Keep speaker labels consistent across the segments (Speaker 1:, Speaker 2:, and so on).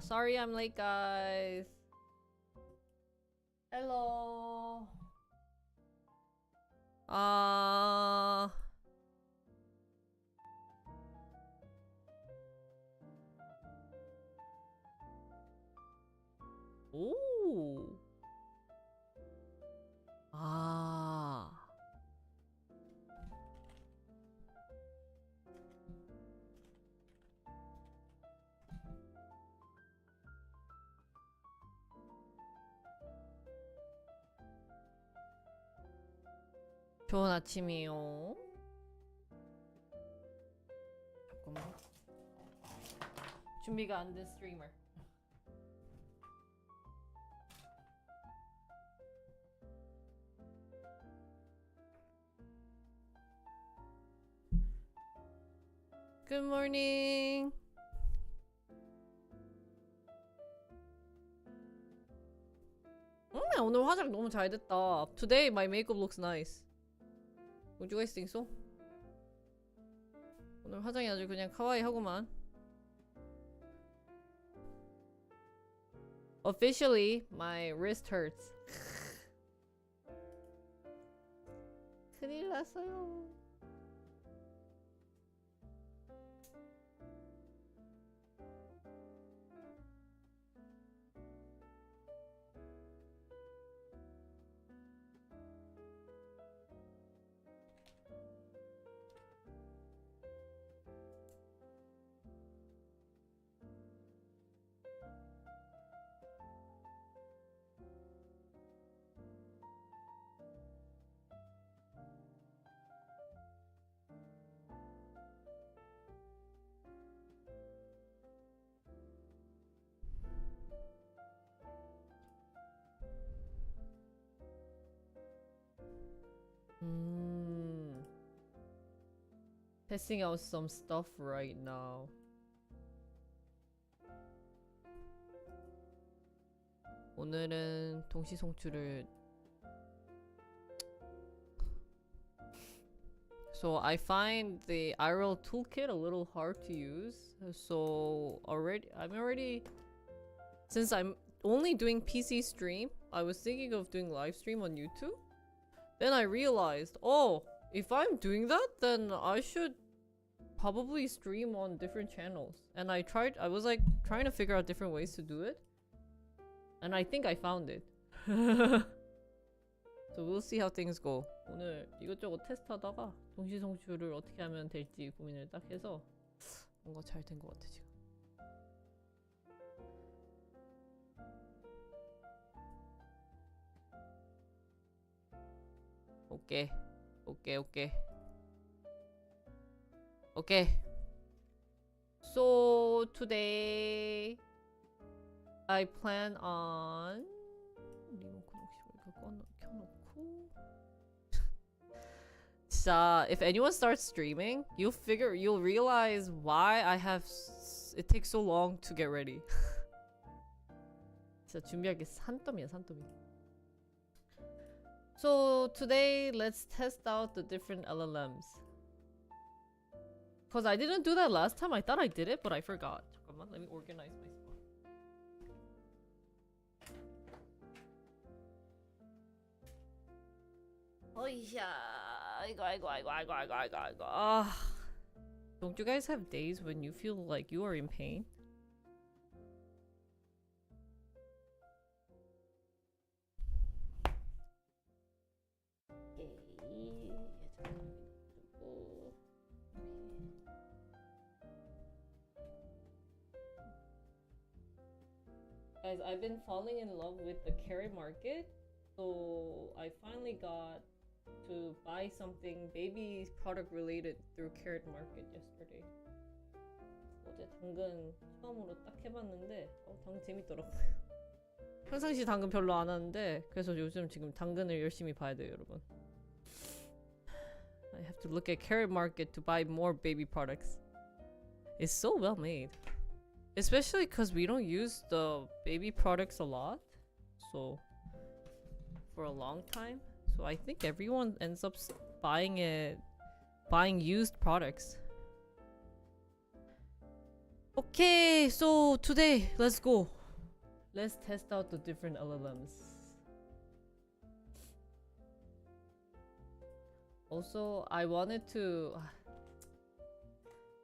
Speaker 1: Sorry I'm late, guys. Hello. Ooh. 좋은 아침이에요. 잠깐만. 준비가 안 된 스트리머. Good morning. 오늘 화장 너무 잘 됐다. Today my makeup looks nice. Would you guys think so? 오늘 화장이 아주 그냥 카와이하구만. Officially, my wrist hurts. 큰일 났어요. Testing out some stuff right now. 오늘은 동시 송출을 So I find the IRL toolkit a little hard to use. So since I'm only doing PC stream, I was thinking of doing live stream on YouTube. Then I realized, oh, if I'm doing that, then I should probably stream on different channels. And I was like trying to figure out different ways to do it. And I think I found it. So we'll see how things go. 오늘 이것저것 테스트하다가 동시 송출을 어떻게 하면 될지 고민을 딱 해서 뭔가 잘 된 것 같아 지금. 오케이. So today I plan on 리모컨 혹시 우리가 켜놓고 진짜 if anyone starts streaming, you'll realize why it takes so long to get ready. 진짜 준비할 게 산더미야. So today let's test out the different LLMs. Cause I didn't do that last time. I thought I did it, but I forgot. 잠깐만, let me organize my spot. 어이야, 이거. Don't you guys have days when you feel like you are in pain? Guys, I've been falling in love with the carrot market, so I finally got to buy something baby product related through carrot market yesterday. 어제 당근 처음으로 딱 해봤는데 당근 재밌더라고요. 평상시 당근 별로 안 하는데 그래서 요즘 지금 당근을 열심히 봐야 돼요, 여러분. I have to look at carrot market to buy more baby products. It's so well made. Especially because we don't use the baby products a lot, so for a long time. So I think everyone ends up buying used products. Okay, so today, let's go. Let's test out the different LLMs. Also, I wanted to...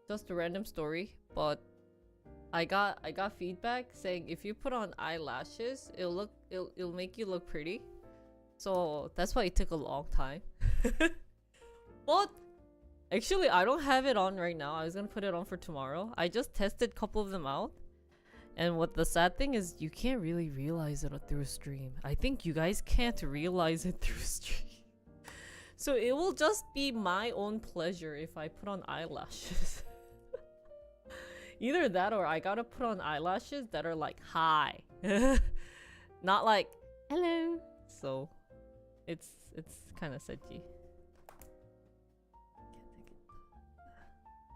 Speaker 1: just a random story, but I got feedback saying if you put on eyelashes, it'll make you look pretty. So that's why it took a long time. But actually, I don't have it on right now. I was gonna put it on for tomorrow. I just tested a couple of them out. And what the sad thing is, you can't really realize it through a stream. I think you guys can't realize it through a stream. So it will just be my own pleasure if I put on eyelashes. Either that or I gotta put on eyelashes that are like hi. Not like hello. So it's kind of sedgy.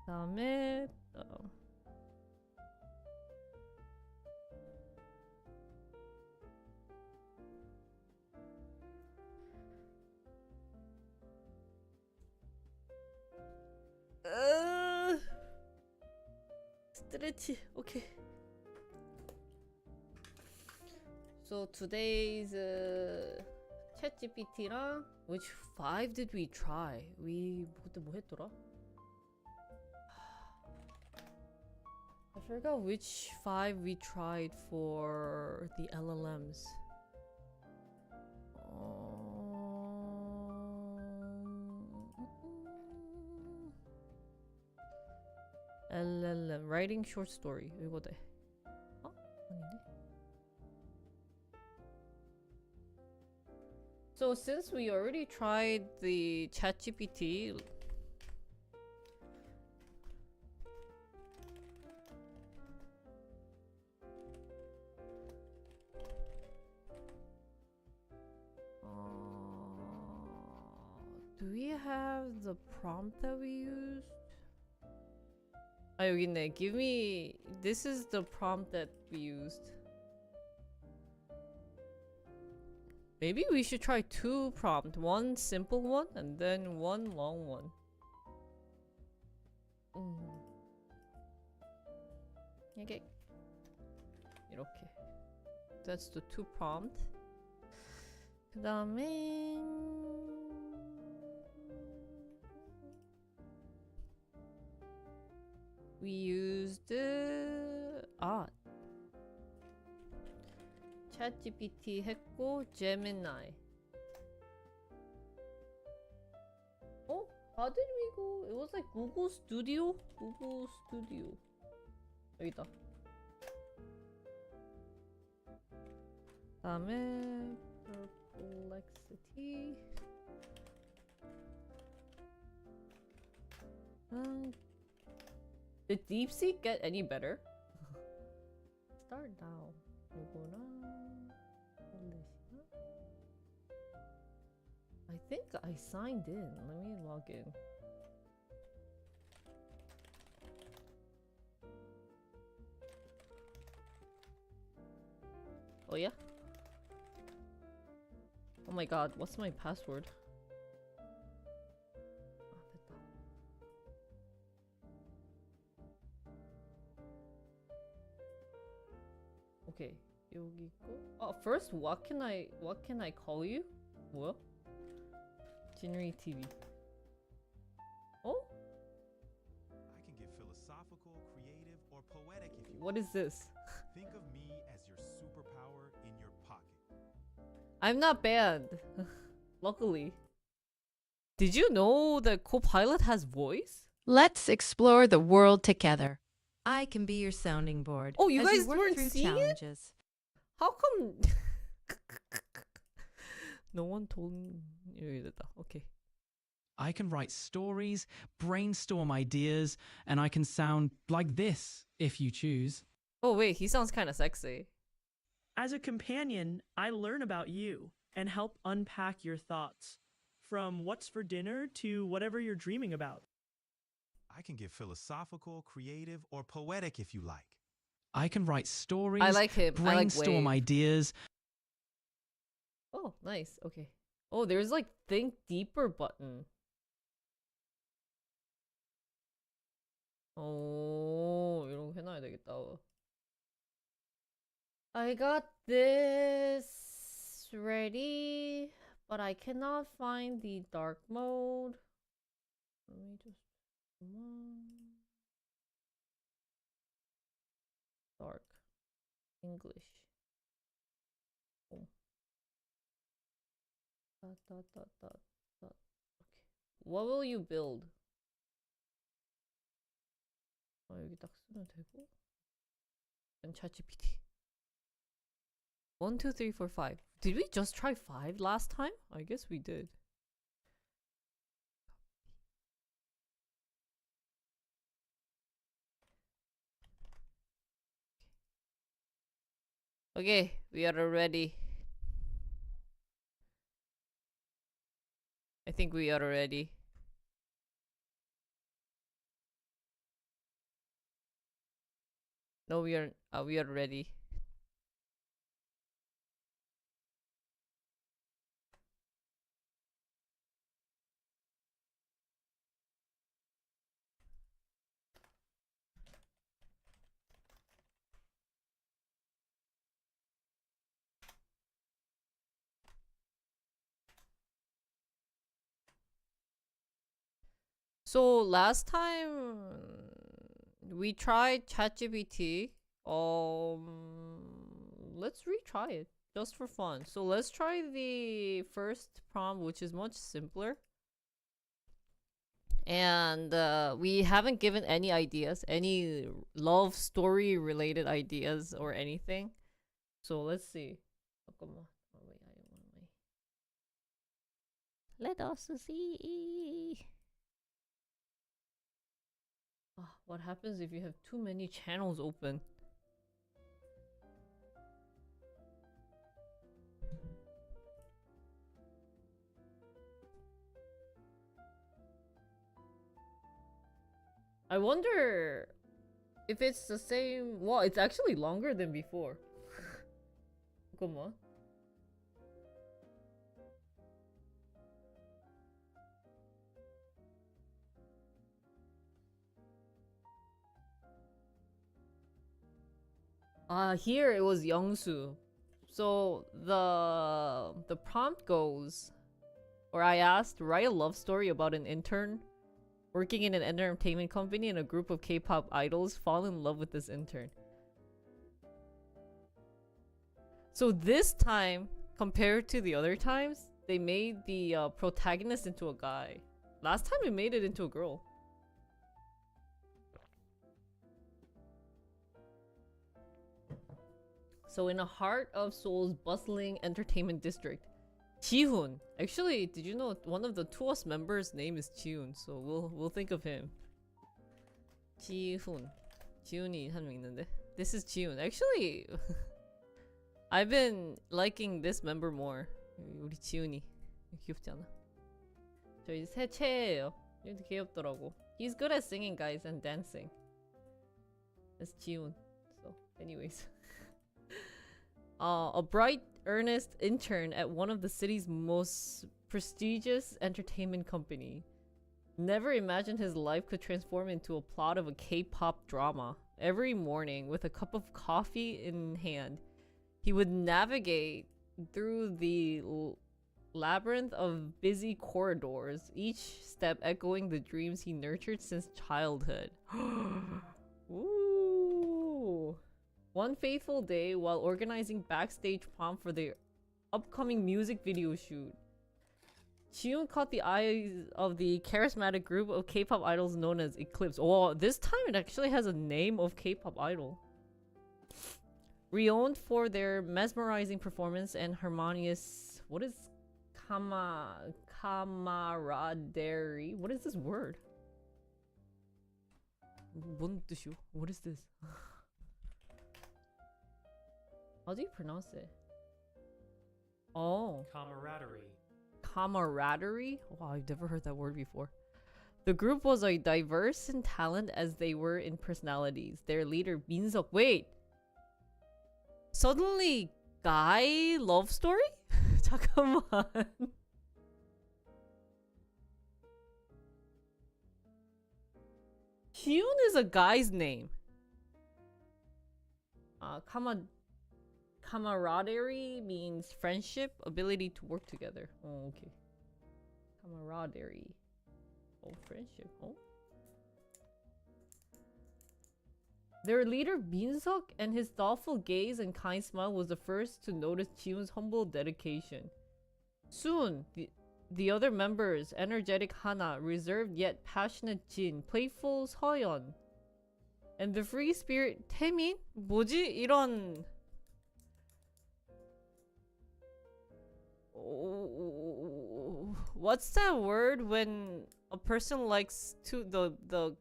Speaker 1: 다음에 stretchy. Okay. So today's ChatGPT랑 which 5 did we try? We 그때 뭐 했더라? I forgot which 5 we tried for the LLMs. LLM writing short story. 이거 돼. 어? 아닌데? So since we already tried the ChatGPT, do we have the prompt that we used? 아 여기 있네. Give me. This is the prompt that we used. Maybe we should try 2 prompts. One simple one and then one long one. 이게 이렇게. That's the 2 prompt. 그다음에 we used ChatGPT 했고 Gemini. 어? 다들 이거 it was like Google Studio? Google Studio. 여기다. 다음에 Perplexity. Did DeepSeek get any better? Start now. I think I signed in. Let me log in. Oh yeah? Oh my god, what's my password? Okay, 여기 있고. First, what can I call you? 뭐야? Jinri TV. Oh?
Speaker 2: I can get philosophical, creative, or poetic if you
Speaker 1: What is this?
Speaker 2: think of me as your superpower in your pocket.
Speaker 1: I'm not banned. Luckily. Did you know that Copilot has voice?
Speaker 3: Let's explore the world together. I can be your sounding board.
Speaker 1: Oh, you
Speaker 3: as
Speaker 1: guys
Speaker 3: work
Speaker 1: weren't
Speaker 3: through
Speaker 1: seeing it?
Speaker 3: challenges.
Speaker 1: How come? No one told me. Okay.
Speaker 4: I can write stories, brainstorm ideas, and I can sound like this if you choose.
Speaker 1: Oh wait, he sounds kind of sexy.
Speaker 5: As a companion, I learn about you and help unpack your thoughts, from what's for dinner to whatever you're dreaming about.
Speaker 2: I can get philosophical, creative, or poetic if you like.
Speaker 4: I can write stories,
Speaker 1: I like him. I like
Speaker 4: brainstorm
Speaker 1: Wave.
Speaker 4: ideas.
Speaker 1: Oh, nice. Okay. Oh, there's like think deeper button. Oh, 이런 거 해놔야 되겠다. I got this ready, but I cannot find the dark mode. Let me just dark English. Oh. Dot, dot, dot, dot, dot. Okay. What will you build? 여기 딱 쓰면 되고. And ChatGPT. 1, 2, 3, 4, 5. Did we just try 5 last time? I guess we did. Okay, we are ready. I think we are ready. No, we are ready. So last time we tried ChatGPT. Let's retry it just for fun. So let's try the first prompt, which is much simpler. And we haven't given any ideas, any love story related ideas or anything. So let's see. 잠깐만. Let us see. What happens if you have too many channels open? I wonder if it's the same. Well, it's actually longer than before. 잠깐만. Here it was Youngsu. So the prompt goes, or I asked, write a love story about an intern working in an entertainment company and a group of K-pop idols fall in love with this intern. So this time, compared to the other times, they made the protagonist into a guy. Last time we made it into a girl. So in the heart of Seoul's bustling entertainment district, Jihoon. Actually, did you know one of the TOS members' name is Jihoon? So we'll think of him. Jihoon. 지훈이 한 명 있는데. This is Jihoon. Actually, I've been liking this member more. 우리 지훈이 귀엽지 않아? 저희 새 최애예요. 얘도 귀엽더라고. He's good at singing, guys, and dancing. That's Jihoon. So, anyways. A bright, earnest intern at one of the city's most prestigious entertainment company. Never imagined his life could transform into a plot of a K-pop drama. Every morning, with a cup of coffee in hand, he would navigate through the labyrinth of busy corridors, each step echoing the dreams he nurtured since childhood. Ooh. One fateful day, while organizing backstage prompt for the upcoming music video shoot, Jihoon caught the eyes of the charismatic group of K-pop idols known as Eclipse. Oh, this time it actually has a name of K-pop idol. Renowned for their mesmerizing performance and harmonious... What is... camaraderie? What is this word? 뭔 뜻이요? What is this? How do you pronounce it? Oh.
Speaker 6: Camaraderie.
Speaker 1: Camaraderie? Wow, I've never heard that word before. The group was as diverse in talent as they were in personalities. Their leader, Minseok. Wait! Suddenly, guy love story? 잠깐만. Hyun is a guy's name. camaraderie means friendship, ability to work together. Oh, okay. Camaraderie. Oh, friendship. Oh. Their leader Minseok and his thoughtful gaze and kind smile was the first to notice Jiwoon's humble dedication. Soon, the other members, energetic Hana, reserved yet passionate Jin, playful Seoyeon, and the free spirit Taemin? 뭐지? 이런... What's that word when a person likes the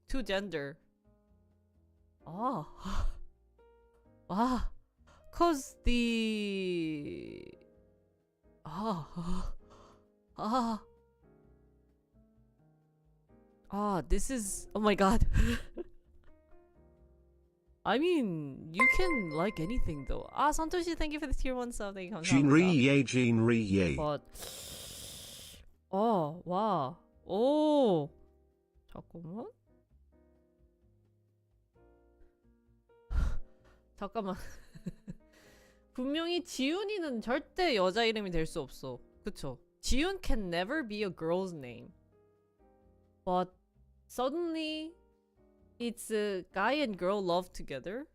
Speaker 1: two gender? Ah. Ah. Cause the... this is... Oh my god. I mean, you can like anything though. Santoshi, thank you for the tier 1 sub. Thank you, 감사합니다.
Speaker 2: Jinri.
Speaker 1: But... wow. 오! 잠깐만. 잠깐만. 분명히 지윤이는 절대 여자 이름이 될 수 없어. 그쵸? 지윤 can never be a girl's name. But suddenly it's a guy and girl love together?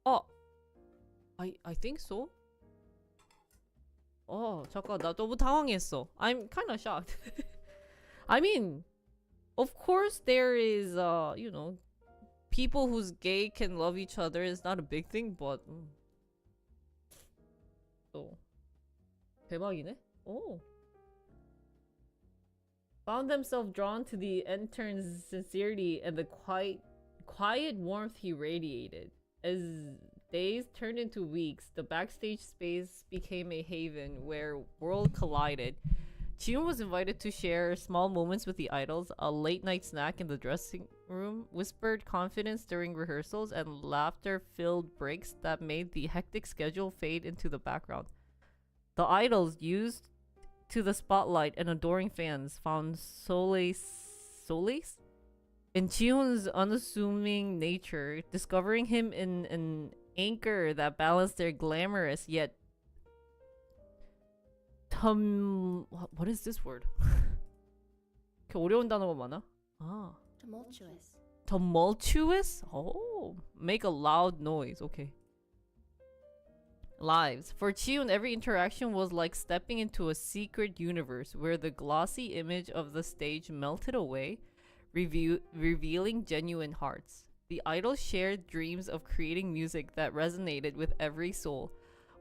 Speaker 1: I think so? 잠깐 나 너무 당황했어. I'm kind of shocked. I mean, of course there is you know, people who's gay can love each other. It's not a big thing, but 대박이네. Found themselves drawn to the intern's sincerity and the quiet warmth he radiated. As days turned into weeks, the backstage space became a haven where worlds collided. Jiwoon was invited to share small moments with the idols, a late-night snack in the dressing room, whispered confidence during rehearsals, and laughter-filled breaks that made the hectic schedule fade into the background. The idols, used to the spotlight and adoring fans, found solace in Jihoon's unassuming nature, discovering him in an anchor that balanced their glamorous yet what is this word? 이렇게 어려운 단어가 많아? Tumultuous? Oh, make a loud noise. Okay. Lives. For Jihoon, every interaction was like stepping into a secret universe where the glossy image of the stage melted away, revealing genuine hearts. The idols shared dreams of creating music that resonated with every soul,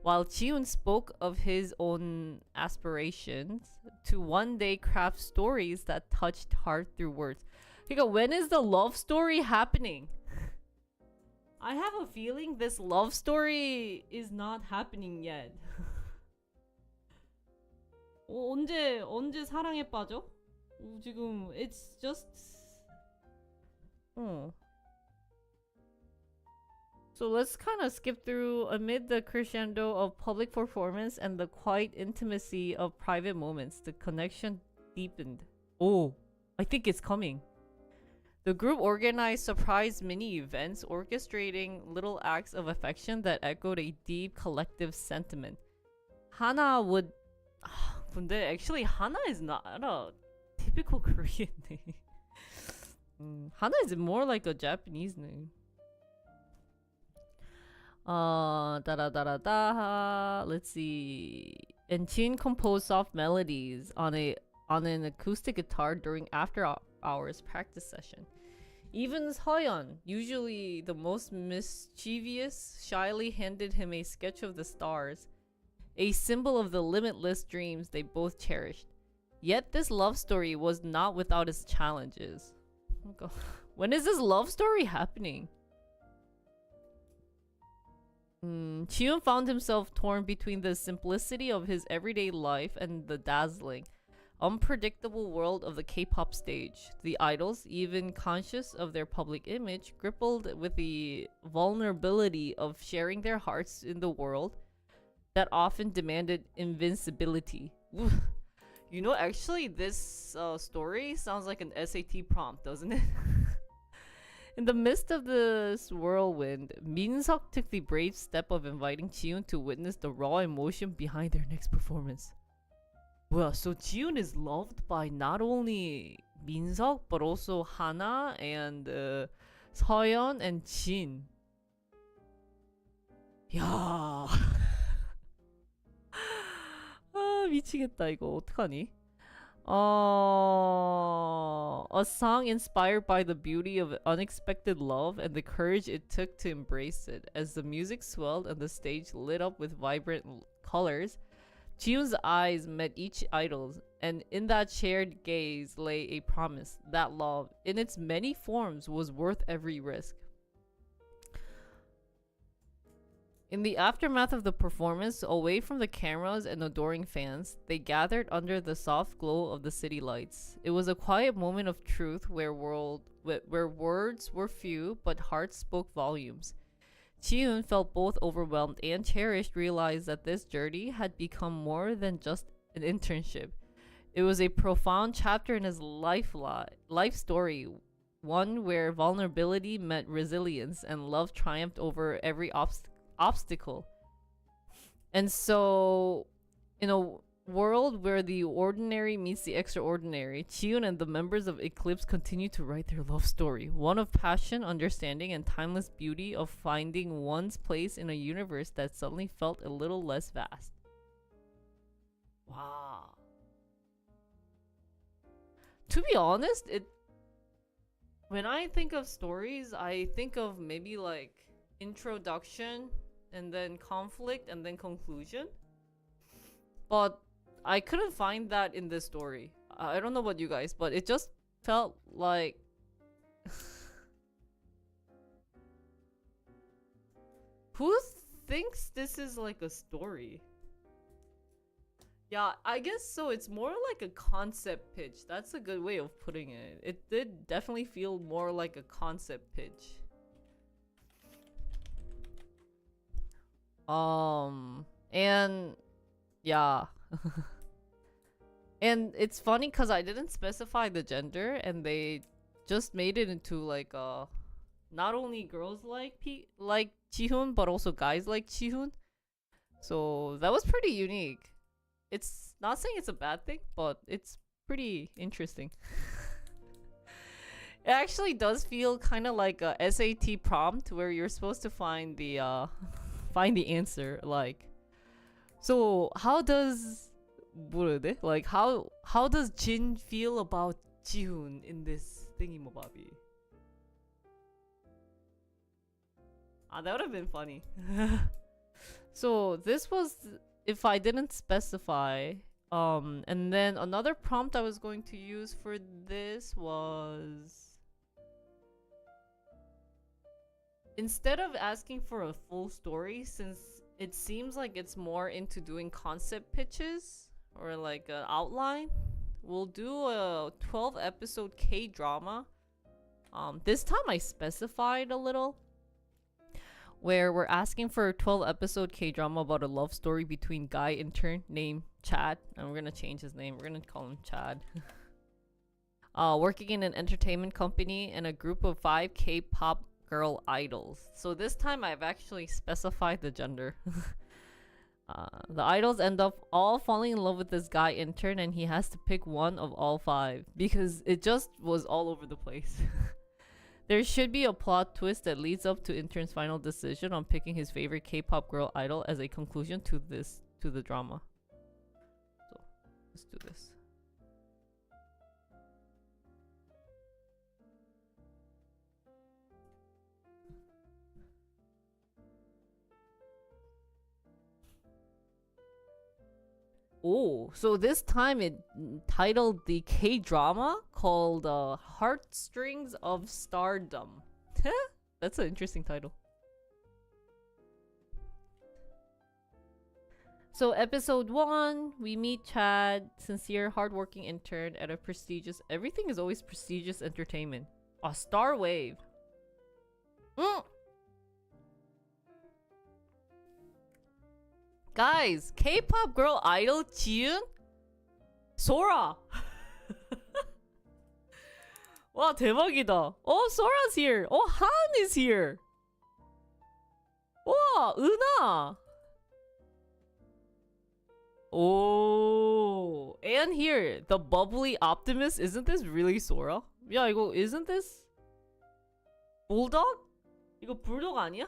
Speaker 1: while Jihoon spoke of his own aspirations to one day craft stories that touched heart through words. 그러니까 when is the love story happening? I have a feeling this love story is not happening yet. 언제 사랑에 빠져? 지금 it's just So let's kind of skip through amid the crescendo of public performance and the quiet intimacy of private moments. The connection deepened. I think it's coming. The group organized surprise mini events, orchestrating little acts of affection that echoed a deep collective sentiment. Hana would... 근데 actually Hana is not a typical Korean name. Hana is more like a Japanese name. Let's see. And Jin composed soft melodies on an acoustic guitar during after hours practice session. Even Seoyeon, usually the most mischievous, shyly handed him a sketch of the stars, a symbol of the limitless dreams they both cherished. Yet this love story was not without its challenges. Oh God. When is this love story happening? Jihoon found himself torn between the simplicity of his everyday life and the dazzling, unpredictable world of the K-pop stage. The idols, even conscious of their public image, grappled with the vulnerability of sharing their hearts in the world that often demanded invincibility. You know, actually this story sounds like an SAT prompt, doesn't it? In the midst of this whirlwind, Minseok took the brave step of inviting Jihoon to witness the raw emotion behind their next performance. Well, so Jihoon is loved by not only Minseok but also Hana and Seoyeon and Jin. 야. 아, 미치겠다 이거 어떡하니? A song inspired by the beauty of unexpected love and the courage it took to embrace it. As the music swelled and the stage lit up with vibrant colors, Jihoon's eyes met each idol's, and in that shared gaze lay a promise that love, in its many forms, was worth every risk. In the aftermath of the performance, away from the cameras and adoring fans, they gathered under the soft glow of the city lights. It was a quiet moment of truth where words were few, but hearts spoke volumes. Jihoon felt both overwhelmed and cherished, realized that this journey had become more than just an internship. It was a profound chapter in his life story, one where vulnerability met resilience and love triumphed over every obstacle. And so, in a world where the ordinary meets the extraordinary, Jihoon and the members of Eclipse continue to write their love story, one of passion, understanding, and timeless beauty, of finding one's place in a universe that suddenly felt a little less vast. Wow. To be honest, when I think of stories, I think of maybe like introduction and then conflict and then conclusion. But I couldn't find that in this story. I don't know about you guys, but it just felt like who thinks this is like a story? Yeah, I guess so. It's more like a concept pitch. That's a good way of putting it. It did definitely feel more like a concept pitch. And yeah. And it's funny because I didn't specify the gender, and they just made it into like not only girls like Jihoon, but also guys like Jihoon. So that was pretty unique. It's not saying it's a bad thing, but it's pretty interesting. It actually does feel kind of like a SAT prompt where you're supposed to find the answer. Like, so how does how does Jin feel about Jihoon in this thingy-mabobi? That would have been funny. So this was if I didn't specify. And then another prompt I was going to use for this was, instead of asking for a full story, since it seems like it's more into doing concept pitches or like an outline, we'll do a 12 episode K-drama. This time I specified a little, where we're asking for a 12 episode K-drama about a love story between guy intern named Chad, and we're gonna change his name. We're gonna call him Chad. Working in an entertainment company and a group of 5 K-pop girl idols. So this time I've actually specified the gender. The idols end up all falling in love with this guy intern, and he has to pick one of all 5 because it just was all over the place. There should be a plot twist that leads up to intern's final decision on picking his favorite K-pop girl idol as a conclusion to the drama. So let's do this. Oh, so this time it titled the K-drama called Heartstrings of Stardom. That's an interesting title. So episode 1, we meet Chad, sincere, hardworking intern at a prestigious, everything is always prestigious entertainment. A Star Wave. Guys, K-pop girl idol Jihoon? Sora! 와 대박이다. Sora's here. Han is here. 와 은하. And here the bubbly optimist. Isn't this really Sora? 야 이거 isn't this bulldog? 이거 bulldog 아니야?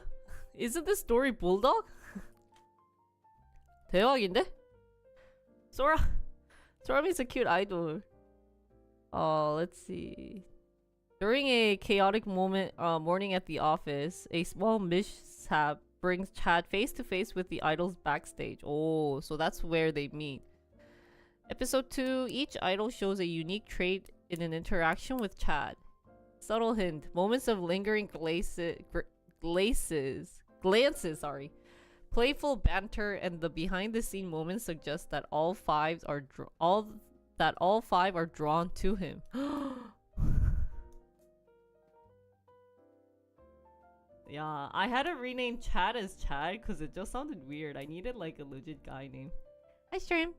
Speaker 1: Isn't this story bulldog? 대박인데? Sora makes a cute idol. Let's see. During a chaotic morning at the office, a small mishap brings Chad face to face with the idols backstage. So that's where they meet. Episode 2, each idol shows a unique trait in an interaction with Chad. Subtle hint, moments of lingering glances, playful banter, and the behind-the-scene moments suggest that all five are drawn to him. Yeah, I had to rename Chad as Chad because it just sounded weird. I needed like a legit guy name. Hi, stream.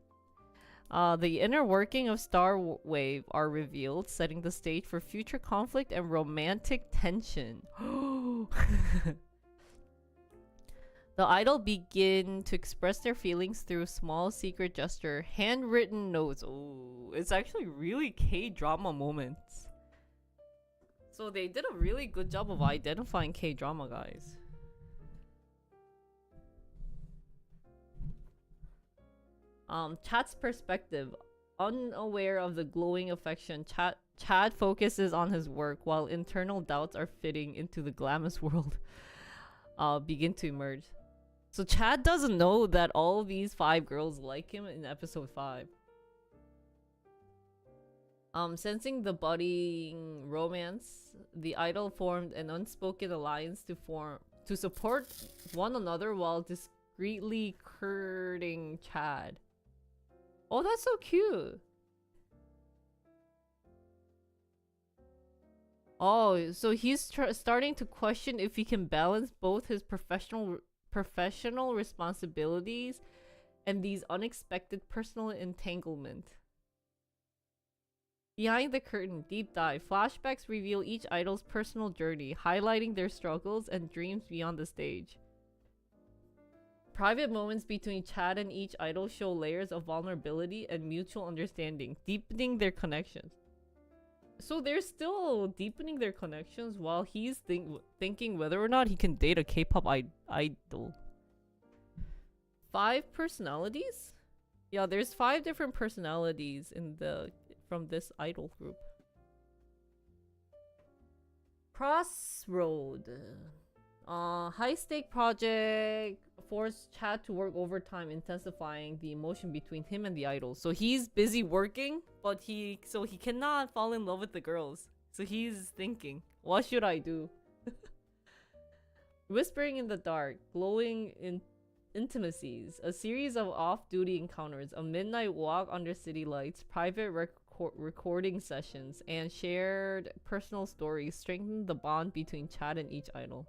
Speaker 1: The inner working of Star Wave are revealed, setting the stage for future conflict and romantic tension. The idol begin to express their feelings through small secret gesture, handwritten notes. It's actually really K-drama moments. So they did a really good job of identifying K-drama, guys. Chad's perspective. Unaware of the glowing affection, Chad focuses on his work while internal doubts are fitting into the glamorous world begin to emerge. So Chad doesn't know that all these 5 girls like him in episode 5. Sensing the budding romance, the idol formed an unspoken alliance to support one another while discreetly courting Chad. Oh, that's so cute. So he's starting to question if he can balance both his professional responsibilities and these unexpected personal entanglement. Behind the curtain, deep dive. Flashbacks reveal each idol's personal journey, highlighting their struggles and dreams beyond the stage. Private moments between Chad and each idol show layers of vulnerability and mutual understanding, deepening their connections. So they're still deepening their connections while he's thinking whether or not he can date a K-pop idol. 5 personalities? Yeah, there's 5 different personalities from this idol group. Crossroad. High-stake project forced Chad to work overtime, intensifying the emotion between him and the idols. So he's busy working, but he cannot fall in love with the girls. So he's thinking, what should I do? Whispering in the dark, glowing intimacies, a series of off-duty encounters, a midnight walk under city lights, private recording sessions, and shared personal stories strengthen the bond between Chad and each idol.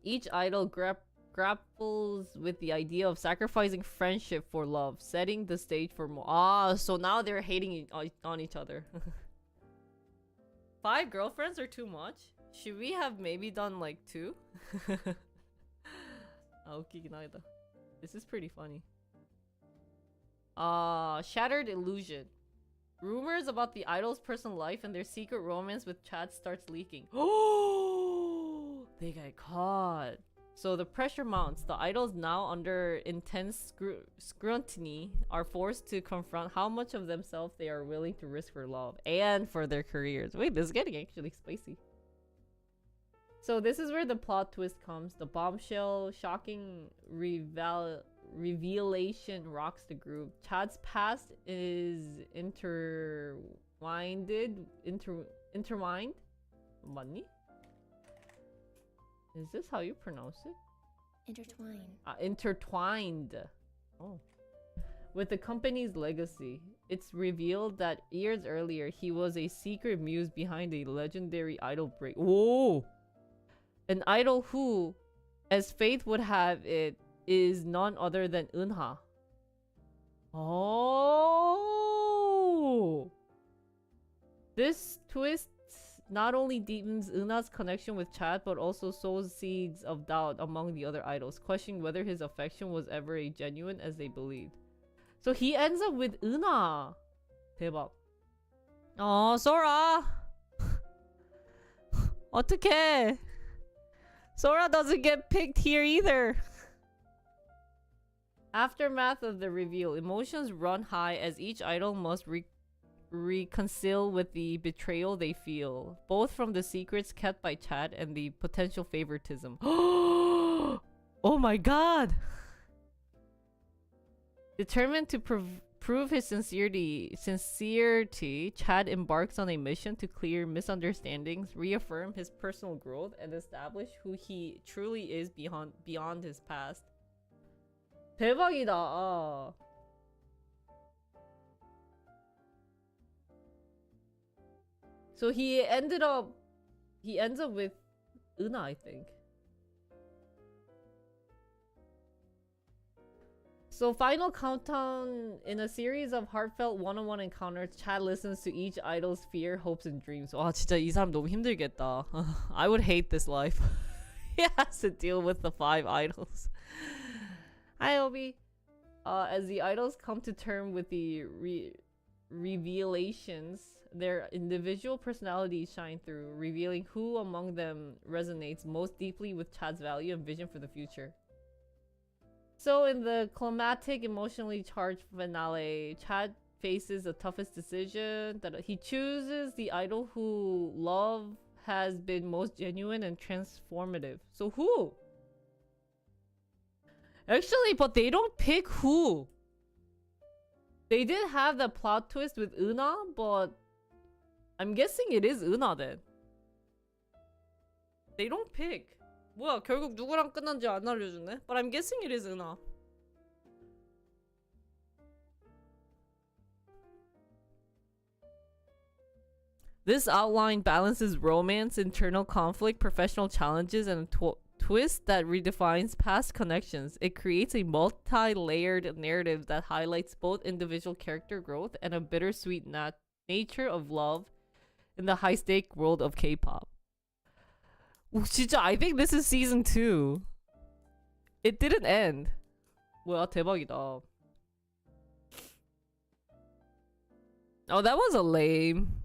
Speaker 1: Each idol grapples with the idea of sacrificing friendship for love, setting the stage for more. So now they're hating on each other. 5 girlfriends are too much? Should we have maybe done like 2? This is pretty funny. Shattered illusion. Rumors about the idol's personal life and their secret romance with Chad starts leaking. Oh, they got caught. So the pressure mounts. The idols, now under intense scrutiny, are forced to confront how much of themselves they are willing to risk for love and for their careers. Wait, this is getting actually spicy. So this is where the plot twist comes. The bombshell, shocking revelation rocks the group. Chad's past is intertwined. Money? Is this how you pronounce it? Intertwined. Oh. With the company's legacy, it's revealed that years earlier he was a secret muse behind a legendary idol break. Whoa! An idol who, as fate would have it, is none other than Eunha. Oh! This twist not only deepens Una's connection with Chad, but also sows seeds of doubt among the other idols, questioning whether his affection was ever as genuine as they believed. So he ends up with Una. 대박. Sora. 어떡해. Sora doesn't get picked here either. Aftermath of the reveal. Emotions run high as each idol must reconcile with the betrayal they feel, both from the secrets kept by Chad and the potential favoritism. Oh my god! Determined to prove his sincerity, Chad embarks on a mission to clear misunderstandings, reaffirm his personal growth, and establish who he truly is beyond his past. 대박이다. So he ends up with Una, I think. So final countdown. In a series of heartfelt one-on-one encounters, Chad listens to each idol's fear, hopes, and dreams. 와 진짜 이 사람 너무 힘들겠다. I would hate this life. He has to deal with the 5 idols. Hi Obi. As the idols come to terms with the revelations, their individual personalities shine through, revealing who among them resonates most deeply with Chad's value and vision for the future. So in the climactic, emotionally charged finale, Chad faces the toughest decision, that he chooses the idol who love has been most genuine and transformative. So who? Actually, but they don't pick who. They did have the plot twist with Una, but I'm guessing it is Una then. They don't pick. 뭐야, 결국 누구랑 끝난지 안 알려주네? But I'm guessing it is Una. This outline balances romance, internal conflict, professional challenges, and a twist that redefines past connections. It creates a multi-layered narrative that highlights both individual character growth and a bittersweet nature of love in the high-stake world of K-pop. 진짜, I think this is season 2. It didn't end. 뭐야, 대박이다. Oh, that was a lame.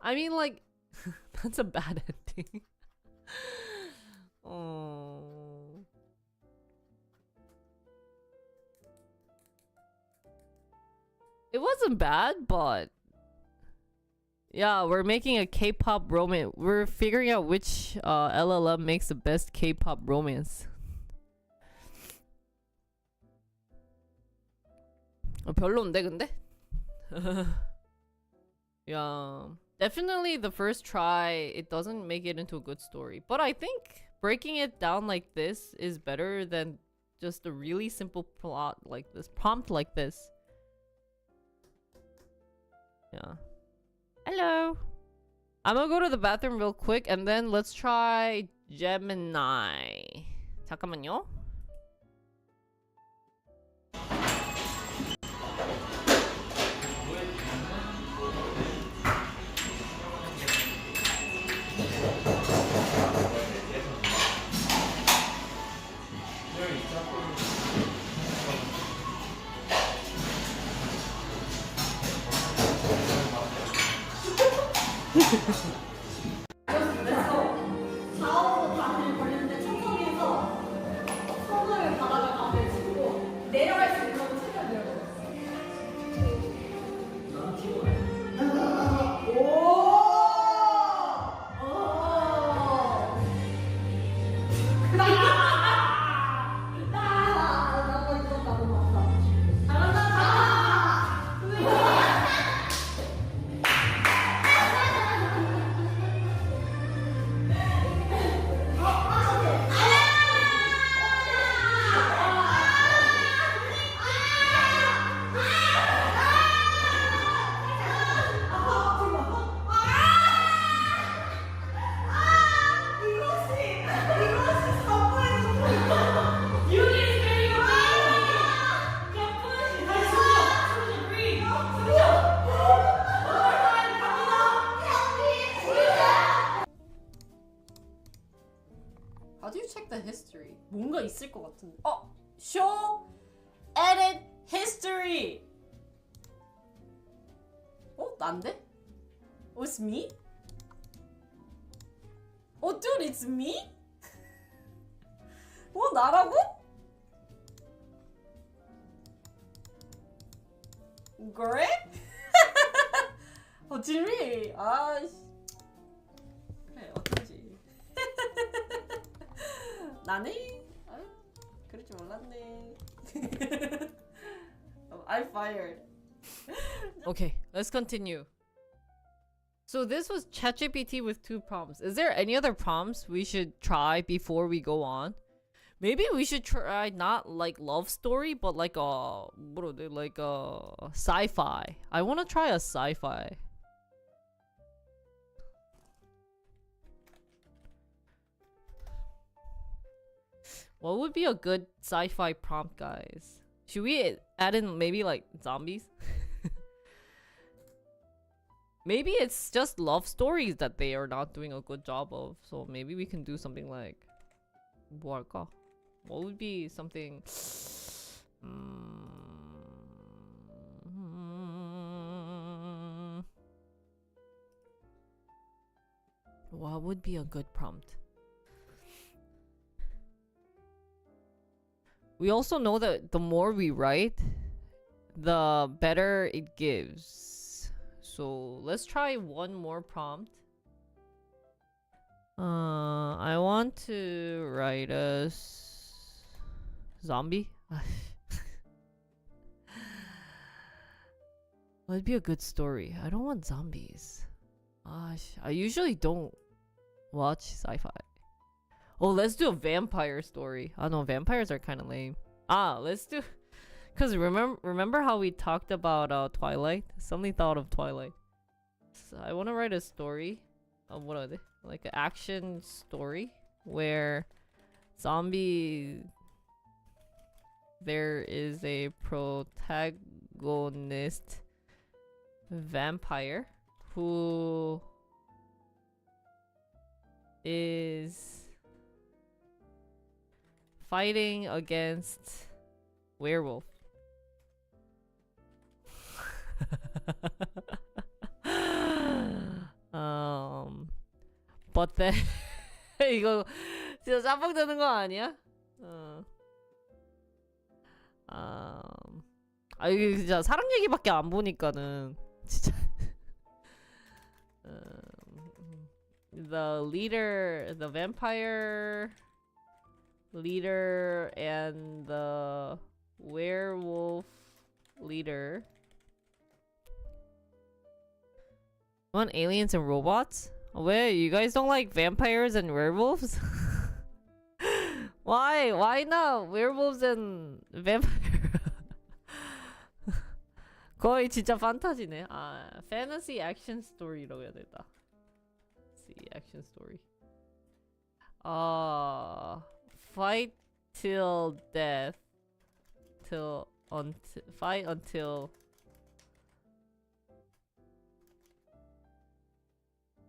Speaker 1: I mean, like, that's a bad ending. Oh. It wasn't bad, but yeah, we're making a K-pop romance. We're figuring out which LLM makes the best K-pop romance. 별론데 근데? Yeah, definitely the first try, it doesn't make it into a good story. But I think breaking it down like this is better than just a really simple plot like this, prompt like this. Yeah. Hello. I'm gonna go to the bathroom real quick and then let's try Gemini. 잠깐만요. the history. 뭔가 있을 것 같은데. Show edit history. 난데? It's me? Dude, it's me? 나라고? 그래? 진리. 그래, 어쩐지. 나네? 그럴 줄 몰랐네. I'm fired. Okay, let's continue. So this was ChatGPT with 2 prompts. Is there any other prompts we should try before we go on? Maybe we should try not like love story, but like a sci-fi. I want to try a sci-fi. What would be a good sci-fi prompt, guys? Should we add in maybe like zombies? Maybe it's just love stories that they are not doing a good job of. So maybe we can do something like 뭐 할까? What would be something? What would be a good prompt? We also know that the more we write, the better it gives. So let's try one more prompt. I want to write a zombie. What'd be a good story? I don't want zombies. I usually don't watch sci-fi. Let's do a vampire story. No, vampires are kind of lame. Let's do... Because remember how we talked about Twilight? Suddenly thought of Twilight. So I want to write a story. What are they? Like an action story where there is a protagonist vampire who is fighting against werewolf. But then 이거 진짜 짬뽕 되는 거 아니야? 이게 진짜 사랑 얘기밖에 안 보니까는 진짜 the vampire leader and the werewolf leader want aliens and robots? Wait, you guys don't like vampires and werewolves? Why not werewolves and vampire? 거의 진짜 판타지네. fantasy action story라고 해야 되겠다. See, action story. Fight till death. Fight until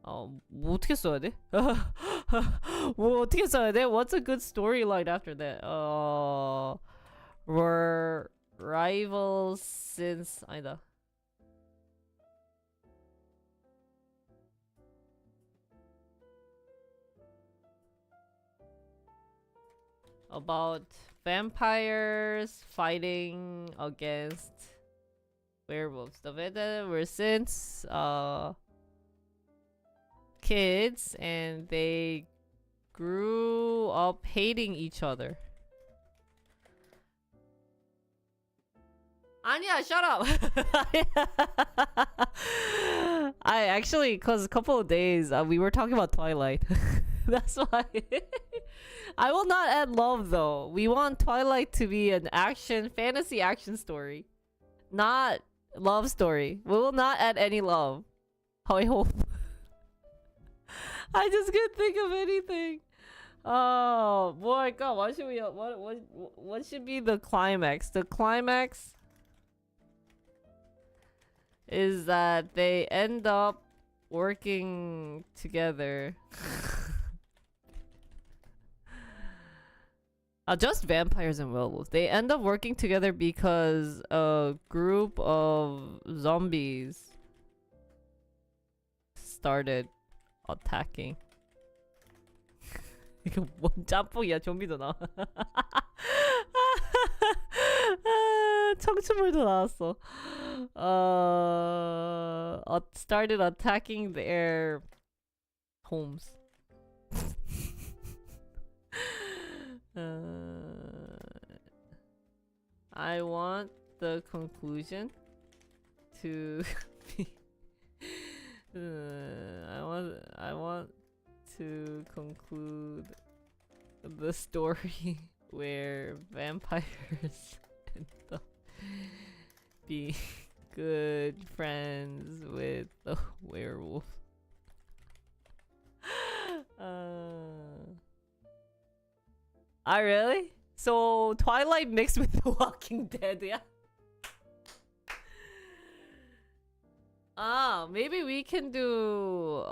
Speaker 1: 뭐 어떻게 써야 돼? 뭐 어떻게 써야 돼? What's a good storyline after that? Were rivals since 아니다. About vampires fighting against werewolves. The Veda were since kids and they grew up hating each other. Anya, shut up! I actually, cause a couple of days we were talking about Twilight. That's why. I will not add love though. We want Twilight to be an fantasy action story, not love story. We will not add any love. I hope. I just can't think of anything. Oh boy, God! What should be the climax? The climax is that they end up working together. Just vampires and werewolves. They end up working together because a group of zombies started attacking. 이거 뭔 짬뽕이야? 좀비도 나와. 청춘물도 나왔어. Started attacking their homes. I want the conclusion to be. I want to conclude the story where vampires end up being good friends with the werewolf. Really? So Twilight mixed with The Walking Dead, yeah? Maybe we can do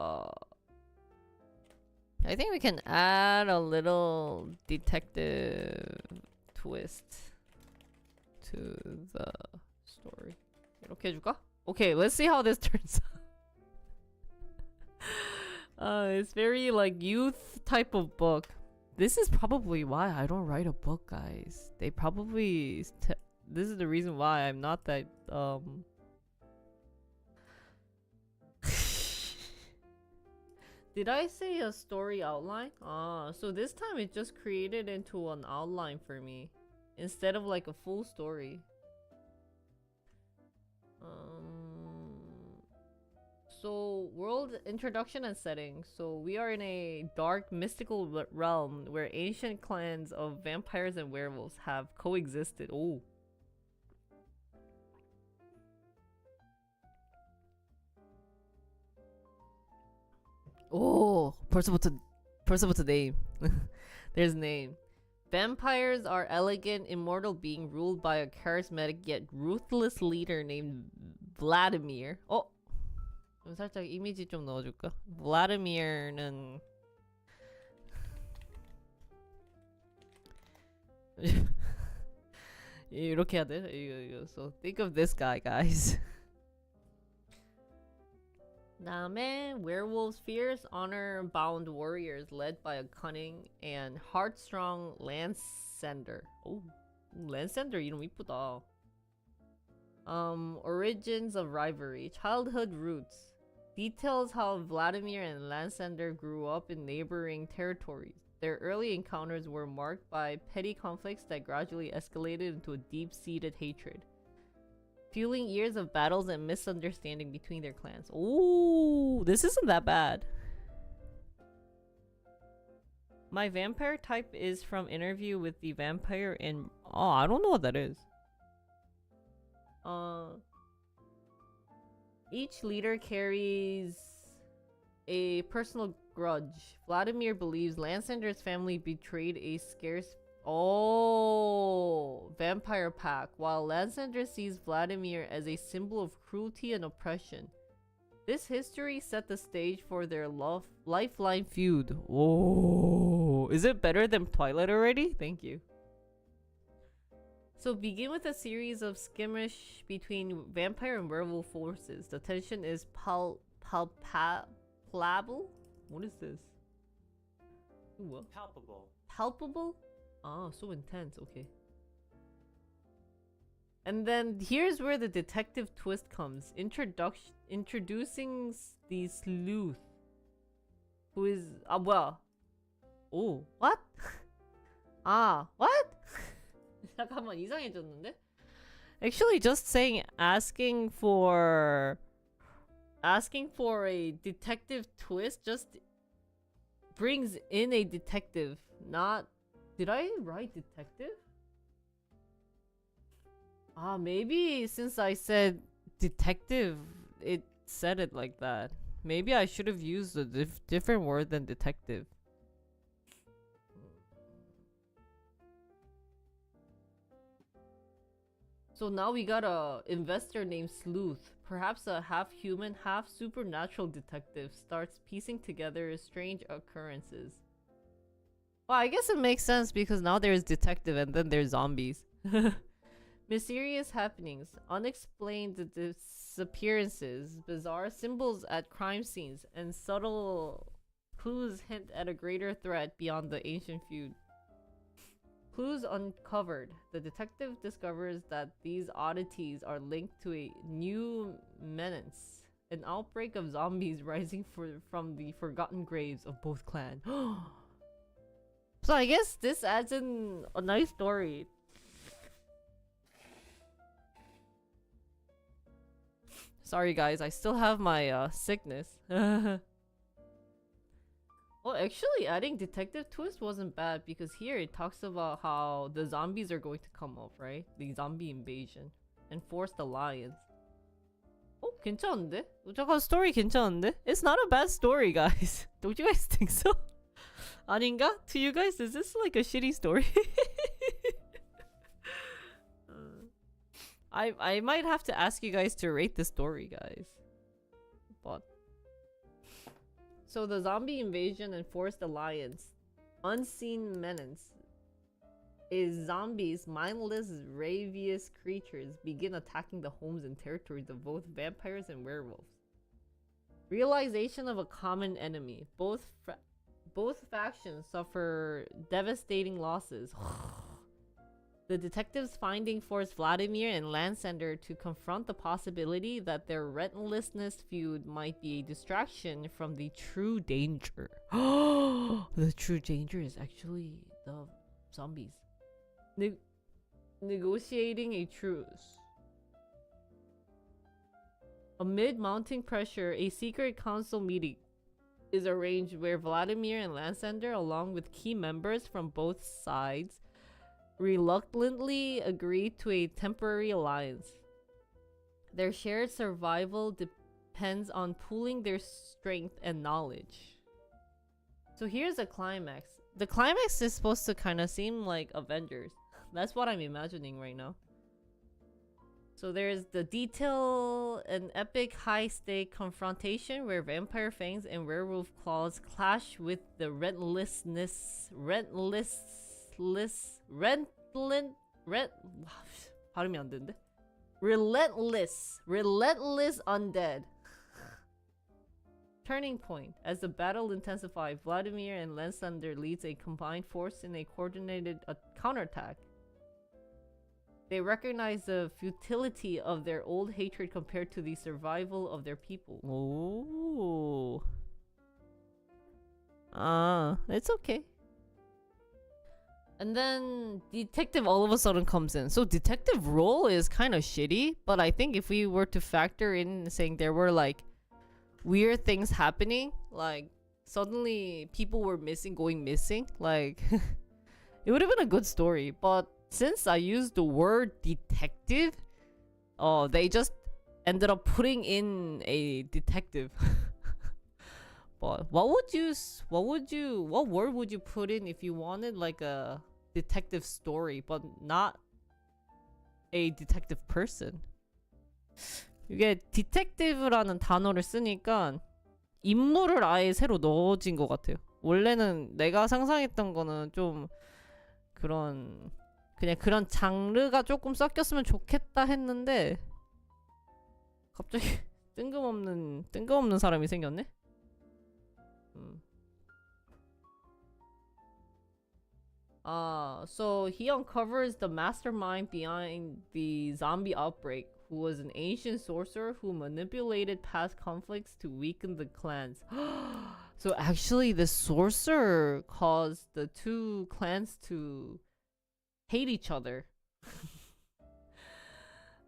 Speaker 1: I think we can add a little detective twist to the story. 이렇게 해줄까? Okay, let's see how this turns out. It's very like youth type of book. This is probably why I don't write a book, guys. They probably this is the reason why I'm not that Did I say a story outline? So this time it just created into an outline for me instead of like a full story. So world introduction and setting. So we are in a dark mystical realm where ancient clans of vampires and werewolves have coexisted. Oh. Oh, 벌써부터 name. There's name. Vampires are elegant, immortal beings ruled by a charismatic yet ruthless leader named Vladimir. 살짝 이미지 좀 넣어줄까? Vladimir는 이렇게 해야 돼? 이거. So think of this guy, guys. 다음에 werewolves, fierce, honor-bound warriors led by a cunning and heart-strong Landsender. Oh, Landsender 이름 이쁘다. Origins of rivalry, childhood roots. Details how Vladimir and Landsender grew up in neighboring territories. Their early encounters were marked by petty conflicts that gradually escalated into a deep-seated hatred, fueling years of battles and misunderstanding between their clans. Ooh, this isn't that bad. My vampire type is from Interview with the Vampire in... Oh, I don't know what that is. Each leader carries a personal grudge. Vladimir believes Lancender's family betrayed a scarce vampire pack, while Landsender sees Vladimir as a symbol of cruelty and oppression. This history set the stage for their lifeline feud. Oh, is it better than Twilight already? Thank you. So begin with a series of skirmish between vampire and werewolf forces. The tension is palpable? What is this? What?
Speaker 6: Palpable.
Speaker 1: Palpable? Ah, so intense. Okay. And then here's where the detective twist comes. Introducing the sleuth, who is well. Oh, what? What? 잠깐만, 이상해졌는데? Actually, just saying asking for a detective twist just brings in a detective. Not, did I write detective? Maybe since I said detective, it said it like that. Maybe I should have used a different word than detective. So now we got a investor named Sleuth. Perhaps a half-human, half-supernatural detective starts piecing together strange occurrences. Well, I guess it makes sense because now there's detective and then there's zombies. Mysterious happenings, unexplained disappearances, bizarre symbols at crime scenes, and subtle clues hint at a greater threat beyond the ancient feud. Clues uncovered. The detective discovers that these oddities are linked to a new menace, an outbreak of zombies rising from the forgotten graves of both clans. So I guess this adds in a nice story. Sorry guys, I still have my sickness. Well, actually adding detective twist wasn't bad because here it talks about how the zombies are going to come up, right? The zombie invasion. Enforced alliance. Oh, 괜찮은데? 잠깐 story 괜찮은데? It's not a bad story, guys. Don't you guys think so? 아닌가? To you guys, is this like a shitty story? I might have to ask you guys to rate the story, guys. But so the zombie invasion and forced alliance, unseen menace, is zombies, mindless, ravious creatures begin attacking the homes and territories of both vampires and werewolves. Realization of a common enemy. Both factions suffer devastating losses. The detectives finding force Vladimir and Landsander to confront the possibility that their relentlessness feud might be a distraction from the true danger. The true danger is actually the zombies. Negotiating a truce. Amid mounting pressure, a secret council meeting is arranged where Vladimir and Landsander, along with key members from both sides, reluctantly agree to a temporary alliance. Their shared survival depends on pooling their strength and knowledge. So here's a climax. The climax is supposed to kind of seem like Avengers. That's what I'm imagining right now. So there's the detail, an epic high-stake confrontation where vampire fangs and werewolf claws clash with the relentless undead. Turning point. As the battle intensifies, Vladimir and Landsander leads a combined force in a coordinated counterattack. They recognize the futility of their old hatred compared to the survival of their people. Oh. It's okay. And then detective all of a sudden comes in. So detective role is kind of shitty, but I think if we were to factor in saying there were like weird things happening, like suddenly people were going missing, like it would have been a good story. But since I used the word detective, they just ended up putting in a detective. But what word would you put in if you wanted like a detective story, but not a detective person? 이게 detective라는 단어를 쓰니까 인물을 아예 새로 넣어진 것 같아요. 원래는 내가 상상했던 거는 좀 그냥 그런 장르가 조금 섞였으면 좋겠다 했는데 갑자기 뜬금없는 사람이 생겼네? So he uncovers the mastermind behind the zombie outbreak, who was an ancient sorcerer who manipulated past conflicts to weaken the clans. So actually the sorcerer caused the two clans to hate each other.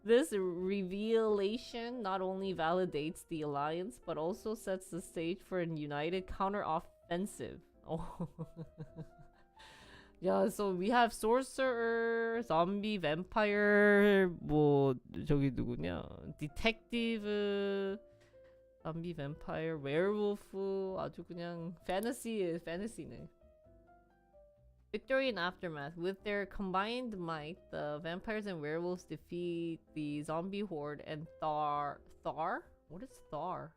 Speaker 1: This revelation not only validates the alliance, but also sets the stage for a united counter-offensive. Oh. Yeah, so we have sorcerer, zombie, vampire, 뭐 저기 누구냐? detective, zombie, vampire, werewolf, 아주 그냥 fantasy네. Victory and aftermath. With their combined might, the vampires and werewolves defeat the zombie horde and Thar? What is Thar?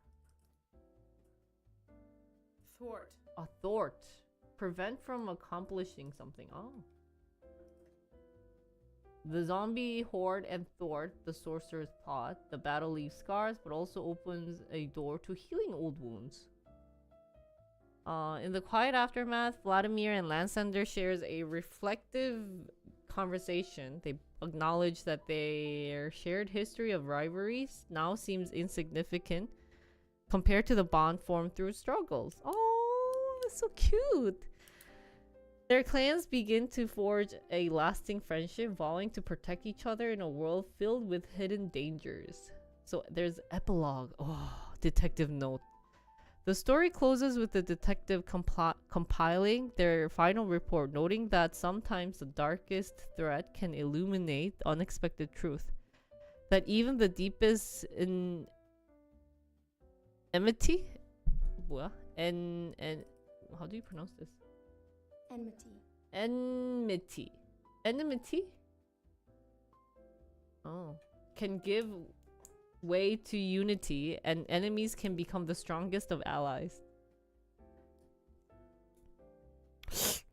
Speaker 5: Thwart.
Speaker 1: Thwart. prevent from accomplishing something. Oh. The zombie horde and thwart the sorcerer's plot. The battle leaves scars, but also opens a door to healing old wounds. In the quiet aftermath, Vladimir and Lansander shares a reflective conversation. They acknowledge that their shared history of rivalries now seems insignificant compared to the bond formed through struggles. Oh, that's so cute. Their clans begin to forge a lasting friendship, vowing to protect each other in a world filled with hidden dangers. So there's epilogue. Oh, detective note. The story closes with the detective compiling their final report, noting that sometimes the darkest threat can illuminate unexpected truth. That even the deepest enmity? What? And how do you pronounce this? Enmity. Oh. Can give way to unity, and enemies can become the strongest of allies.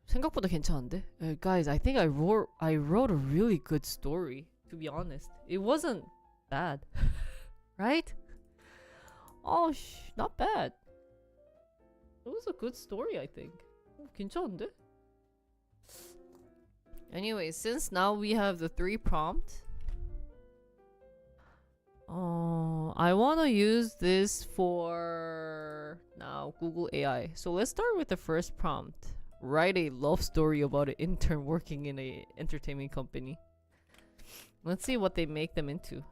Speaker 1: 생각보다 괜찮은데? Guys, I think I wrote a really good story, to be honest. It wasn't bad. Right? Oh, not bad. It was a good story, I think. 괜찮은데? Anyway, since now we have the 3 prompts, I want to use this for now Google AI. So let's start with the first prompt. Write a love story about an intern working in a entertainment company. Let's see what they make them into.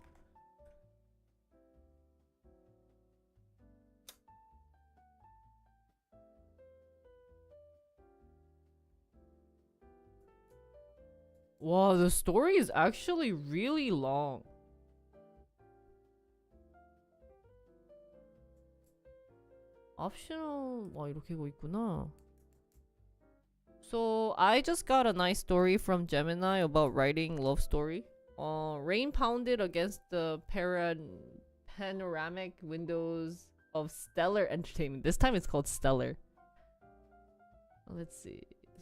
Speaker 1: Wow, the story is actually really long. Optional. 와, 이렇게 거 있구나. So I just got a nice story from Gemini about writing love story. Rain pounded against the panoramic windows of Stellar Entertainment. This time it's called Stellar. Let's see.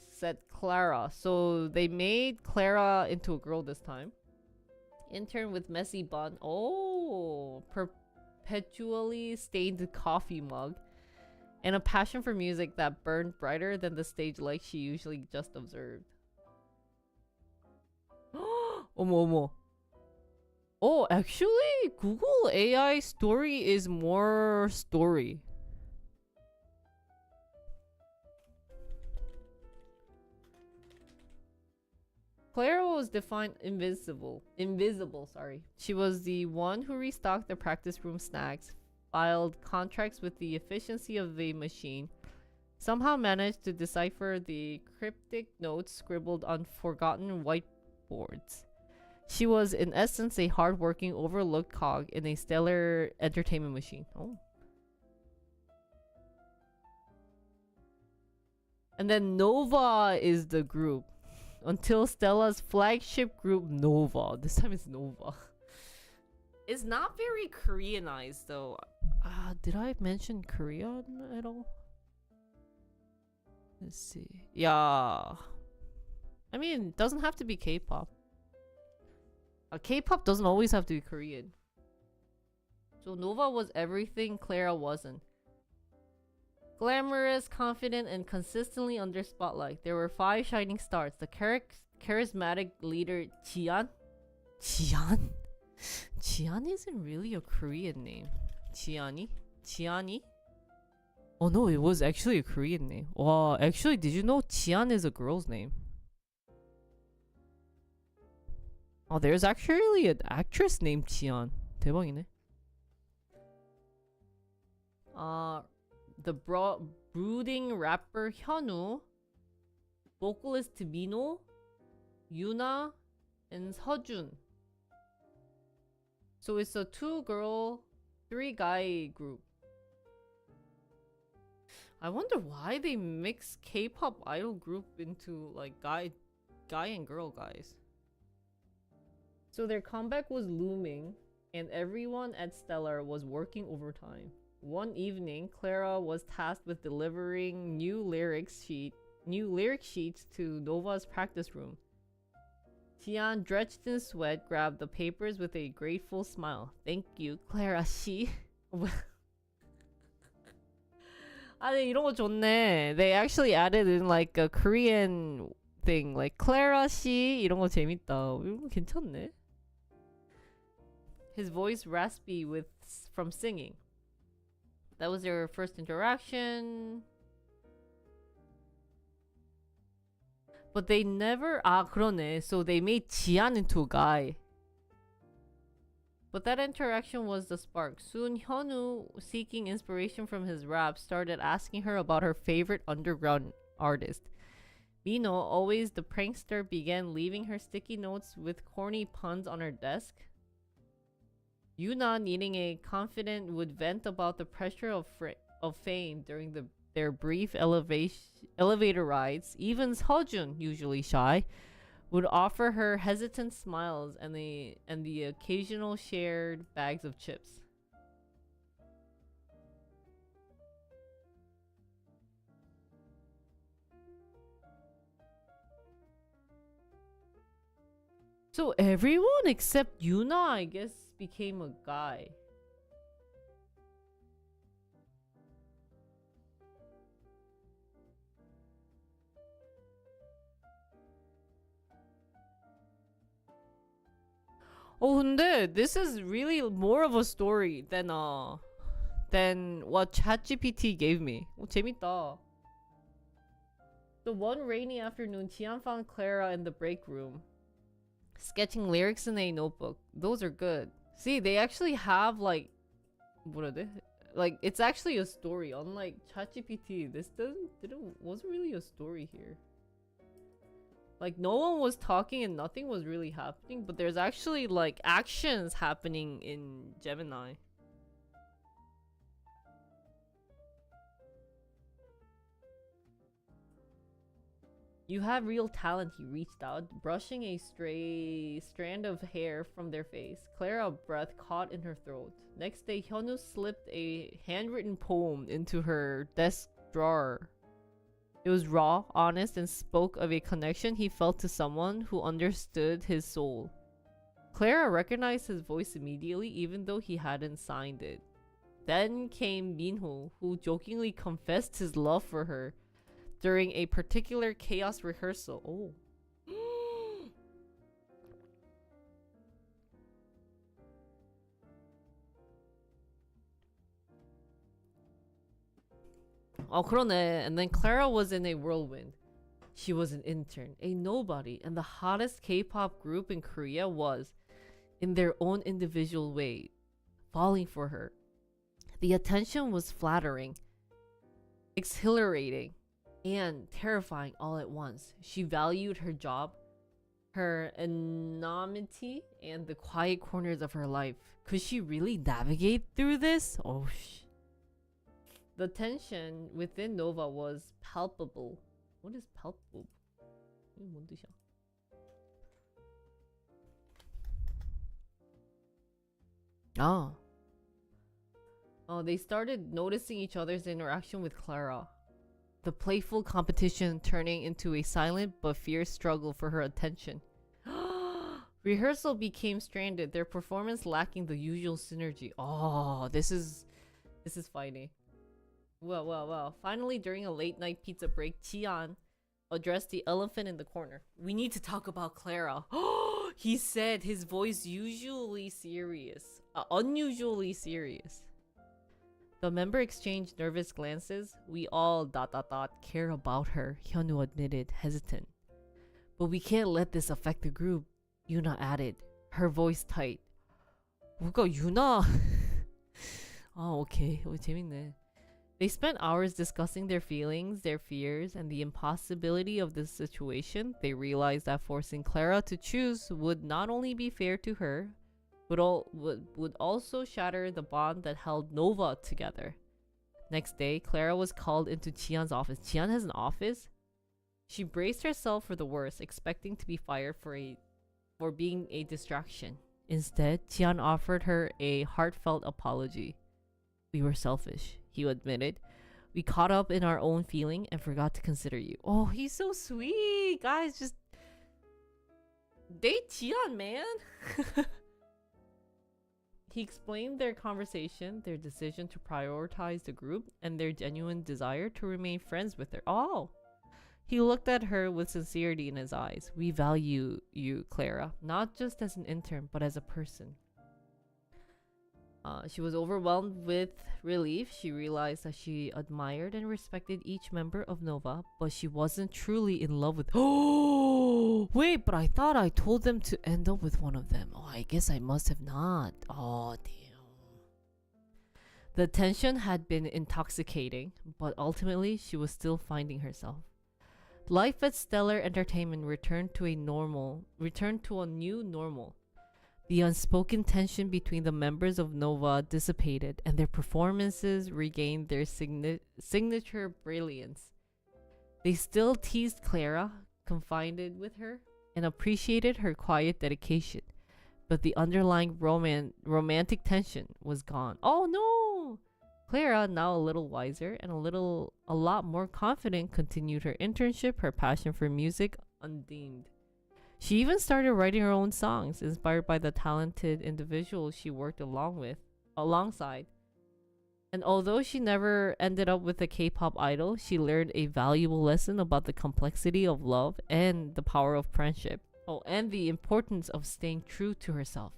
Speaker 1: Said Clara. So they made Clara into a girl this time. Intern with messy bun. Oh, perpetually stained coffee mug. And a passion for music that burned brighter than the stage light she usually just observed. 어머 어머. Oh, actually, Google AI story is more story. Clara was defined invisible, sorry. She was the one who restocked the practice room snacks, filed contracts with the efficiency of the machine, somehow managed to decipher the cryptic notes scribbled on forgotten whiteboards. She was, in essence, a hardworking, overlooked cog in a stellar entertainment machine. Oh. And then Nova is the group. Until Stella's flagship group, Nova. This time it's Nova. It's not very Koreanized, though. Did I mention Korean at all? Let's see. Yeah. I mean, it doesn't have to be K-pop. K-pop doesn't always have to be Korean. So Nova was everything Clara wasn't. Glamorous, confident, and consistently under spotlight. There were 5 shining stars. The charismatic leader Jian. Jian isn't really a Korean name. Jiani? Oh no, it was actually a Korean name. Wow, actually, did you know Jian is a girl's name? Oh, there's actually an actress named Jian. 대박이네. The brooding rapper Hyunwoo, vocalist Minho, Yuna, and Sejun. So it's a 2-girl, 3-guy group. I wonder why they mix K-pop idol group into like guy and girl guys. So their comeback was looming, and everyone at Stellar was working overtime. One evening, Clara was tasked with delivering new lyrics sheet new lyric sheets to Nova's practice room. Tian, drenched in sweat, grabbed the papers with a grateful smile. Thank you, Clara 씨. 아니 이런 거 좋네. They actually added in like a Korean thing, like Clara 씨 이런 거 재밌다. 이거 괜찮네. His voice raspy from singing. That was their first interaction. But they never... 그러네. So they made Jian into a guy. But that interaction was the spark. Soon Hyunwoo, seeking inspiration from his rap, started asking her about her favorite underground artist. Mino, always the prankster, began leaving her sticky notes with corny puns on her desk. Yuna, needing a confidant, would vent about the pressure of fame during their brief elevator rides. Even Seojun, usually shy, would offer her hesitant smiles and the occasional shared bags of chips. So everyone except Yuna, I guess, became a guy. 근데 this is really more of a story than what ChatGPT gave me. 재밌다. The one rainy afternoon, Tian found Clara in the break room, sketching lyrics in a notebook. Those are good. See, they actually have like, what are they? Like, it's actually a story. Unlike ChatGPT, this wasn't really a story here. Like, no one was talking and nothing was really happening, but there's actually like actions happening in Gemini. You have real talent, he reached out, brushing a stray strand of hair from their face. Clara's breath caught in her throat. Next day, Hyunwoo slipped a handwritten poem into her desk drawer. It was raw, honest, and spoke of a connection he felt to someone who understood his soul. Clara recognized his voice immediately, even though he hadn't signed it. Then came Minho, who jokingly confessed his love for her during a particular chaos rehearsal. Oh. 그러네. And then Clara was in a whirlwind. She was an intern, a nobody, and the hottest K-pop group in Korea was, in their own individual way, falling for her. The attention was flattering, exhilarating, and terrifying all at once. She valued her job, her anonymity, and the quiet corners of her life. Could she really navigate through this? The tension within Nova was palpable. What is palpable? They started noticing each other's interaction with Clara. The playful competition turning into a silent but fierce struggle for her attention. Rehearsal became stranded, their performance lacking the usual synergy. This is funny. Well. Finally, during a late night pizza break, Tian addressed the elephant in the corner. We need to talk about Clara. He said, his voice unusually serious. The member exchanged nervous glances. We all ... care about her, Hyunwoo admitted, hesitant. But we can't let this affect the group, Yuna added, her voice tight. 뭐가 유나? 오케이. 재밌네. They spent hours discussing their feelings, their fears, and the impossibility of this situation. They realized that forcing Clara to choose would not only be fair to her, but would also shatter the bond that held Nova together. Next day, Clara was called into Chian's office. Chian has an office? She braced herself for the worst, expecting to be fired for being a distraction. Instead, Chian offered her a heartfelt apology. We were selfish, he admitted. We caught up in our own feeling and forgot to consider you. Oh, he's so sweet. Guys, just date Jian, man. He explained their conversation, their decision to prioritize the group, and their genuine desire to remain friends with her. Oh. He looked at her with sincerity in his eyes. We value you, Clara, not just as an intern, but as a person. She was overwhelmed with relief. She realized that she admired and respected each member of Nova, but she wasn't truly in love with. Oh, wait, but I thought I told them to end up with one of them. Oh, I guess I must have not. Oh, damn. The tension had been intoxicating, but ultimately she was still finding herself. Life at Stellar Entertainment returned to a new normal. The unspoken tension between the members of Nova dissipated, and their performances regained their signature brilliance. They still teased Clara, confided with her, and appreciated her quiet dedication, but the underlying romantic tension was gone. Oh no! Clara, now a little wiser and a lot more confident, continued her internship, her passion for music undimmed. She even started writing her own songs, inspired by the talented individuals she worked alongside. And although she never ended up with a K-pop idol, she learned a valuable lesson about the complexity of love and the power of friendship. Oh, and the importance of staying true to herself.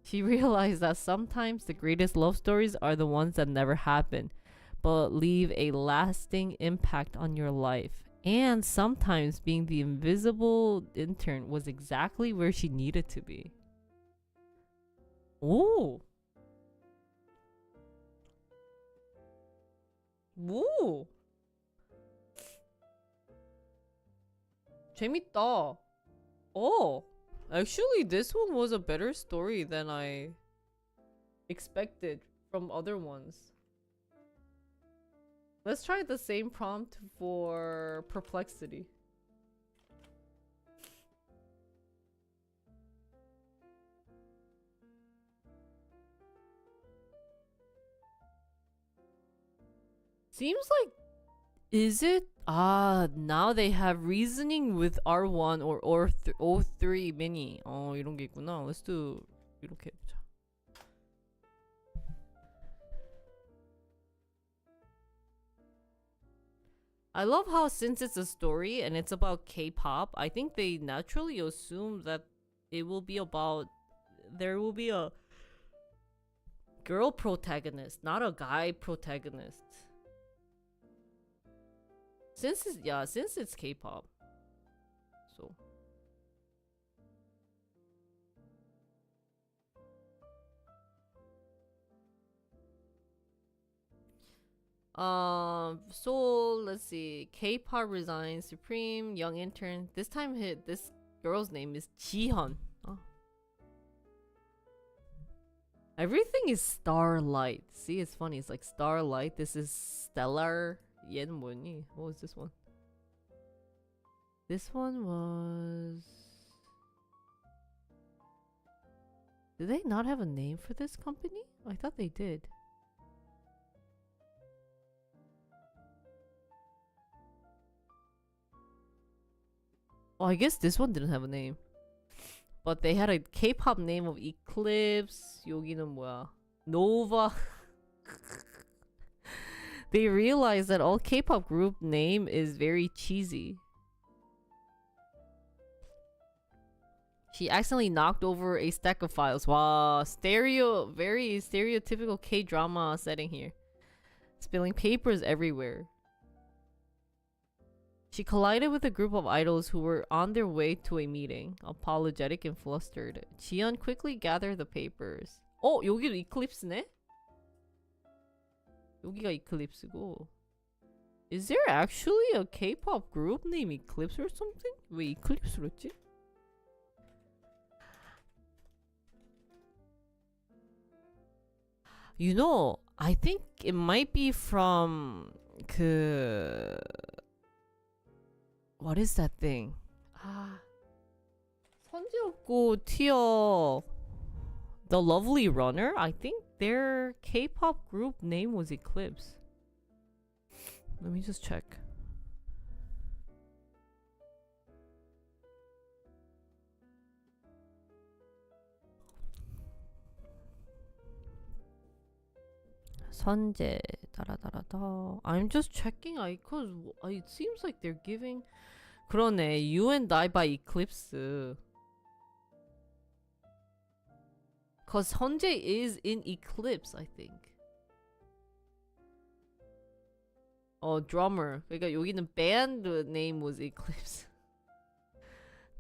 Speaker 1: She realized that sometimes the greatest love stories are the ones that never happen, but leave a lasting impact on your life. And sometimes being the invisible intern was exactly where she needed to be. Ooh. Ooh. 재밌다. Oh. Actually, this one was a better story than I expected from other ones. Let's try the same prompt for Perplexity. Seems like, is it? Now they have reasoning with R1 or O3 mini. 이런 게 있구나. Let's do 이렇게 해보자. I love how, since it's a story and it's about K-pop, I think they naturally assume that it will be about, there will be a girl protagonist, not a guy protagonist. Since it's K-pop. So so let's see. K-pop resigns Supreme, young intern. This time this girl's name is Jihyun. Oh. Everything is Starlight. See, it's funny. It's like Starlight. This is Stellar. 얘는 뭐니? What was this one? This one was... Did they not have a name for this company? I thought they did. Oh, I guess this one didn't have a name. But they had a K-pop name of Eclipse. 여기는 뭐야? Nova. They realized that all K-pop group name is very cheesy. She accidentally knocked over a stack of files. Wow, very stereotypical K-drama setting here. Spilling papers everywhere. She collided with a group of idols who were on their way to a meeting, apologetic and flustered. Jihyun quickly gathered the papers. Oh, 여기도 Eclipse네? 여기가 Eclipse고. Is there actually a K-pop group named Eclipse or something? 왜 Eclipse로 했지? You know, I think it might be from what is that thing? 선지없고 티어 The Lovely Runner? I think their K-pop group name was Eclipse. Let me just check. 선제 따라따라다. I'm just checking. Cause it seems like they're giving. 그러네. You and I by Eclipse. Cause 선제 is in Eclipse, I think. Drummer. 그러니까 여기는 band name was Eclipse.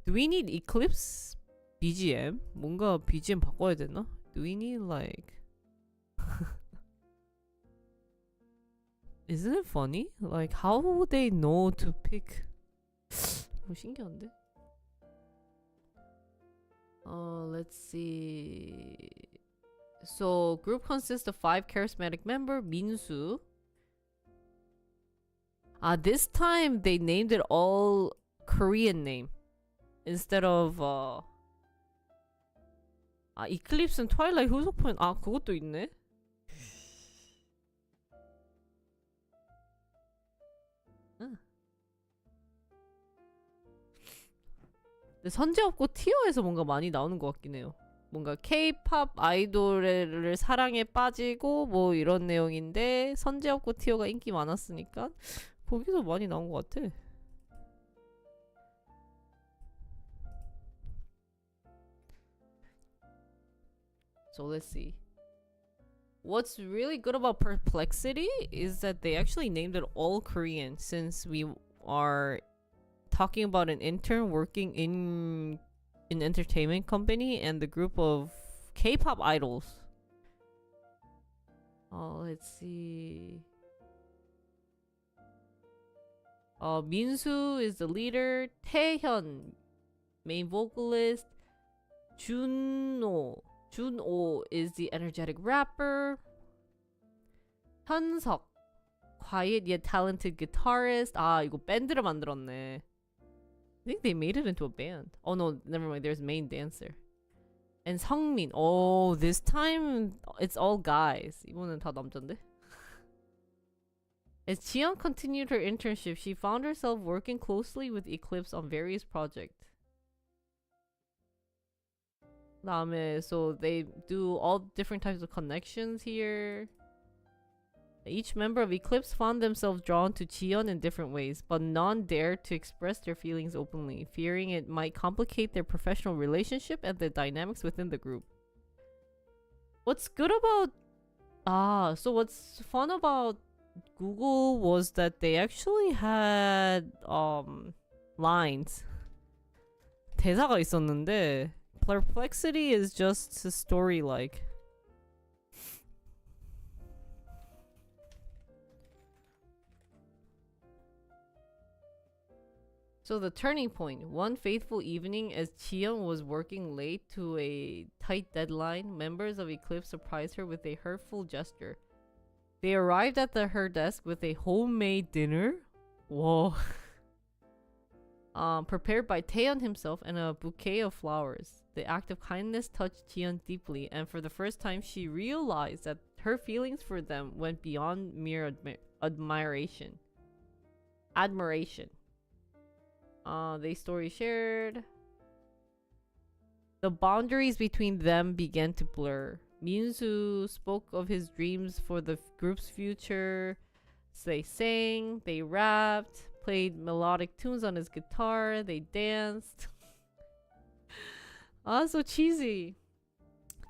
Speaker 1: Do we need Eclipse BGM? 뭔가 BGM 바꿔야 되나? Do we need like Isn't it funny? Like how would they know to pick? 신기한데? Let's see. So group consists of 5 charismatic members. 민수. This time they named it all Korean name instead of Eclipse는 Twilight 후속편. 그것도 있네. 근데 선제 없고 티어에서 뭔가 많이 나오는 것 같긴 해요. 뭔가 K-팝 아이돌을 사랑에 빠지고 뭐 이런 내용인데 선제 없고 티어가 인기 많았으니까 거기서 많이 나온 것 같아. So let's see. What's really good about Perplexity is that they actually named it all Korean, since we are talking about an intern working in an entertainment company and the group of K-pop idols. Let's see. 민수 is the leader. 태현, main vocalist. 준호 is the energetic rapper. 현석, quiet yet talented guitarist. 이거 밴드를 만들었네. I think they made it into a band. Oh no, never mind. There's main dancer. And 성민. Oh, this time it's all guys. 이번엔 다 남잔데? As Chiyeon continued her internship, she found herself working closely with Eclipse on various projects. So they do all different types of connections here. Each member of Eclipse found themselves drawn to Chiyeon in different ways, but none dared to express their feelings openly, fearing it might complicate their professional relationship and the dynamics within the group. What's good about... so what's fun about Google was that they actually had lines. 대사가 있었는데 Perplexity is just a story-like. So the turning point. One fateful evening, as Chiyeon was working late to a tight deadline, members of Eclipse surprised her with a hurtful gesture. They arrived at her desk with a homemade dinner. Whoa. Prepared by Taeyeon himself and a bouquet of flowers. The act of kindness touched Chiyeon deeply, and for the first time she realized that her feelings for them went beyond mere admiration. They story shared. The boundaries between them began to blur. Minsu spoke of his dreams for the group's future. They sang, they rapped, played melodic tunes on his guitar, they danced. So cheesy.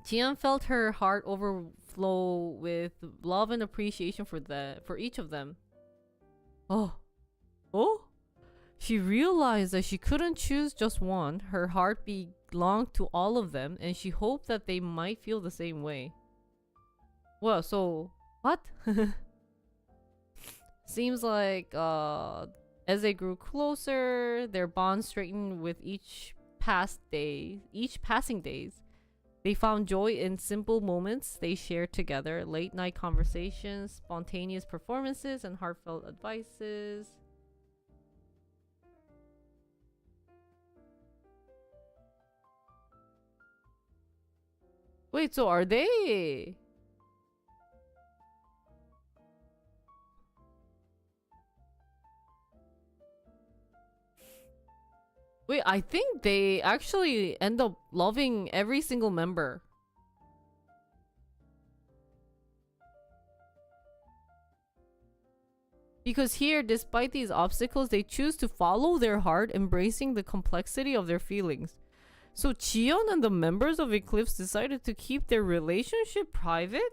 Speaker 1: Jian felt her heart overflow with love and appreciation for each of them. Oh? She realized that she couldn't choose just one. Her heart belonged to all of them, and she hoped that they might feel the same way. Well, so what? Seems like as they grew closer, their bond straightened with each passing days. They found joy in simple moments they shared together, late night conversations, spontaneous performances, and heartfelt advices. Wait, so are they... Wait, I think they actually end up loving every single member. Because here, despite these obstacles, they choose to follow their heart, embracing the complexity of their feelings. So Jiyeon and the members of Eclipse decided to keep their relationship private,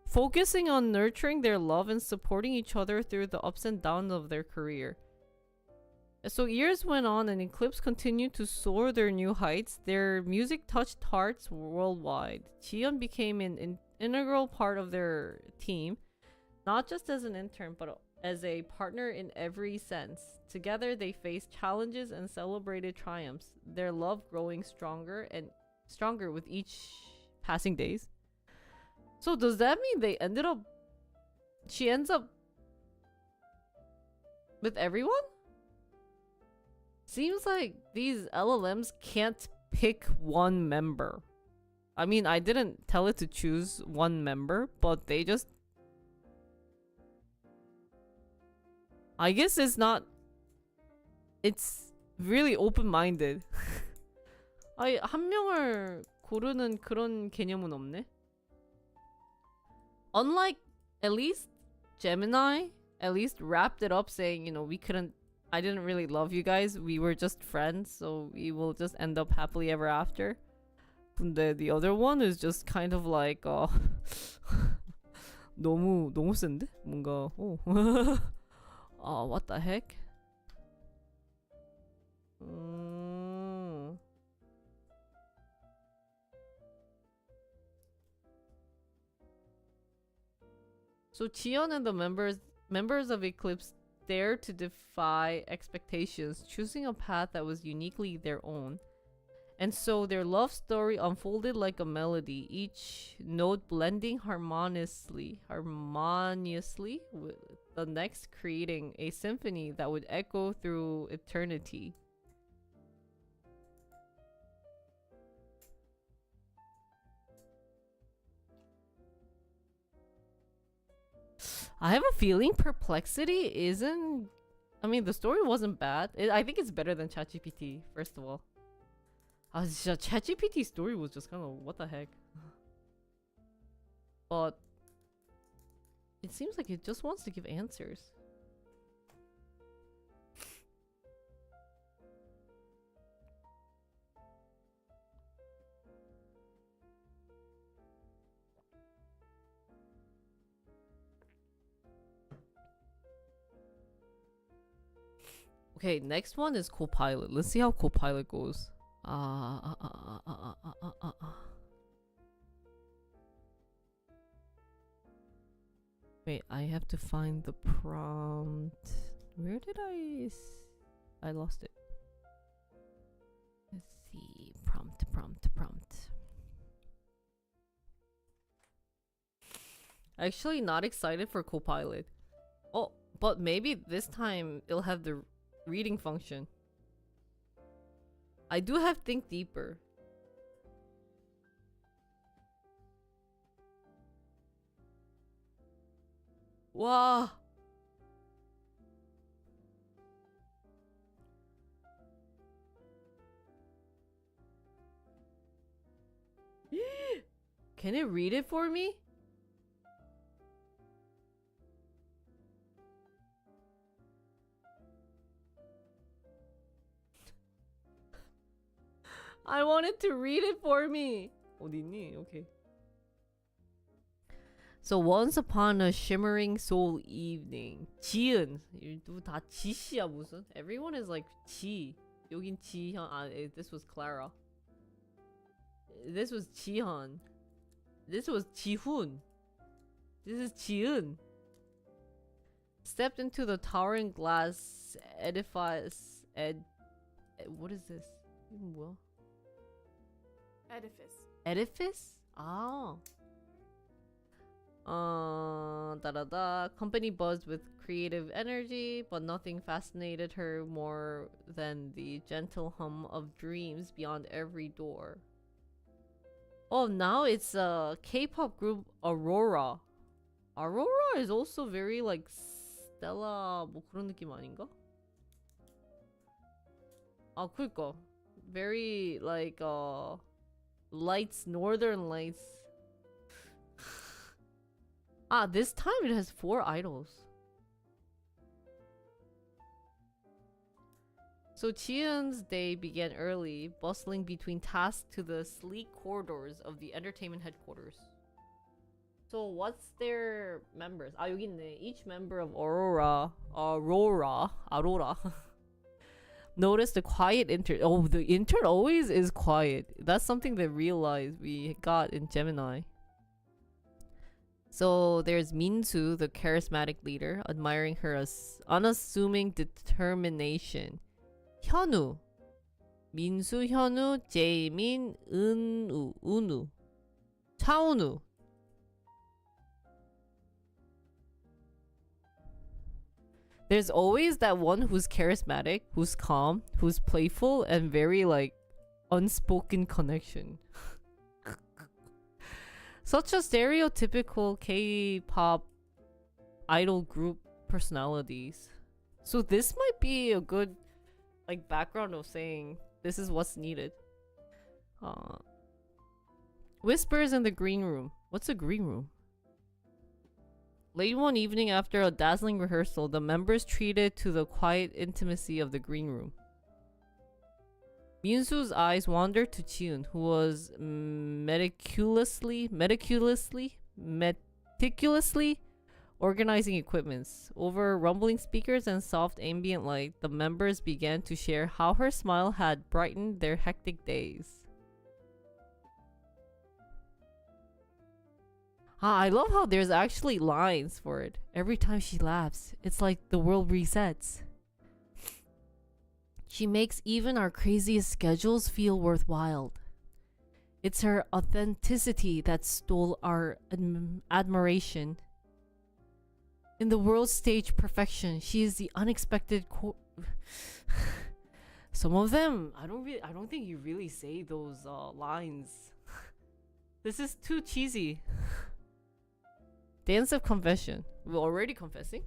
Speaker 1: focusing on nurturing their love and supporting each other through the ups and downs of their career. So years went on and Eclipse continued to soar their new heights. Their music touched hearts worldwide. Jiyeon became an integral part of their team, not just as an intern, but as a partner in every sense. Together, they faced challenges and celebrated triumphs, their love growing stronger and stronger with each passing days. So does that mean she ends up with everyone? Seems like these LLMs can't pick one member. I mean, I didn't tell it to choose one member, but they just... I guess it's really open-minded. 한 명을 고르는 그런 개념은 없네. Unlike, at least, Gemini, at least wrapped it up saying, you know, I didn't really love you guys. We were just friends, so we will just end up happily ever after. 근데 the other one is just kind of like, 너무 센데? 뭔가, oh, what the heck? So Jiyeon and the members of Eclipse dared to defy expectations, choosing a path that was uniquely their own. And so their love story unfolded like a melody, each note blending harmoniously with the next, creating a symphony that would echo through eternity. I have a feeling Perplexity isn't... I mean, the story wasn't bad. I think it's better than ChatGPT, first of all. ChatGPT's story was just kind of, what the heck? But it seems like it just wants to give answers. Okay, next one is Copilot. Let's see how Copilot goes. Wait, I have to find the prompt. Where did I lost it. Let's see. Prompt. Actually not excited for Copilot. Oh, but maybe this time it'll have the reading function. I do have Think Deeper. Wow. Can it read it for me? I wanted to read it for me. 어디 있니? Okay. So once upon a shimmering soul evening. 지은. 다 지씨야 무슨? Everyone is like 지. 여긴 지현. This was Clara. This was 지현. This was 지훈. This is 지은. Stepped into the towering glass edifice. What is this? 뭐야? Edifice? Oh. Company buzzed with creative energy, but nothing fascinated her more than the gentle hum of dreams beyond every door. Oh, now it's a K-pop group, Aurora. Aurora is also very like Stella 뭐 그런 느낌 아닌가? 그니까. Very like lights, northern lights. This time it has 4 idols. So Chiun's day began early, bustling between tasks to the sleek corridors of the entertainment headquarters. So what's their members? 여기 있네. Each member of Aurora noticed the quiet intern. Oh, the intern always is quiet. That's something they realized we got in Gemini. So there's Minsu, the charismatic leader, admiring her unassuming determination. 현우, 민수, 현우, 제이민, 은우, 차은우. There's always that one who's charismatic, who's calm, who's playful, and very like unspoken connection. Such a stereotypical K-pop idol group personalities. So this might be a good like background of saying this is what's needed. Whispers in the green room. What's a green room? Late one evening after a dazzling rehearsal, the members treated to the quiet intimacy of the green room. Minsu's eyes wandered to Chiun, who was meticulously organizing equipments. Over rumbling speakers and soft ambient light, the members began to share how her smile had brightened their hectic days. I love how there's actually lines for it. Every time she laughs, it's like the world resets. She makes even our craziest schedules feel worthwhile. It's her authenticity that stole our admiration. In the world stage perfection, she is the unexpected Some of them, I don't think you really say those lines. This is too cheesy. Dance of confession. We're already confessing?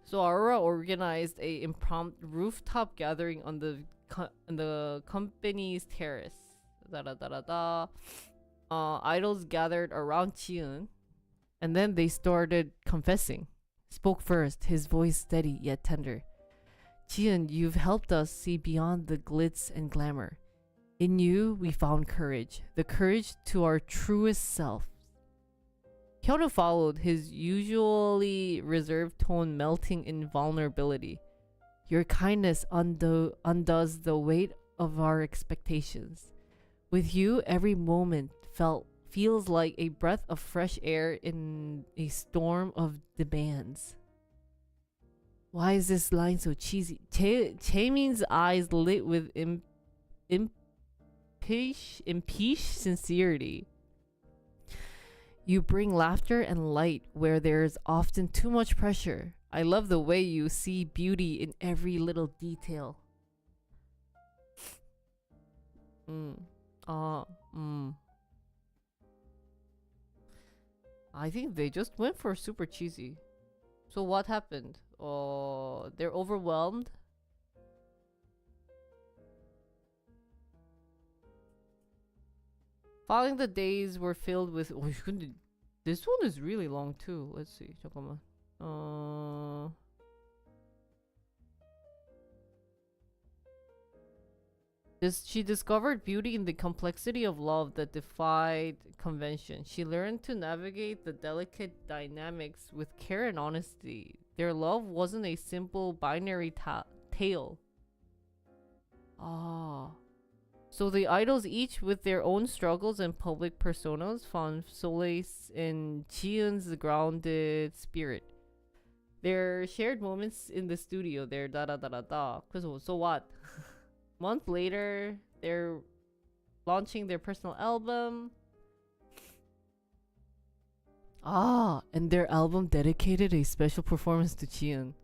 Speaker 1: So Aurora organized a impromptu rooftop gathering on the company's terrace. Idols gathered around Chiun, and then they started confessing. Spoke first, his voice steady yet tender. Chiun, you've helped us see beyond the glitz and glamour. In you, we found courage, the courage to our truest self. Hyunwoo followed, his usually reserved tone melting in vulnerability. Your kindness undoes the weight of our expectations. With you, every moment feels like a breath of fresh air in a storm of demands. Why is this line so cheesy? Chaemin's eyes lit with impish sincerity. You bring laughter and light where there's often too much pressure. I love the way you see beauty in every little detail. I think they just went for super cheesy. So what happened? They're overwhelmed. Following the days were filled with. This one is really long too. Let's see. 잠깐만. She discovered beauty in the complexity of love that defied convention. She learned to navigate the delicate dynamics with care and honesty. Their love wasn't a simple binary tale. So the idols, each with their own struggles and public personas, found solace in Jiun's grounded spirit. Their shared moments in the studio, their da-da-da-da-da. So what? Month later, they're launching their personal album. And their album dedicated a special performance to Jiun.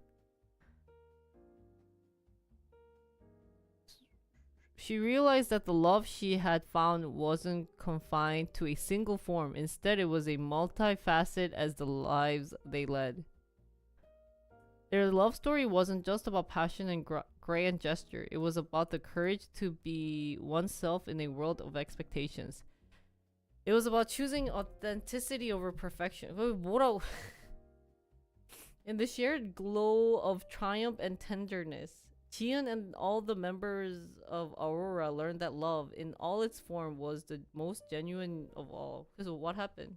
Speaker 1: She realized that the love she had found wasn't confined to a single form. Instead, it was a multifaceted as the lives they led. Their love story wasn't just about passion and grand gesture. It was about the courage to be oneself in a world of expectations. It was about choosing authenticity over perfection. 뭐라고? In the shared glow of triumph and tenderness, Jian and all the members of Aurora learned that love, in all its form, was the most genuine of all. So what happened?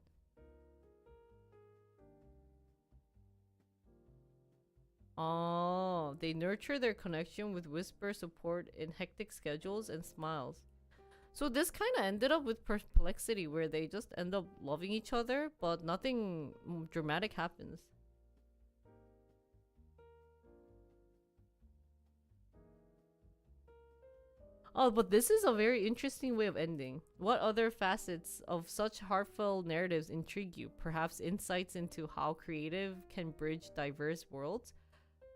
Speaker 1: Oh, they nurture their connection with whisper support in hectic schedules and smiles. So this kind of ended up with perplexity, where they just end up loving each other, but nothing dramatic happens. Oh, but this is a very interesting way of ending. What other facets of such heartfelt narratives intrigue you? Perhaps insights into how creative can bridge diverse worlds?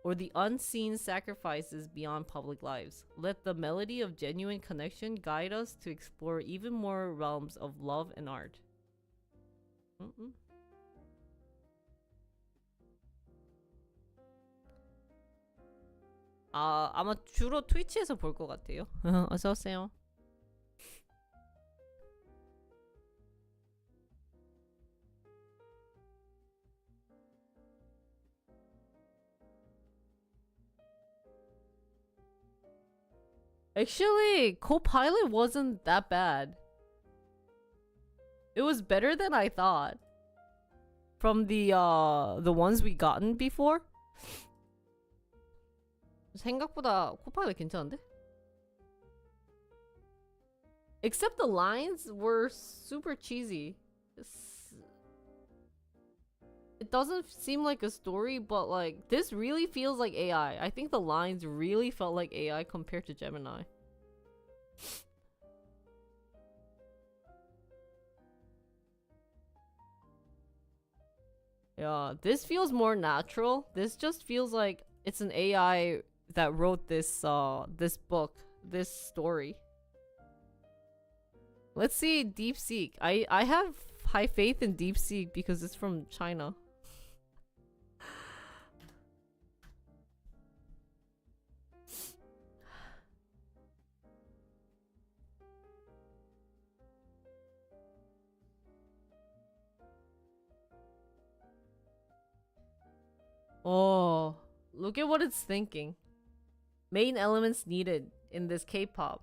Speaker 1: Or the unseen sacrifices beyond public lives? Let the melody of genuine connection guide us to explore even more realms of love and art. 아마 주로 트위치에서 볼 것 같아요. 어서 오세요. Actually, Copilot wasn't that bad. It was better than I thought. From the ones we gotten before. 생각보다 코파일럿 괜찮은데? Except the lines were super cheesy. It doesn't seem like a story, but like this really feels like AI. I think the lines really felt like AI compared to Gemini. Yeah, this feels more natural. This just feels like it's an AI that wrote this this book, this story. Let's see DeepSeek. I have high faith in DeepSeek because it's from China. Oh, look at what it's thinking. Main elements needed in this K-pop.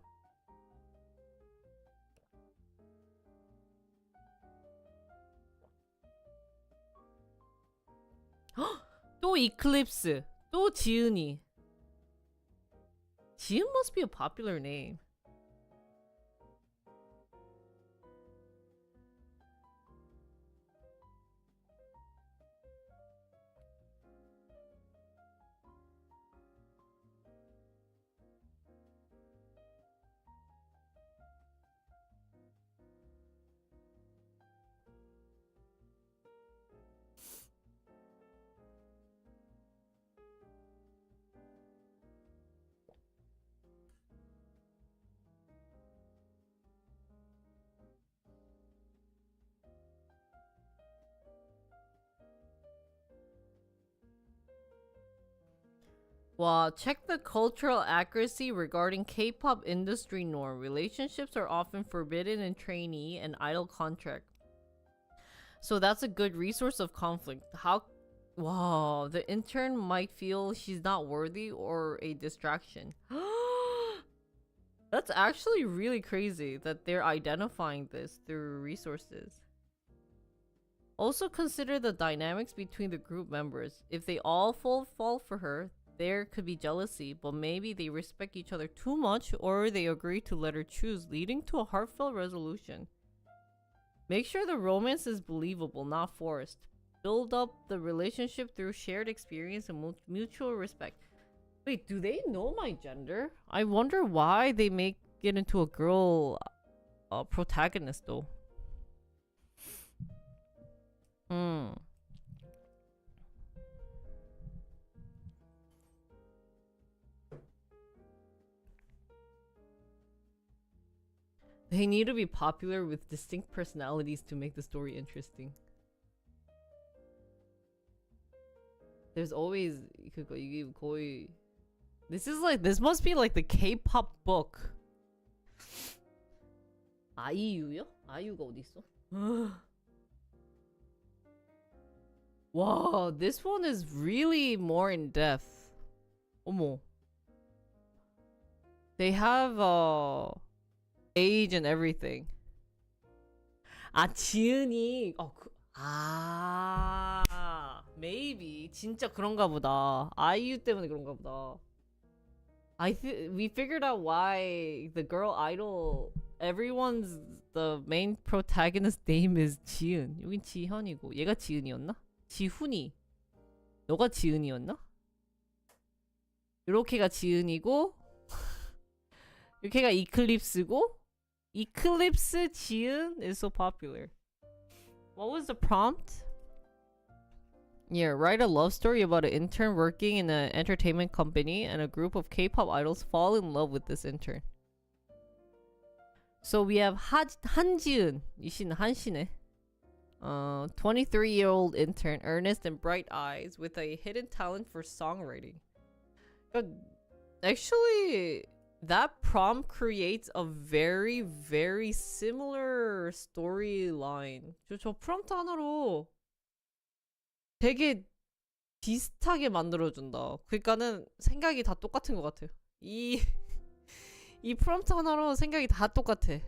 Speaker 1: 또 Eclipse. 또 지은이. 지은 must be a popular name. Wow, check the cultural accuracy regarding K-pop industry norm. Relationships are often forbidden in trainee and idol contract. So that's a good resource of conflict. How... Wow, the intern might feel she's not worthy or a distraction. That's actually really crazy that they're identifying this through resources. Also consider the dynamics between the group members. If they all fall for her, there could be jealousy, but maybe they respect each other too much or they agree to let her choose, leading to a heartfelt resolution. Make sure the romance is believable, not forced. Build up the relationship through shared experience and mutual respect. Wait, do they know my gender? I wonder why they make it into a girl protagonist though. They need to be popular with distinct personalities to make the story interesting. There's always 이게 거의 this must be like the K-pop book. 아이유요? 아이유가 어디 있어? Wow, this one is really more in depth. 어머. They have age and everything. 아, 지은이 maybe 진짜 그런가 보다. 아이유 때문에 그런가 보다. We figured out why the girl idol the main protagonist name is 지은. 여긴 지현이고 얘가 지은이었나? 지훈이. 너가 지은이었나? 요렇게가 지은이고 이렇게가 이클립스고 Eclipse 지은 is so popular. What was the prompt? Yeah, write a love story about an intern working in an entertainment company and a group of K-pop idols fall in love with this intern. So we have 한지은. 이 씨는 한씨네. 23-year-old intern, earnest and bright eyes with a hidden talent for songwriting. Actually, that prompt creates a very, very similar storyline. 저 프롬프트 하나로 되게 비슷하게 만들어준다. 그러니까는 생각이 다 똑같은 것 같아요. 이 프롬프트 하나로 생각이 다 똑같아.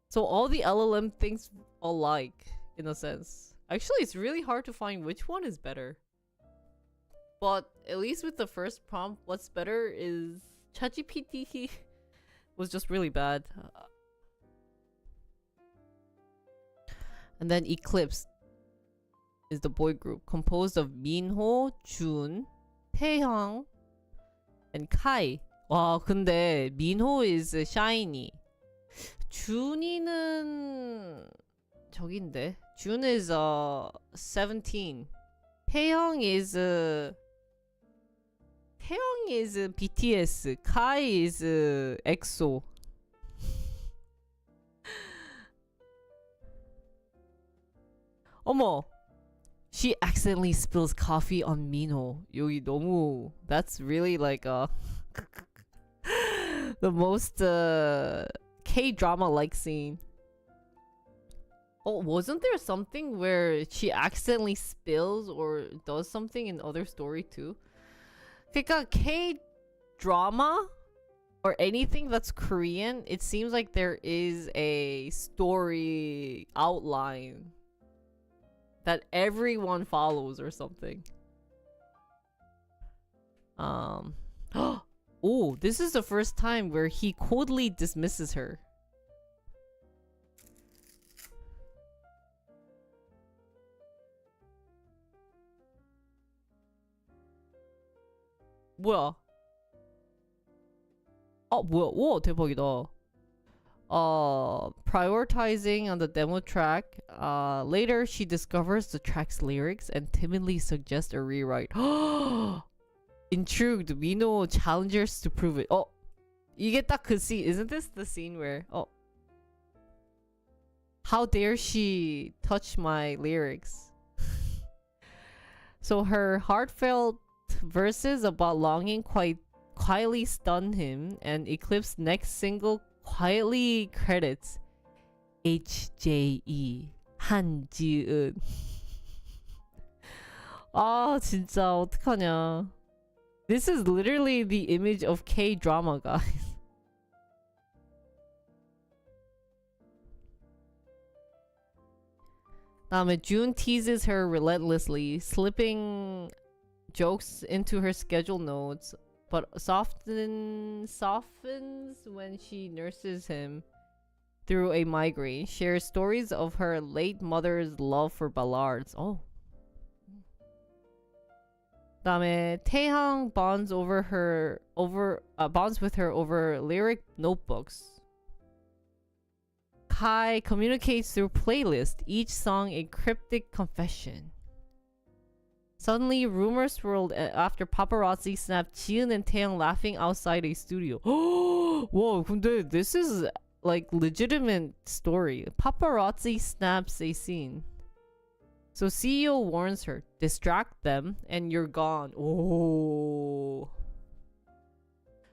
Speaker 1: So all the LLM thinks alike, in a sense. Actually, it's really hard to find which one is better. But at least with the first prompt, what's better is ChatGPT was just really bad. And then Eclipse is the boy group composed of Minho, Jun, Taehyung, and Kai. 와, 근데 Minho is shiny. 준이는 저긴데. Jun is 17. Taehyung is BTS. Kai is EXO. 어머. She accidentally spills coffee on Minho. 여기 너무 that's really like the most K-drama like scene. Oh, wasn't there something where she accidentally spills or does something in other story too? 그러니까 K-drama or anything that's Korean, it seems like there is a story outline that everyone follows or something. Oh, this is the first time where he coldly dismisses her. 뭐야? 뭐야? 와, 대박이다. Prioritizing on the demo track. Later, she discovers the track's lyrics and timidly suggests a rewrite. Intrigued, Minho challenges to prove it. 이게 딱 그 scene. Isn't this the scene where how dare she touch my lyrics? So her heartfelt verses about longing quietly stun him, and Eclipse's next single quietly credits HJE 한지은. 아 진짜 어떡하냐. This is literally the image of K-drama, guys. June teases her relentlessly, slipping jokes into her schedule notes, but softens when she nurses him through a migraine, shares stories of her late mother's love for ballads. Taehyung bonds with her over lyric notebooks. Kai communicates through playlist, each song a cryptic confession. Suddenly, rumors swirled after paparazzi snapped Jiun and Taehyung laughing outside a studio. Whoa, 근데 this is like legitimate story. Paparazzi snaps a scene. So CEO warns her, distract them and you're gone. Oh.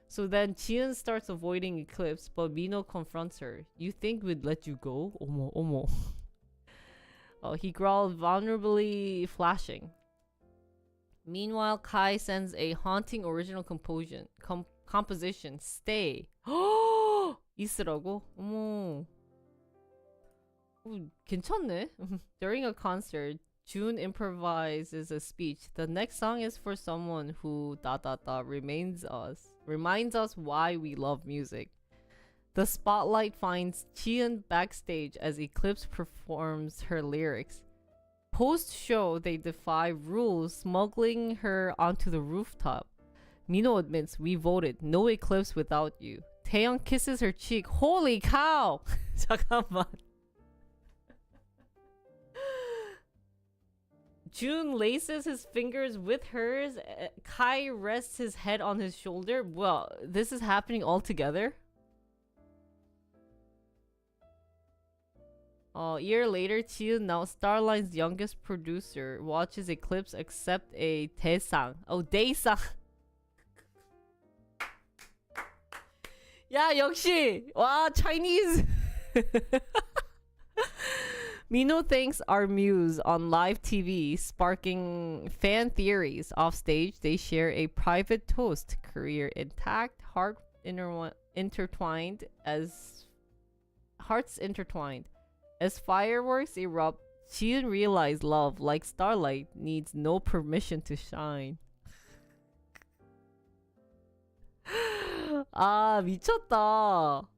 Speaker 1: So then Chian starts avoiding Eclipse, but Mino confronts her. You think we'd let you go? Omo, omo. Oh, he growled, vulnerably flashing. Meanwhile, Kai sends a haunting original composition. Stay. 있으라고? 어머. 괜찮네. During a concert, June improvises a speech. The next song is for someone who ... reminds us why we love music. The spotlight finds Chian backstage as Eclipse performs her lyrics. Post-show, they defy rules, smuggling her onto the rooftop. Mino admits, we voted. No Eclipse without you. Taeyong kisses her cheek. Holy cow! 잠깐만. June laces his fingers with hers. Kai rests his head on his shoulder. Well, this is happening all together. A year later, Chiun, now Starline's youngest producer, watches Eclipse accept a daesang. Oh, daesang. 야, 역시! 와, Chinese! Mino thanks our muse on live TV, sparking fan theories. Off stage, they share a private toast. Career intact, hearts intertwined. As fireworks erupt, Chiun realizes love, like starlight, needs no permission to shine. 아, 미쳤다.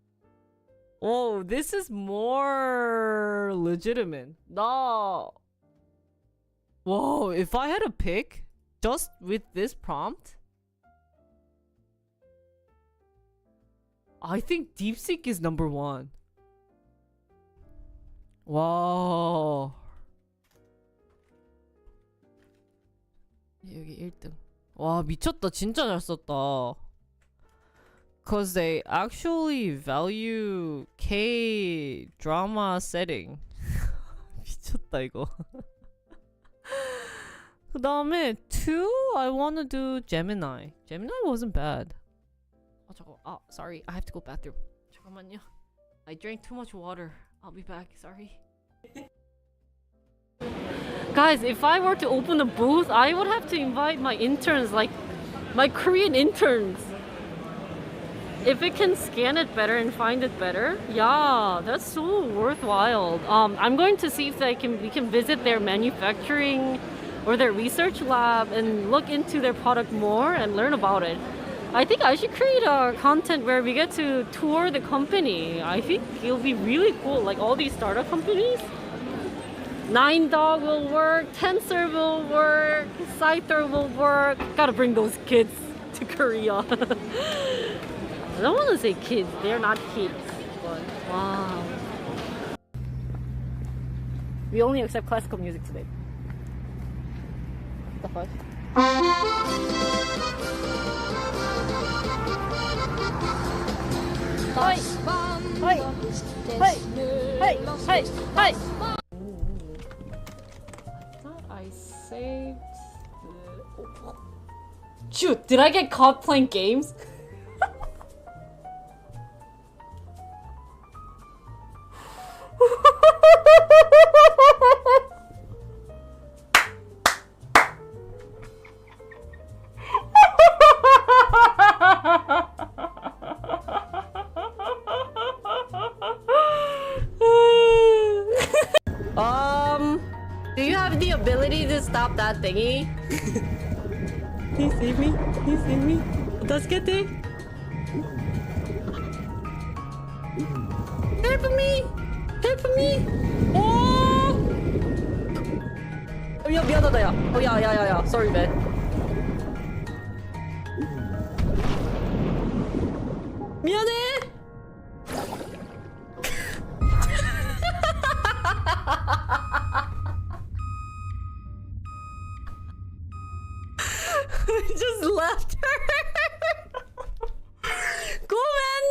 Speaker 1: Oh, this is more legitimate. Whoa, if I had a pick, just with this prompt, I think DeepSeek is number one. 와. 여기 1등. 와, 미쳤다. 진짜 잘 썼다. Cause they actually value K-drama setting. 미쳤다 이거. 그 다음에 2, I wanna do Gemini. Gemini wasn't bad. 잠깐만. Sorry. I have to go bathroom. 잠깐만요. I drank too much water. I'll be back. Sorry. Guys, if I were to open a booth, I would have to invite my interns, like my Korean interns. If it can scan it better and find it better, yeah, that's so worthwhile. I'm going to see if we can visit their manufacturing or their research lab and look into their product more and learn about it. I think I should create a content where we get to tour the company. I think it'll be really cool, like all these startup companies. 9dog will work, Tensor will work, Scyther will work. Gotta bring those kids to Korea. I don't want to say kids, they're not kids, but wow. We only accept classical music today. What the fuck? Hi! Hi! Hi! Hi! Hi! Hi! I thought I saved the... Shoot! Did I get caught playing games? Do you have the ability to stop that thingy? Please save me. Please save me. Tasukete. Help me. Help me. Oh. 야, 미안하다, 야. 야. Sorry, man. 미안해. I just left her. Go, man.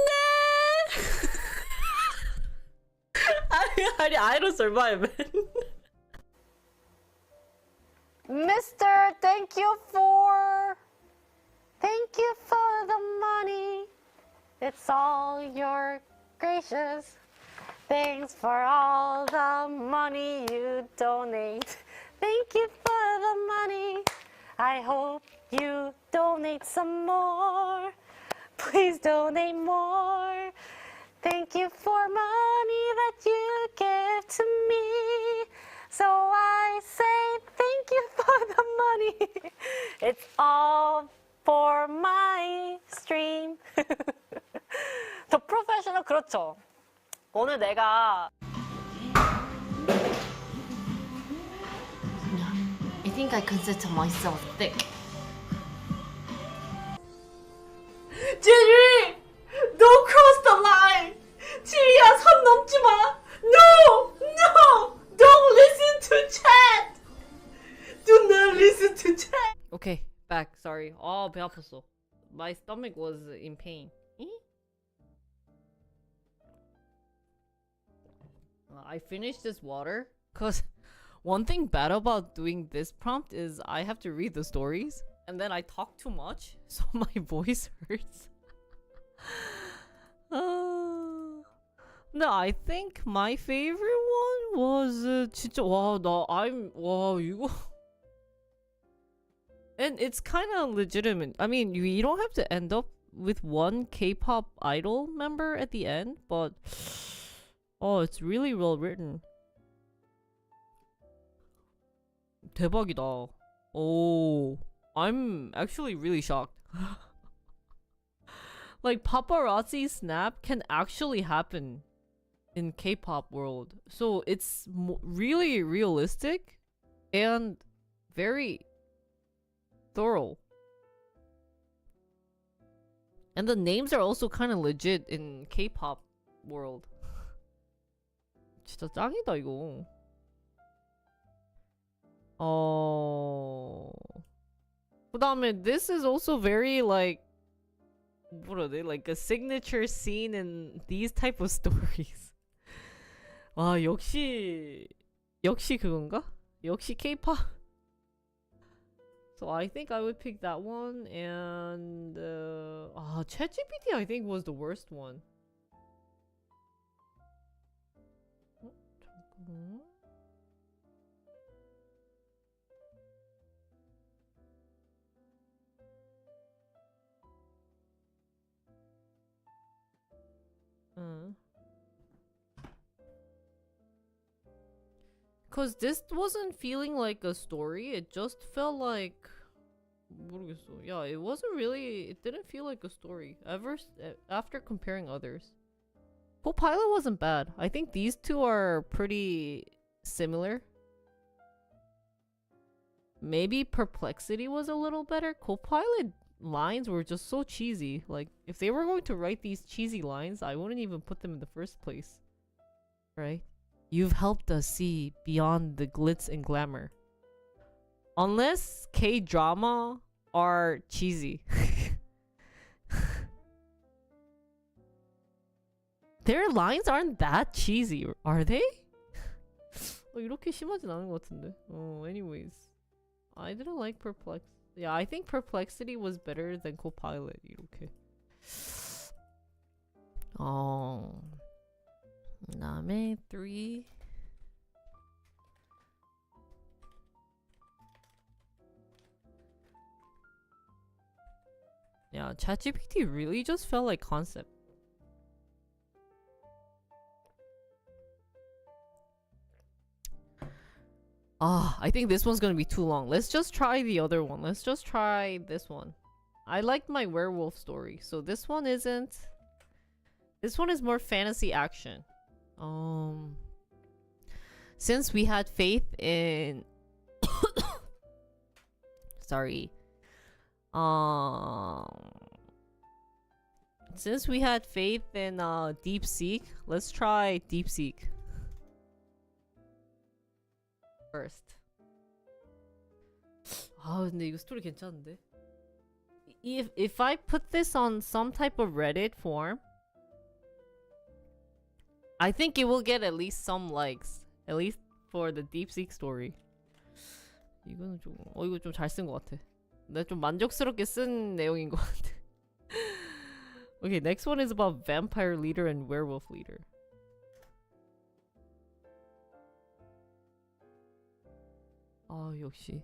Speaker 1: I don't survive, man.
Speaker 6: Mister, thank you for the money. It's all your gracious. Thanks for all the money you donate. Thank you for the money. I hope you donate some more. Please donate more. Thank you for money that you give to me. So I say thank you for the money. It's all for my stream. 더 프로페셔널 그렇죠. 오늘 내가
Speaker 7: I think I consider myself thick.
Speaker 1: 제리! Don't cross the line! 지리야, 선 넘지 마! No! No! Don't listen to chat! Do not listen to chat! Okay, back. Sorry. 배 아팠어. My stomach was in pain. I finished this water because one thing bad about doing this prompt is I have to read the stories and then I talk too much, so my voice hurts. No, I think my favorite one was 진짜 와 이거 and it's kind of legitimate. I mean, you don't have to end up with one K-pop idol member at the end, but it's really well written. 대박이다. I'm actually really shocked. Like paparazzi snap can actually happen in K-pop world. So it's really realistic and very thorough. And the names are also kind of legit in K-pop world. 진짜 짱이다 이거. 그다음에 this is also very like what are they, like a signature scene in these type of stories. 와 역시 그건가? 역시 K-pop. So I think I would pick that one, and ChatGPT I think was the worst one. Cause this wasn't feeling like a story, it just felt like 모르겠어. Yeah, it didn't feel like a story ever after comparing others. Copilot wasn't bad. I think these two are pretty similar. Maybe Perplexity was a little better. Copilot lines were just so cheesy. Like, if they were going to write these cheesy lines, I wouldn't even put them in the first place. Right? You've helped us see beyond the glitz and glamour. Unless K-drama are cheesy. Their lines aren't that cheesy, are they? 이렇게 심하진 않은 것 같은데. Anyways. I didn't like Perplex. Yeah, I think Perplexity was better than Copilot. 이렇게. 그다음에 3. Yeah, ChatGPT really just felt like concept. I think this one's gonna be too long. Let's just try the other one. Let's just try this one. I liked my werewolf story, so this one isn't. This one is more fantasy action. Since we had faith in sorry. Since we had faith in DeepSeek, let's try DeepSeek first. 근데 이거 스토리 괜찮은데? If I put this on some type of Reddit form, I think it will get at least some likes. At least for the DeepSeek story. 이거는 좀 이거 좀 잘 쓴 것 같아. 내가 좀 만족스럽게 쓴 내용인 것 같아. Okay, next one is about vampire leader and werewolf leader. 역시.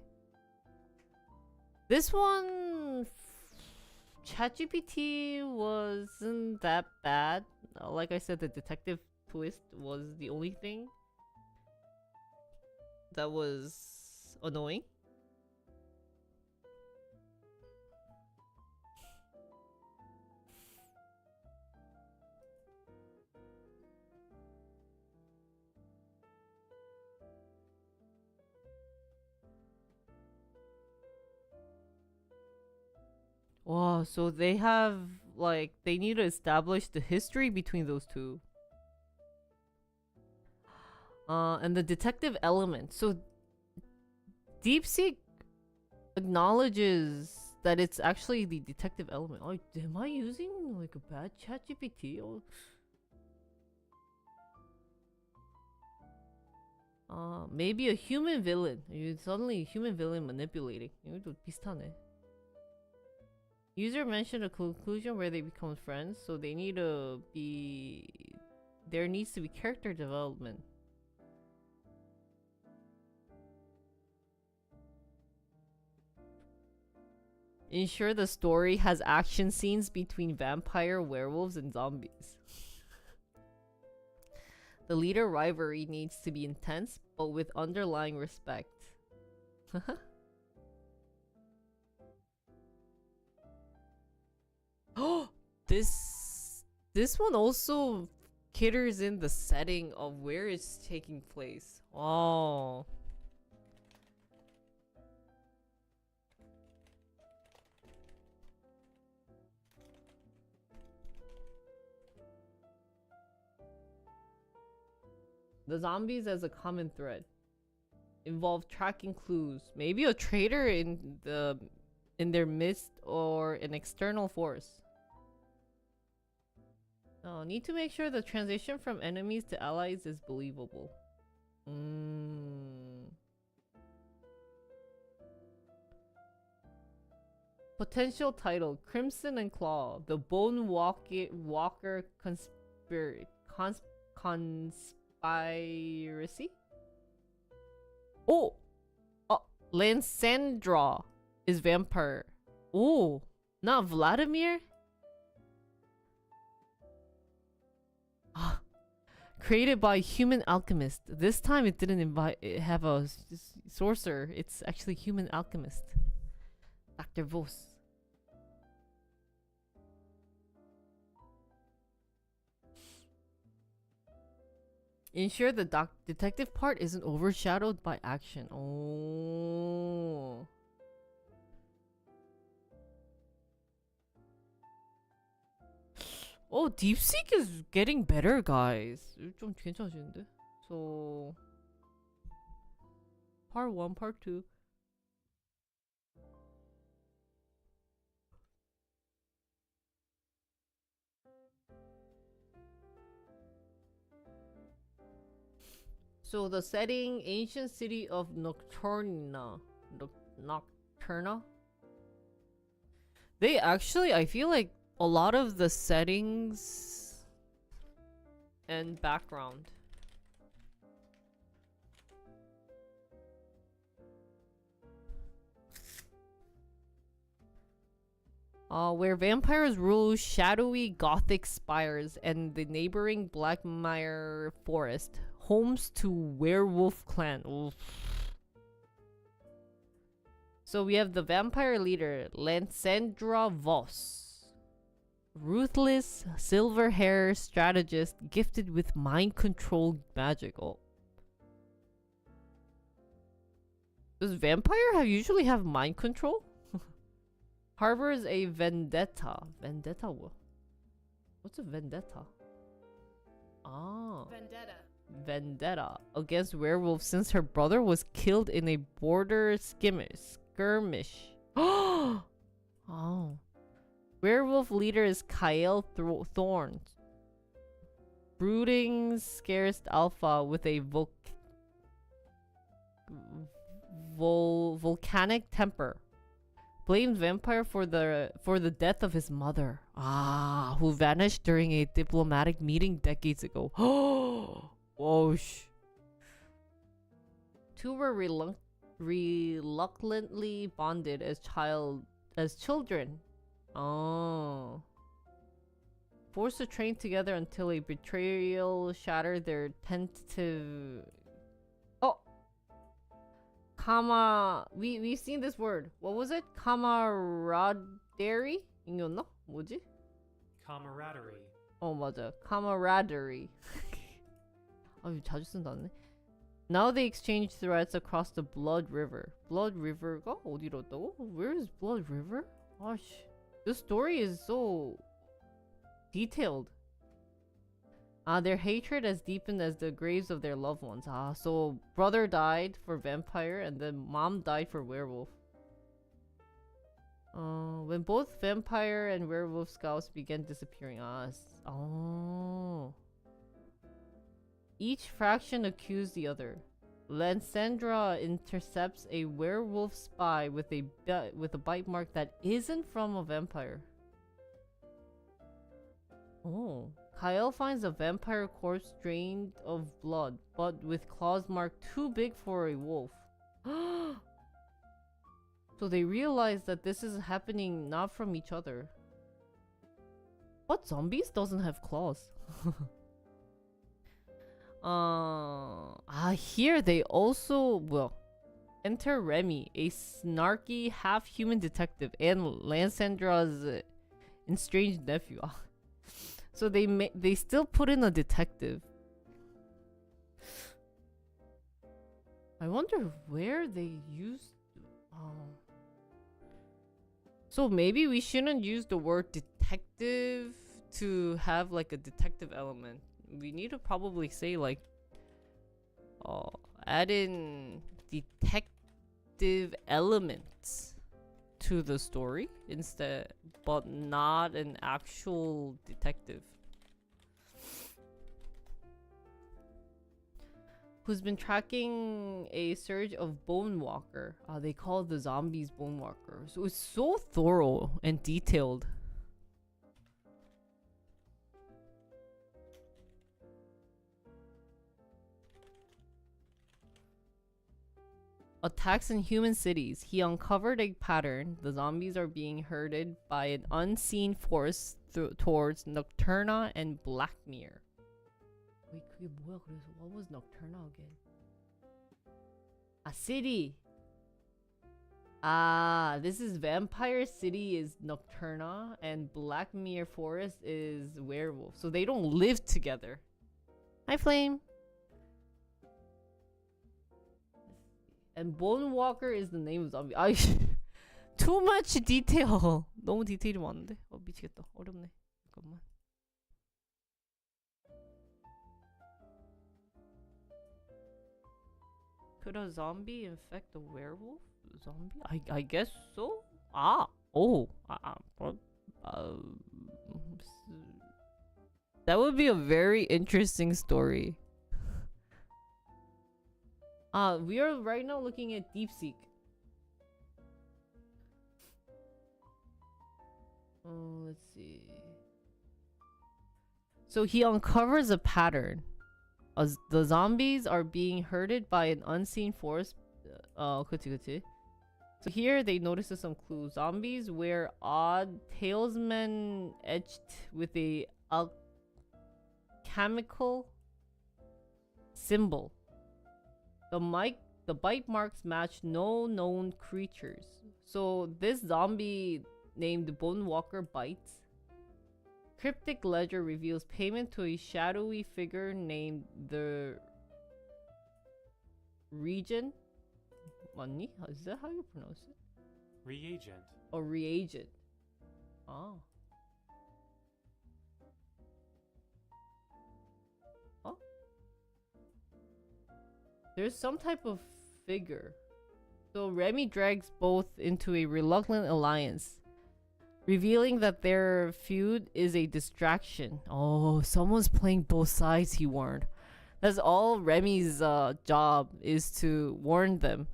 Speaker 1: This one, ChatGPT wasn't that bad. Like I said, the detective twist was the only thing that was annoying. Wow, so they have, like, they need to establish the history between those two. And the detective element. So, DeepSeek acknowledges that it's actually the detective element. Oh, am I using, like, a bad ChatGPT? Maybe a human villain. Suddenly, human villain manipulating. 이것도 비슷하네. User mentioned a conclusion where they become friends, so they need to be... There needs to be character development. Ensure the story has action scenes between vampire, werewolves, and zombies. The leader rivalry needs to be intense, but with underlying respect. This one also caters in the setting of where it's taking place. Oh. The zombies as a common thread involve tracking clues, maybe a traitor in their midst or an external force. Need to make sure the transition from enemies to allies is believable. Potential title: Crimson and Claw, the Bone Walker conspiracy. Oh! Lansandra is vampire. Oh! Not Vladimir? Created by human alchemist. This time it didn't have a sorcerer. It's actually human alchemist. Dr. Vos. Ensure the detective part isn't overshadowed by action. Oh. Oh, DeepSeek is getting better, guys. 좀 괜찮아지는데? So, part 1, part 2. So the setting, ancient city of Nocturna. Nocturna? They actually, I feel like a lot of the settings and background. Where vampires rule shadowy gothic spires and the neighboring Blackmire forest, homes to werewolf clan. Oof. So we have the vampire leader, Lansandra Voss. Ruthless, silver hair strategist gifted with mind control magic. Oh. Does vampire usually have mind control? Harbors a vendetta. Vendetta what? What's a vendetta? Ah. Vendetta against werewolves since her brother was killed in a border skirmish. Oh. Werewolf leader is Kyle Thorns. brooding, scarce alpha with a volcanic temper blames vampire for the death of his mother, who vanished during a diplomatic meeting decades ago. Whoa, two were reluctantly bonded as children. Oh. Forced to train together until a betrayal shattered their tentative. Oh, we've seen this word. What was it? Camaraderie? 이겼나? 뭐지?
Speaker 8: Camaraderie.
Speaker 1: 맞아. Camaraderie. 자주 쓴다네. Now they exchange threats across the Blood River. Blood River가 어디로 왔다고? Where is Blood River? This story is so detailed. Their hatred as deepened as the graves of their loved ones. So brother died for vampire and then mom died for werewolf. When both vampire and werewolf scouts began disappearing. Each faction accused the other. Lansandra intercepts a werewolf spy with a bite mark that isn't from a vampire. Kyle finds a vampire corpse drained of blood, but with claws marked too big for a wolf. So they realize that this is happening not from each other. But zombies doesn't have claws. Here they also enter Remy, a snarky half-human detective, and Lansandra's estranged nephew. So they still put in a detective. I wonder where they used. So maybe we shouldn't use the word detective to have like a detective element. We need to probably say like, add in detective elements to the story instead, but not an actual detective who's been tracking a surge of bone walker. They call the zombies bone walker. So it's so thorough and detailed. Attacks in human cities. He uncovered a pattern. The zombies are being herded by an unseen force towards Nocturna and Blackmere. Wait, 그게 뭐야? 그래서 what was Nocturna again? City. This is Vampire City is Nocturna and Blackmere Forest is Werewolf. So they don't live together. Hi, Flame. And Bone Walker is the name of zombie. Too much detail. 너무 디테일이 많은데? 미치겠다. 어렵네. 잠깐만. Could a zombie infect a werewolf? Zombie? I guess so. That would be a very interesting story. We are right now looking at DeepSeek. Let's see. So he uncovers a pattern. As the zombies are being herded by an unseen force. 그치. So here they notice some clues. Zombies wear odd talisman etched with a alchemical symbol. The bite marks match no known creatures. So this zombie named Bone Walker bites. Cryptic ledger reveals payment to a shadowy figure named the Regent. 맞니? Is that how you pronounce it?
Speaker 8: Reagent.
Speaker 1: Or reagent. There's some type of figure. So Remy drags both into a reluctant alliance. revealing that their feud is a distraction. Oh, someone's playing both sides, he warned. That's all Remy's job is, to warn them.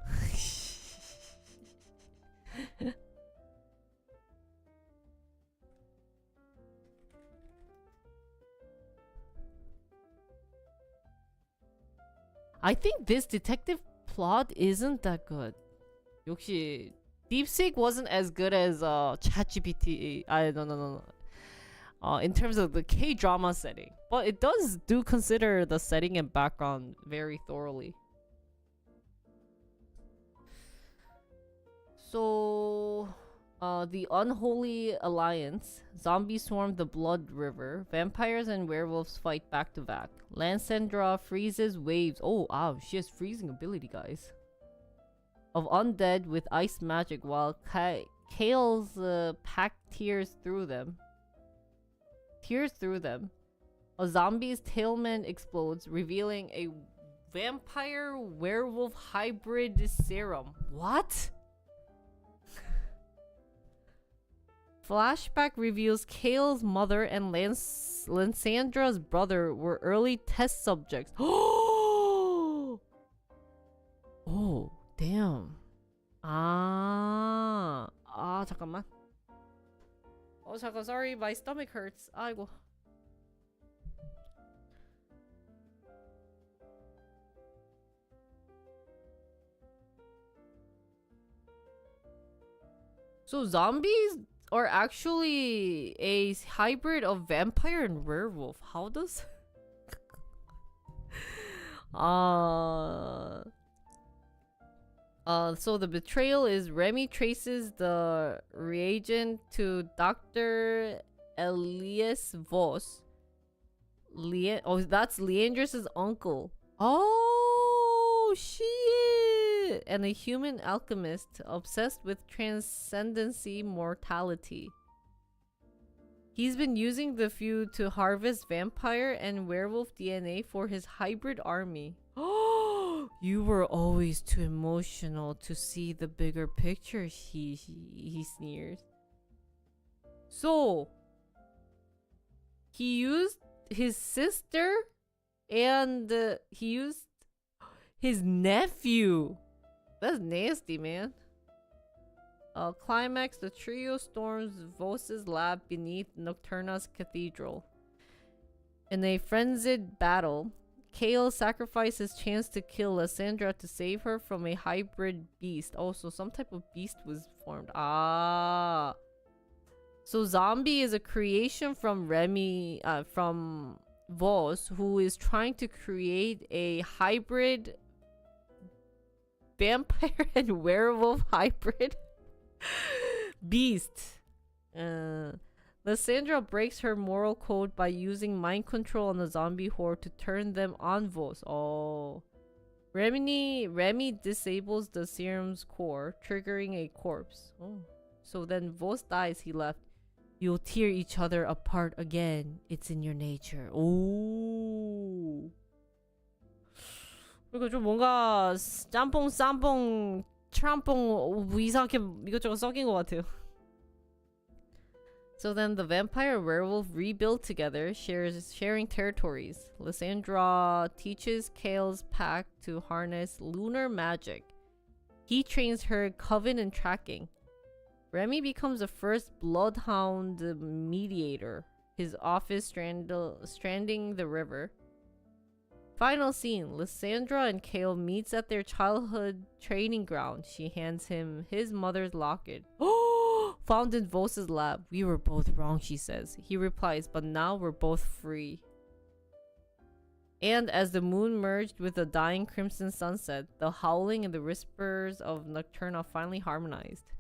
Speaker 1: I think this detective plot isn't that good. 역시 DeepSeek wasn't as good as ChatGPT. No. In terms of the K-drama setting, but it does consider the setting and background very thoroughly. So, the Unholy Alliance. Zombies swarm the Blood River. Vampires and werewolves fight back to back. Lansandra freezes waves. Oh, wow, she has freezing ability, guys. Of undead with ice magic, while Kale's pack tears through them. A zombie's tailman explodes, revealing a vampire werewolf hybrid serum. What? Flashback reveals Kale's mother and Lansandra's brother were early test subjects. Oh, damn. 잠깐만. 잠깐, sorry, my stomach hurts. 아이고. So zombies are actually a hybrid of vampire and werewolf. How does so the betrayal is Remy traces the reagent to Dr. Elias Voss. That's Leandros' uncle. Oh, shit! And a human alchemist obsessed with transcendency mortality. He's been using the feud to harvest vampire and werewolf DNA for his hybrid army. Oh, you were always too emotional to see the bigger picture, he sneers. So, he used his sister and he used his nephew. That's nasty, man. Climax, the trio storms Voss's lab beneath Nocturna's cathedral. In a frenzied battle, Kale sacrificed his chance to kill Lysandra to save her from a hybrid beast. Oh, so some type of beast was formed. So zombie is a creation from Remy, from Voss, who is trying to create a hybrid vampire and werewolf hybrid beast. Lysandra breaks her moral code by using mind control on the zombie horde to turn them on Voss. Oh. Remy disables the serum's core, triggering a corpse. Oh. So then Voss dies, he left. You'll tear each other apart again. It's in your nature. 오. 그리고 좀 뭔가 짬뽕, 쌈뽕, 트람뽕 이상하게 이것저것 섞인 것 같아요. So then the vampire werewolf rebuild together, sharing territories. Lysandra teaches Kale's pack to harness lunar magic. He trains her coven and tracking. Remy becomes the first bloodhound mediator, his office stranding the river. Final scene, Lysandra and Kale meets at their childhood training ground. She hands him his mother's locket. Found in Voss's lab. We were both wrong, she says. He replies, but now we're both free. And as the moon merged with the dying crimson sunset, the howling and the whispers of Nocturna finally harmonized.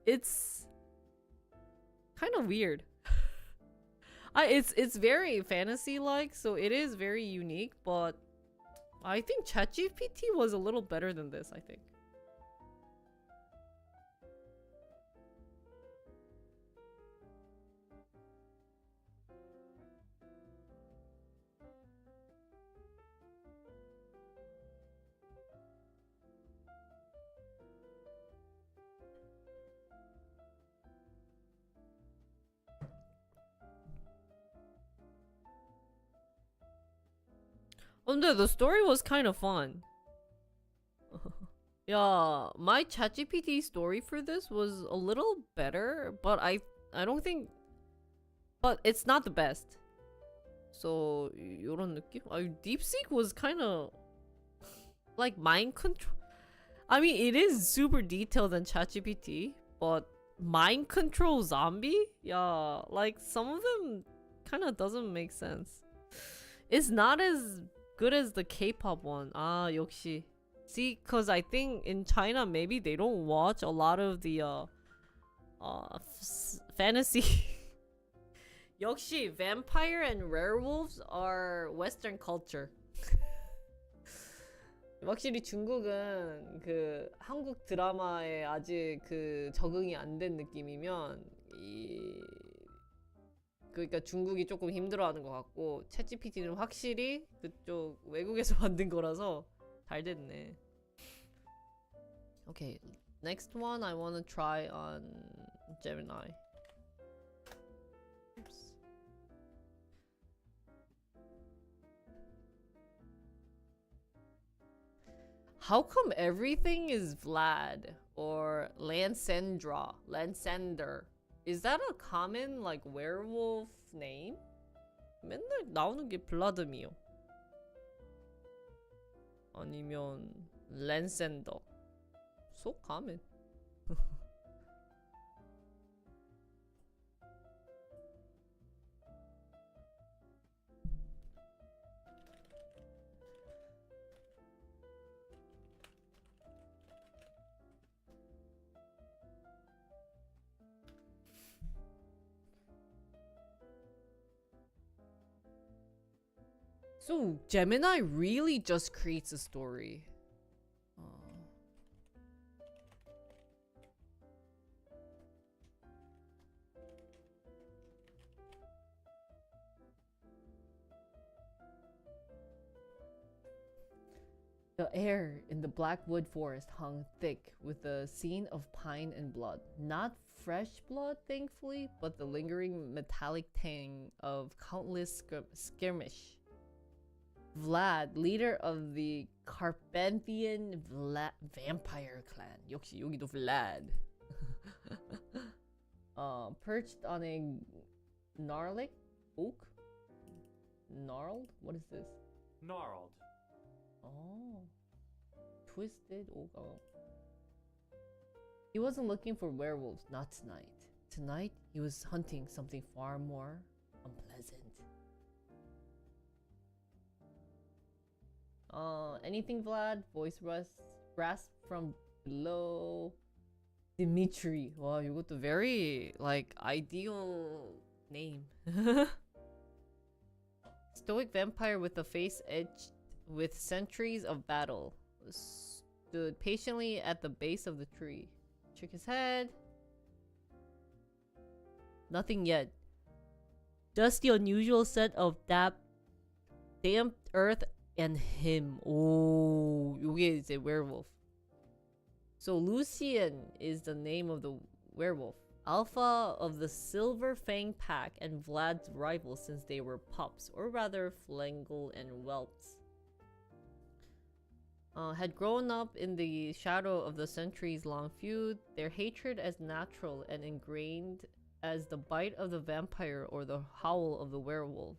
Speaker 1: It's kind of weird. It's very fantasy-like, so it is very unique, but I think ChatGPT was a little better than this, I think. 근데 the story was kind of fun. Yeah, my ChatGPT story for this was a little better, but I don't think, but it's not the best. So 이런 느낌? DeepSeek was kind of like mind control. I mean, it is super detailed than ChatGPT, but mind control zombie? Yeah, like some of them kind of doesn't make sense. It's not as good as the K-pop one. 아, 역시. See, cause I think in China maybe they don't watch a lot of the fantasy. 역시 vampire and werewolves are Western culture. 확실히 중국은 그 한국 드라마에 아직 그 적응이 안 된 느낌이면 그러니까 중국이 조금 힘들어하는 것 같고 챗GPT는 확실히 그쪽 외국에서 만든 거라서 잘 됐네. Okay, next one I want to try on Gemini. Oops. How come everything is Vlad or Lansandra? Lansander. Is that a common like werewolf name? 맨날 나오는 게 블라드미요. 아니면 랜센더. So common. So Gemini really just creates a story. The air in the Blackwood forest hung thick with a scene of pine and blood. Not fresh blood, thankfully, but the lingering metallic tang of countless skirmish. Vlad, leader of the Carpathian vampire clan. 역시 여기도 Vlad. Perched on a gnarled oak? Gnarled? What is this?
Speaker 8: Gnarled.
Speaker 1: Oh. Twisted oak. Oh. He wasn't looking for werewolves, not tonight. Tonight, he was hunting something far more unpleasant. Anything, Vlad? Voice rasp from below. Dimitri. Wow, 이것도 very, like, ideal name. Stoic vampire with a face edged with centuries of battle. Stood patiently at the base of the tree. Shook his head. Nothing yet. Just the unusual scent of damp earth and him. Oh, 요게 이제 werewolf. So Lucian is the name of the werewolf. Alpha of the Silver Fang pack and Vlad's rival since they were pups, or rather Flangle and Whelps. Had grown up in the shadow of the centuries-long feud, their hatred as natural and ingrained as the bite of the vampire or the howl of the werewolf.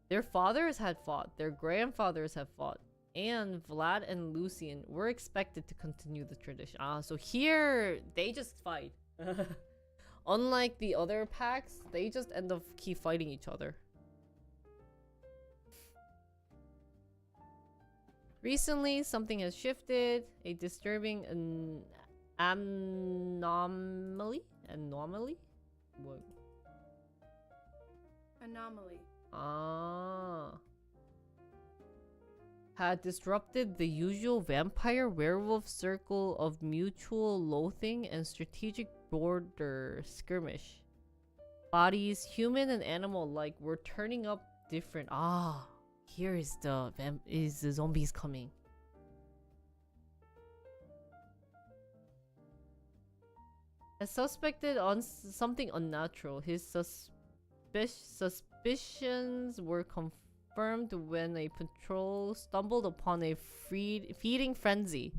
Speaker 1: Their fathers had fought, their grandfathers had fought, and Vlad and Lucian were expected to continue the tradition. So here, they just fight. Unlike the other packs, they just end up keep fighting each other. Recently, something has shifted. A disturbing anomaly? What?
Speaker 9: Anomaly.
Speaker 1: Had disrupted the usual vampire-werewolf circle of mutual loathing and strategic border skirmish. Bodies, human and animal alike, were turning up different. Here is the zombies coming. As suspected on something unnatural, his suspicions were confirmed when a patrol stumbled upon a feeding frenzy.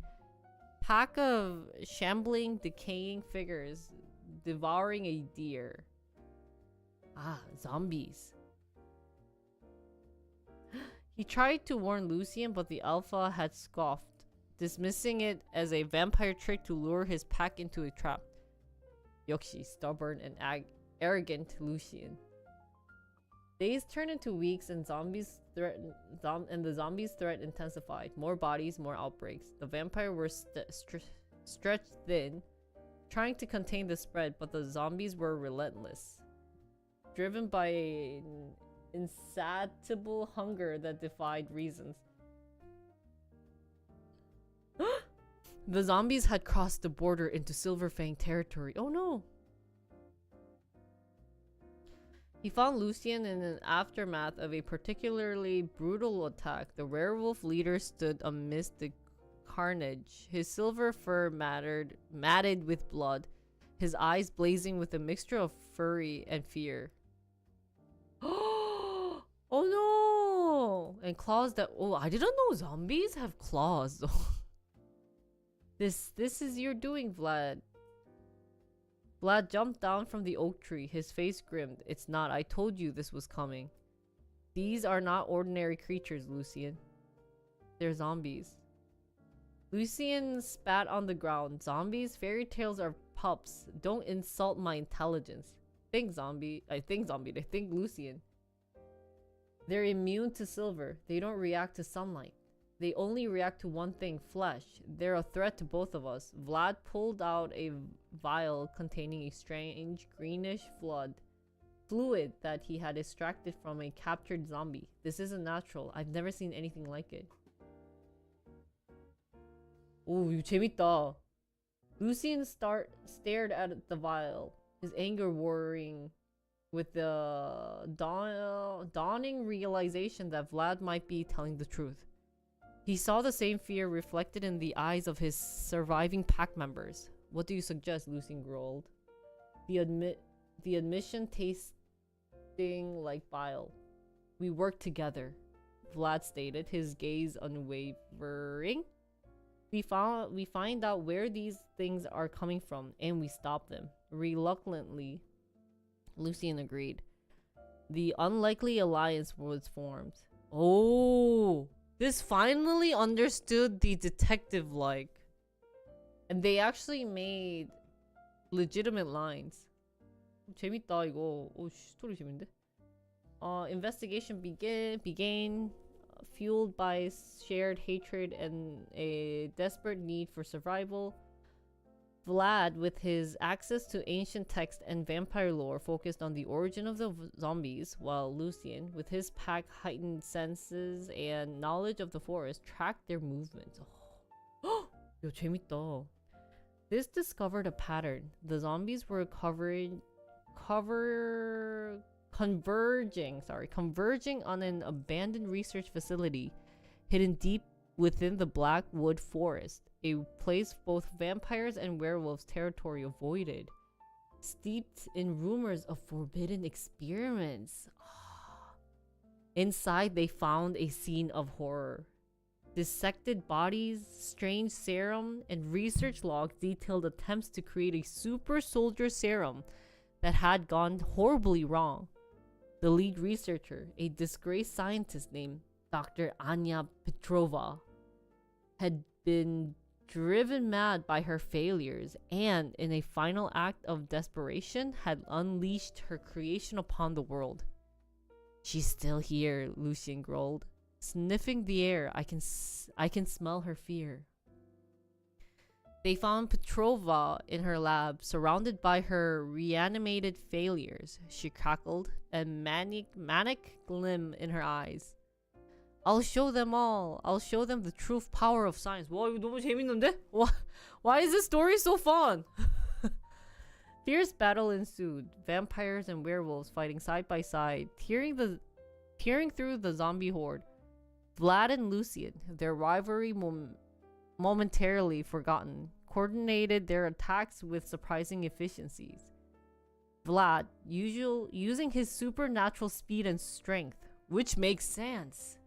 Speaker 1: Pack of shambling, decaying figures devouring a deer. Ah, zombies. He tried to warn Lucien, but the alpha had scoffed, dismissing it as a vampire trick to lure his pack into a trap. 역시 stubborn and arrogant Lucien. Days turned into weeks, and the zombies' threat intensified. More bodies, more outbreaks. The vampire were stretched thin, trying to contain the spread, but the zombies were relentless, driven by an insatiable hunger that defied reasons. The zombies had crossed the border into Silverfang territory. Oh no! He found Lucien in an aftermath of a particularly brutal attack. The werewolf leader stood amidst the carnage, his silver fur matted with blood, his eyes blazing with a mixture of fury and fear. Oh no! And claws that... Oh, I didn't know zombies have claws. This is your doing, Vlad. Vlad jumped down from the oak tree, his face grimmed. It's not. I told you this was coming. These are not ordinary creatures, Lucien. They're zombies. Lucien spat on the ground. Zombies? Fairy tales are pups. Don't insult my intelligence. Think Lucien. They're immune to silver. They don't react to sunlight. They only react to one thing, flesh. They're a threat to both of us. Vlad pulled out a vial containing a strange greenish fluid that he had extracted from a captured zombie. This isn't natural. I've never seen anything like it. Oh, 이거 재밌다. Lucien stared at the vial, his anger warring with the dawning realization that Vlad might be telling the truth. He saw the same fear reflected in the eyes of his surviving pack members. What do you suggest? Lucien growled. The admission tasting like bile. We work together, Vlad stated, his gaze unwavering. We find out where these things are coming from, and we stop them. Reluctantly, Lucien agreed. The unlikely alliance was formed. Oh! This finally understood the detective-like. And they actually made legitimate lines. 재밌다 이거. 오, 스토리 재밌는데? Investigation began fueled by shared hatred and a desperate need for survival. Vlad, with his access to ancient text and vampire lore, focused on the origin of the zombies, while Lucien, with his pack heightened senses and knowledge of the forest, tracked their movements. Oh, 야, 재밌다. This discovered a pattern. The zombies were converging on an abandoned research facility hidden deep within the Blackwood Forest, a place both vampires and werewolves territory avoided, steeped in rumors of forbidden experiments. Inside, they found a scene of horror. Dissected bodies, strange serum, and research logs detailed attempts to create a super soldier serum that had gone horribly wrong. The lead researcher, a disgraced scientist named Dr. Anya Petrova, had been driven mad by her failures and, in a final act of desperation, had unleashed her creation upon the world. She's still here, Lucien growled. Sniffing the air, I can smell her fear. They found Petrova in her lab, surrounded by her reanimated failures. She cackled, a manic gleam in her eyes. I'll show them all. I'll show them the true power of science. 와, 이거 너무 재밌는데? Why is this story so fun? Fierce battle ensued. Vampires and werewolves fighting side by side, tearing through the zombie horde. Vlad and Lucien, their rivalry momentarily forgotten, coordinated their attacks with surprising efficiencies. Vlad, using his supernatural speed and strength, which makes sense.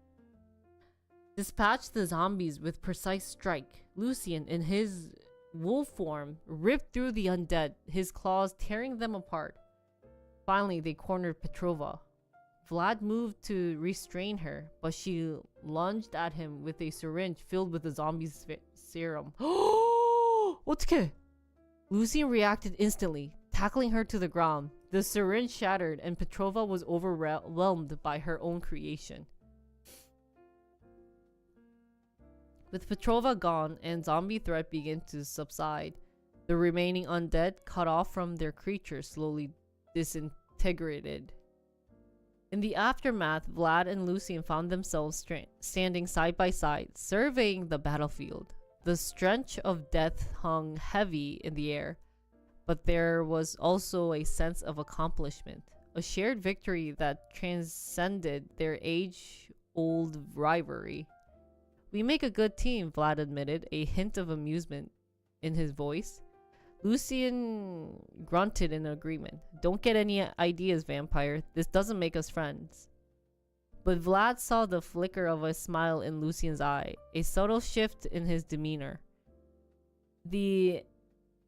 Speaker 1: Dispatch the zombies with precise strike. Lucian, in his wolf form, ripped through the undead, his claws tearing them apart. Finally, they cornered Petrova. Vlad moved to restrain her, but she lunged at him with a syringe filled with the zombie's serum. 어떡해! Lucian reacted instantly, tackling her to the ground. The syringe shattered, and Petrova was overwhelmed by her own creation. With Petrova gone and zombie threat began to subside, the remaining undead, cut off from their creatures, slowly disintegrated. In the aftermath, Vlad and Lucian found themselves standing side by side, surveying the battlefield. The stench of death hung heavy in the air, but there was also a sense of accomplishment, a shared victory that transcended their age-old rivalry. "We make a good team," Vlad admitted, a hint of amusement in his voice. Lucian grunted in agreement. "Don't get any ideas, vampire. This doesn't make us friends." But Vlad saw the flicker of a smile in Lucian's eye, a subtle shift in his demeanor. The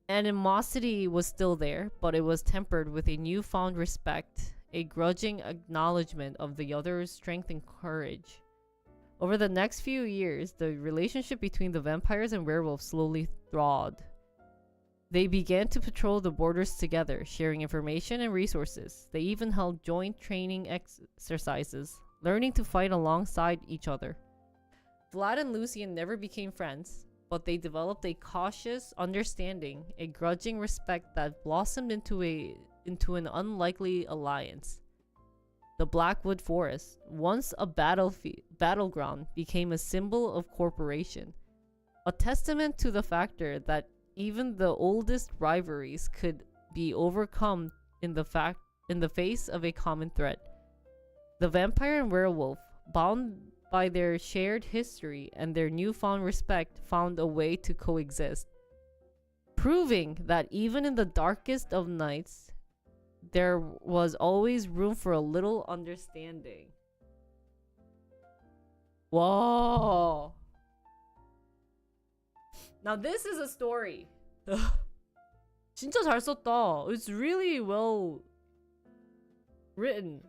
Speaker 1: animosity was still there, but it was tempered with a newfound respect, a grudging acknowledgement of the other's strength and courage. Over the next few years, the relationship between the vampires and werewolves slowly thawed. They began to patrol the borders together, sharing information and resources. They even held joint training exercises, learning to fight alongside each other. Vlad and Lucian never became friends, but they developed a cautious understanding, a grudging respect that blossomed into an unlikely alliance. The Blackwood Forest, once a battleground, became a symbol of corporation, a testament to the factor that even the oldest rivalries could be overcome in the face of a common threat. The vampire and werewolf, bound by their shared history and their newfound respect, found a way to coexist, proving that even in the darkest of nights, there was always room for a little understanding. Whoa! Now this is a story. 진짜 잘 썼다. It's really well written.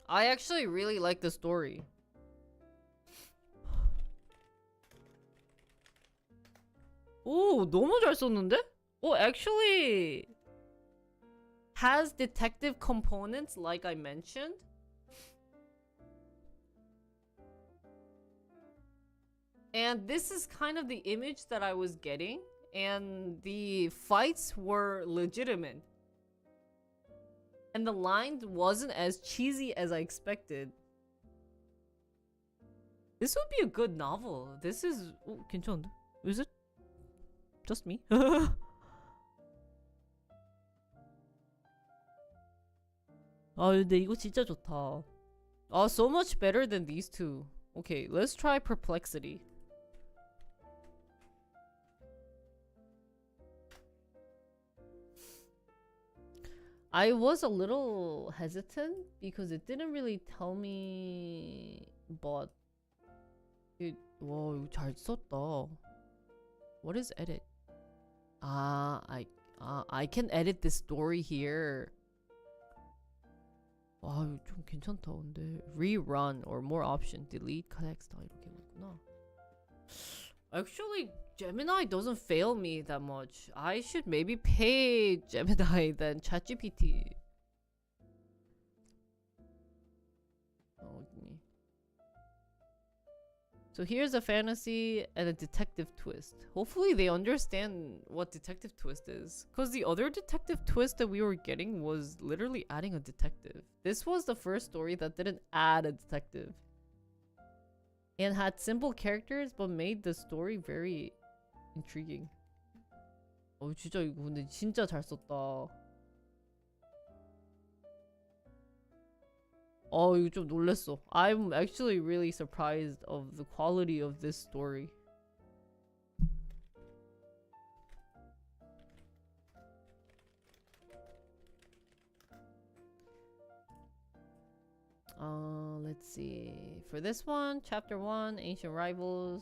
Speaker 1: I actually really like the story. 오, 너무 잘 썼는데? Actually has detective components like I mentioned. And this is kind of the image that I was getting, and the fights were legitimate. And the line wasn't as cheesy as I expected. This would be a good novel. This is 괜찮은데? Is it just me? 근데 이거 진짜 좋다. So much better than these two. Okay, let's try Perplexity. I was a little hesitant because it didn't really tell me, but 와, 이거 잘 썼다. What is edit? I can edit this story here. 와, 이거 좀 괜찮다. 근데 rerun or more option, delete text 이렇게 있구나. Actually, Gemini doesn't fail me that much. I should maybe pay Gemini than ChatGPT. So here's a fantasy and a detective twist. Hopefully they understand what detective twist is. Because the other detective twist that we were getting was literally adding a detective. This was the first story that didn't add a detective. And had simple characters but made the story very intriguing. 진짜 이거 근데 진짜 잘 썼다. 이거 좀 놀랬어. I'm actually really surprised of the quality of this story. Let's see. For this one, chapter 1, Ancient Rivals.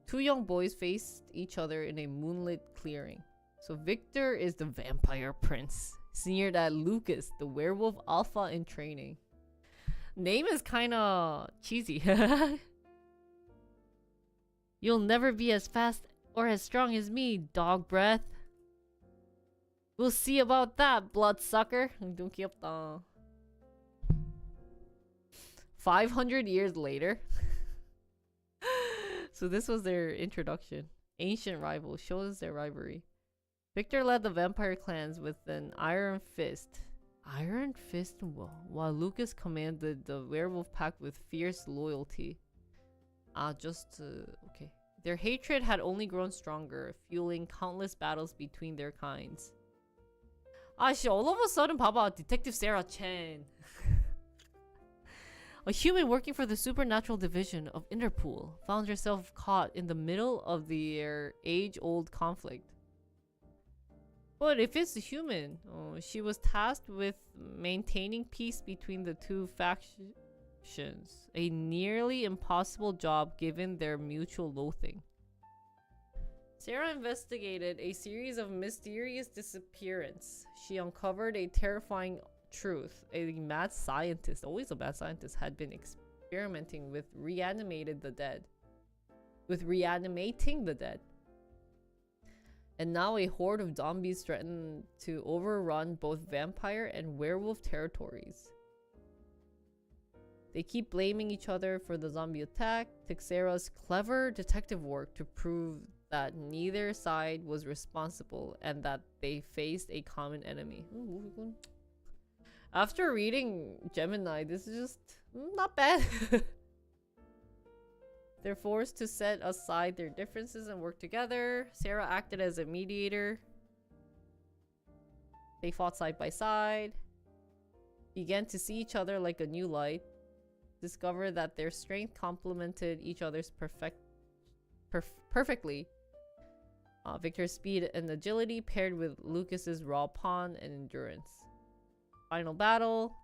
Speaker 1: Two young boys faced each other in a moonlit clearing. So Victor is the vampire prince, sneered at Lucas, the werewolf alpha in training. Name is kinda cheesy. You'll never be as fast or as strong as me, dog breath. We'll see about that, bloodsucker. 너무 귀엽다. 500 years later. So this was their introduction. Ancient rivals shows their rivalry. Victor led the vampire clans with an iron fist. Iron fist? While Lucas commanded the werewolf pack with fierce loyalty. Okay. Their hatred had only grown stronger, fueling countless battles between their kinds. All of a sudden 봐봐, Detective Sarah Chen. A human working for the supernatural division of Interpol found herself caught in the middle of their age-old conflict. But if it's a human, she was tasked with maintaining peace between the two factions. A nearly impossible job given their mutual loathing. Sarah investigated a series of mysterious disappearances. She uncovered a terrifying truth. A mad scientist, always a mad scientist, had been experimenting with reanimating the dead. And now a horde of zombies threatened to overrun both vampire and werewolf territories. They keep blaming each other for the zombie attack. Took Sarah's clever detective work to prove that neither side was responsible and that they faced a common enemy. After reading Gemini, this is just not bad. They're forced to set aside their differences and work together. Sarah acted as a mediator. They fought side by side. Began to see each other like a new light. Discovered that their strength complemented each other's perfectly. Victor's speed and agility paired with Lucas's raw pawn and endurance. Final battle.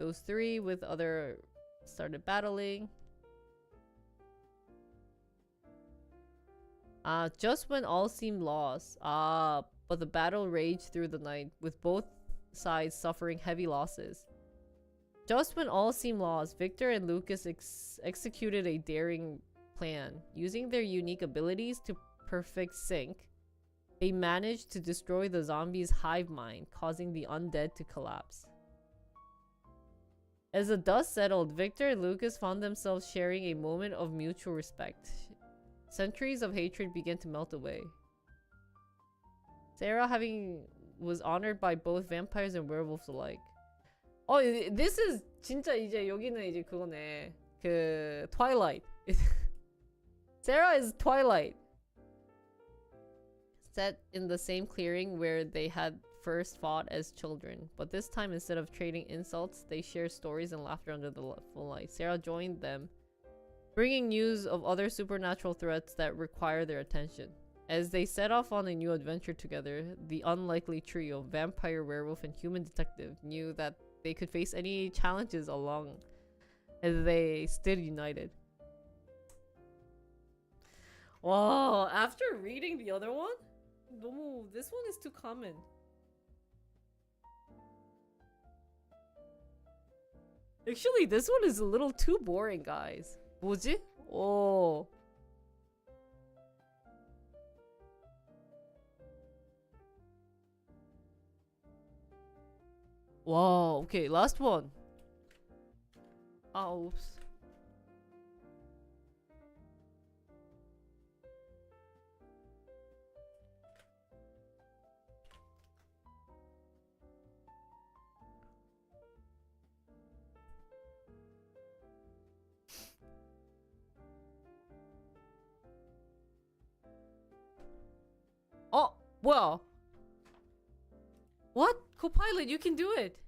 Speaker 1: Those three with other started battling. Just when all seemed lost. But the battle raged through the night, with both sides suffering heavy losses. Just when all seemed lost, Victor and Lucas executed a daring plan. Using their unique abilities to perfect sync, they managed to destroy the zombies' hive mind, causing the undead to collapse. As the dust settled, Victor and Lucas found themselves sharing a moment of mutual respect. Centuries of hatred began to melt away. Sarah was honored by both vampires and werewolves alike. This is 진짜 이제 여기는 이제 그거네. Twilight. Sarah is Twilight. Set in the same clearing where they had first fought as children, but this time instead of trading insults, they share stories and laughter under the full light. Sarah joined them, bringing news of other supernatural threats that require their attention. As they set off on a new adventure together, the unlikely trio, vampire, werewolf, and human detective, knew that they could face any challenges along as they stood united. Wow, after reading the other one, this one is too common. Actually, this one is a little too boring, guys. 뭐지? Wow, okay, last one. Oops. 뭐야? What? Copilot, you can do it.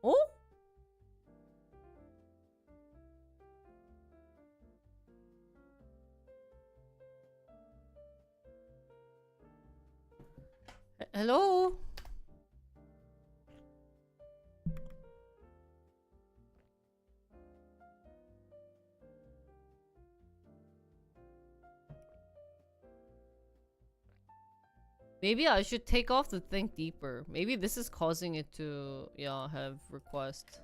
Speaker 1: Oh? Hello? Maybe I should take off the think deeper. Maybe this is causing it to, yeah, have request.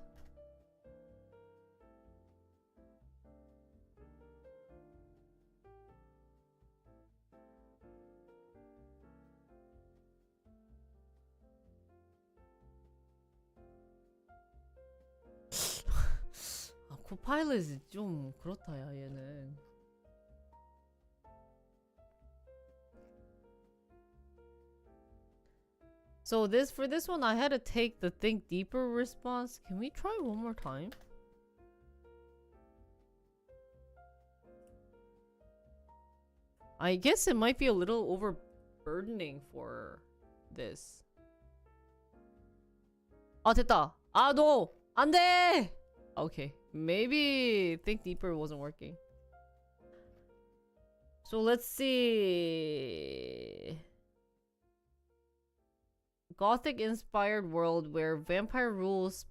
Speaker 1: 아, 코파일럿이 좀 그렇다, 야, 얘는. So for this one, I had to take the think deeper response. Can we try one more time? I guess it might be a little overburdening for this. 아, 됐다. 아, no! 안 돼! Okay, maybe think deeper wasn't working. So let's see. Gothic-inspired world where vampire rules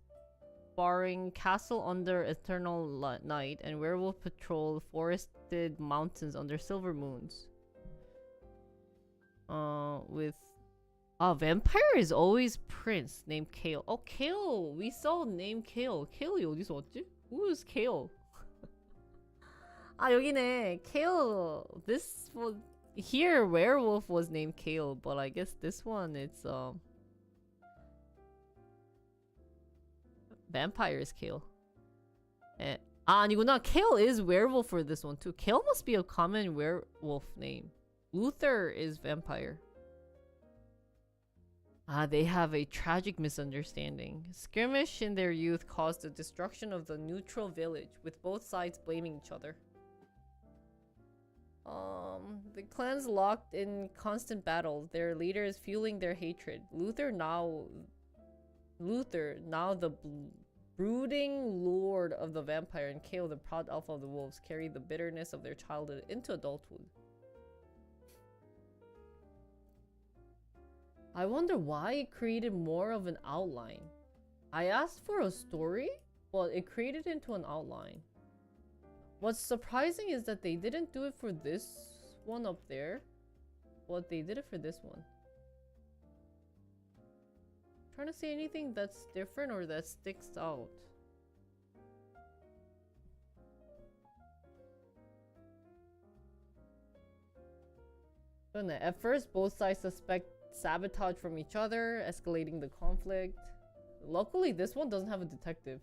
Speaker 1: barring castle under eternal night and werewolf patrol forested mountains under silver moons. With vampire is always prince named Kale. Oh, Kale! We saw name Kale. Kale이 어디서 왔지? Who is Kale? 아, 여기네. Kale. This was here. Werewolf was named Kale, but I guess this one it's vampire is Kale. 아니구나. Kale is werewolf for this one too. Kale must be a common werewolf name. Luther is vampire. They have a tragic misunderstanding. Skirmish in their youth caused the destruction of the neutral village, with both sides blaming each other. The clans locked in constant battle, their leaders fueling their hatred. Luther, now the brooding lord of the vampire, and Kale, the proud alpha of the wolves, carry the bitterness of their childhood into adulthood. I wonder why it created more of an outline. I asked for a story, but it created into an outline. What's surprising is that they didn't do it for this one up there, but they did it for this one. Trying to see anything that's different or that sticks out. At first, both sides suspect sabotage from each other, escalating the conflict. Luckily, this one doesn't have a detective.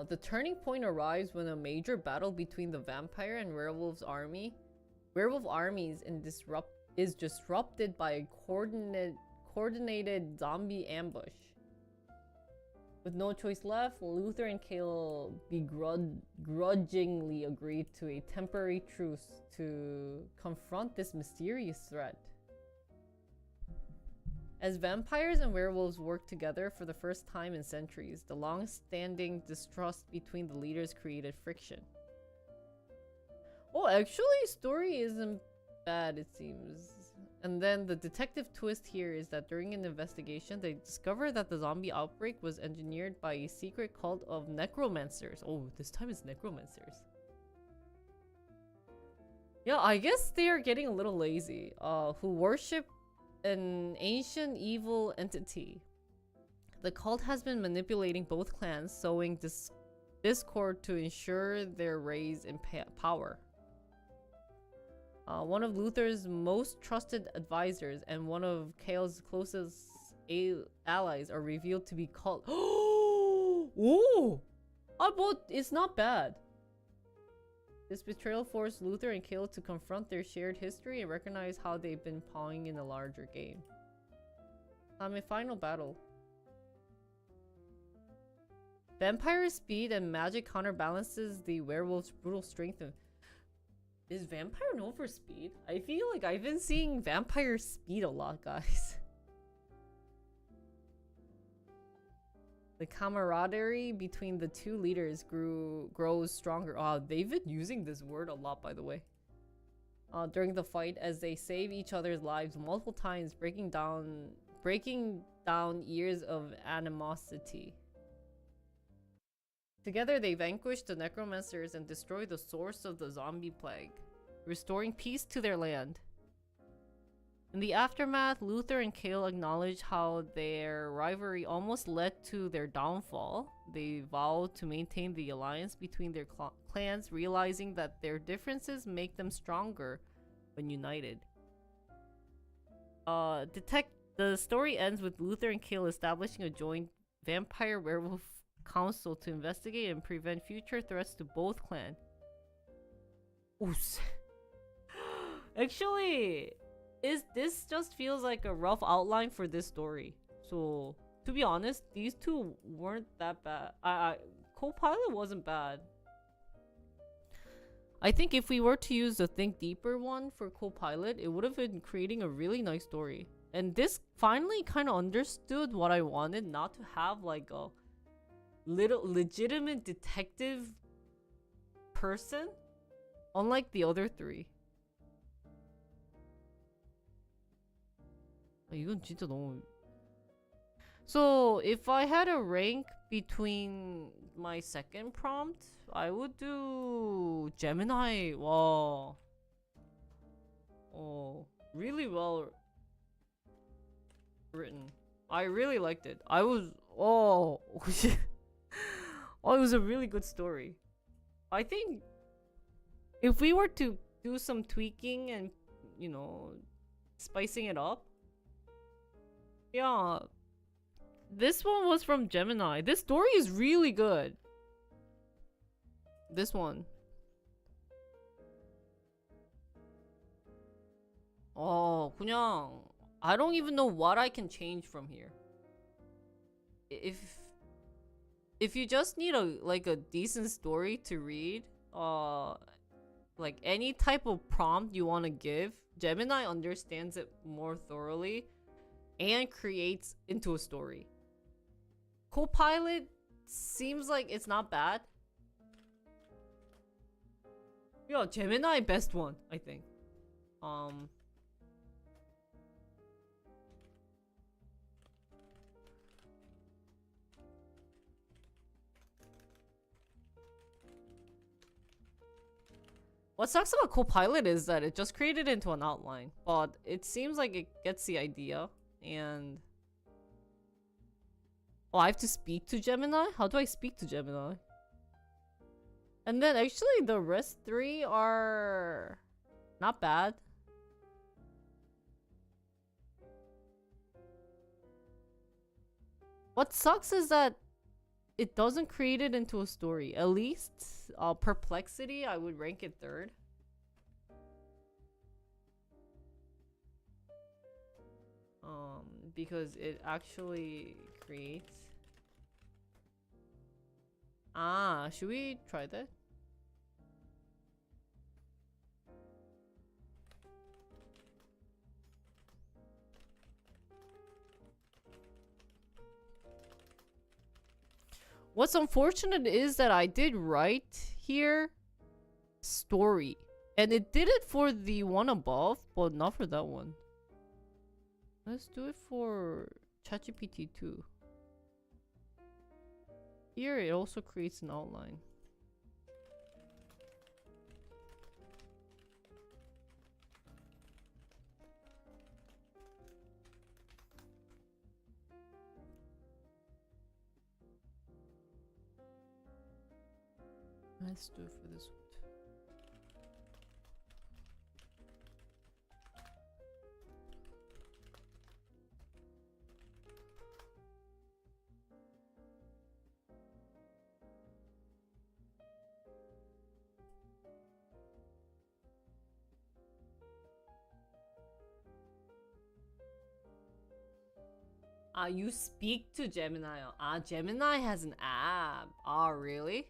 Speaker 1: The turning point arrives when a major battle between the vampire and werewolf armies is disrupted by a coordinated zombie ambush. With no choice left, Luther and Kale begrudgingly agreed to a temporary truce to confront this mysterious threat. As vampires and werewolves worked together for the first time in centuries, the long-standing distrust between the leaders created friction. Oh, actually, story isn't bad, it seems. And then the detective twist here is that during an investigation, they discover that the zombie outbreak was engineered by a secret cult of necromancers. Oh, this time it's necromancers. Yeah, I guess they are getting a little lazy. Who worship an ancient evil entity. The cult has been manipulating both clans, sowing discord to ensure their rise in power. One of Luther's most trusted advisors and one of Kale's closest allies are revealed to be cult. Oh! But it's not bad. This betrayal forced Luther and Kale to confront their shared history and recognize how they've been pawing in a larger game. A final battle. Vampire speed and magic counterbalances the werewolf's brutal strength. Is vampire known for speed? I feel like I've been seeing vampire speed a lot, guys. The camaraderie between the two leaders grows stronger. Oh, they've been using this word a lot, by the way. During the fight, as they save each other's lives multiple times, breaking down years of animosity. Together, they vanquish the necromancers and destroy the source of the zombie plague, restoring peace to their land. In the aftermath, Luther and Kale acknowledge how their rivalry almost led to their downfall. They vow to maintain the alliance between their clans, realizing that their differences make them stronger when united. The story ends with Luther and Kale establishing a joint vampire werewolf council to investigate and prevent future threats to both clans. Oos. Actually, this just feels like a rough outline for this story. So, to be honest, these two weren't that bad. Co-pilot wasn't bad. I think if we were to use the Think Deeper one for co-pilot, it would have been creating a really nice story. And this finally kind of understood what I wanted, not to have like a little legitimate detective person, unlike the other three. 이건 진짜 너무. So if I had a rank between my second prompt, I would do Gemini. Wow. Oh, really well written. I really liked it. I was oh it was a really good story. I think if we were to do some tweaking and, you know, spicing it up, yeah, this one was from Gemini. This story is really good. This one. Oh, 그냥 I don't even know what I can change from here. If you just need a decent story to read, like any type of prompt you want to give, Gemini understands it more thoroughly and creates into a story. Copilot seems like it's not bad. Yeah, Gemini best one, I think. What sucks about Copilot is that it just created into an outline, but it seems like it gets the idea. And oh, I have to speak to Gemini? How do I speak to Gemini? And then actually the rest three are not bad. What sucks is that it doesn't create it into a story. At least Perplexity, I would rank it third. Because it actually creates. Should we try that? What's unfortunate is that I did write here story, and it did it for the one above, but not for that one. Let's do it for ChatGPT 2. Here it also creates an outline. Let's do it for this one. You speak to Gemini. Gemini has an app. Really?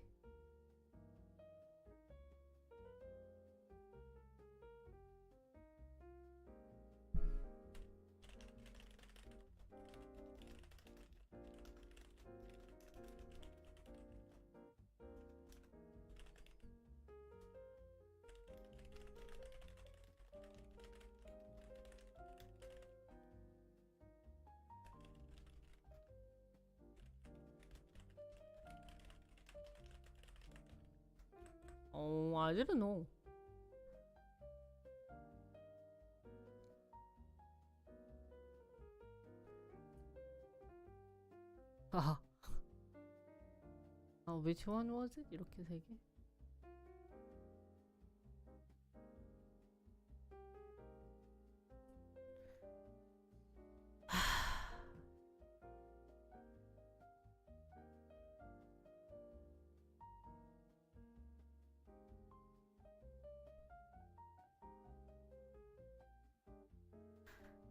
Speaker 1: Oh, I didn't know. 하하. Which one was it? 이렇게 세 개?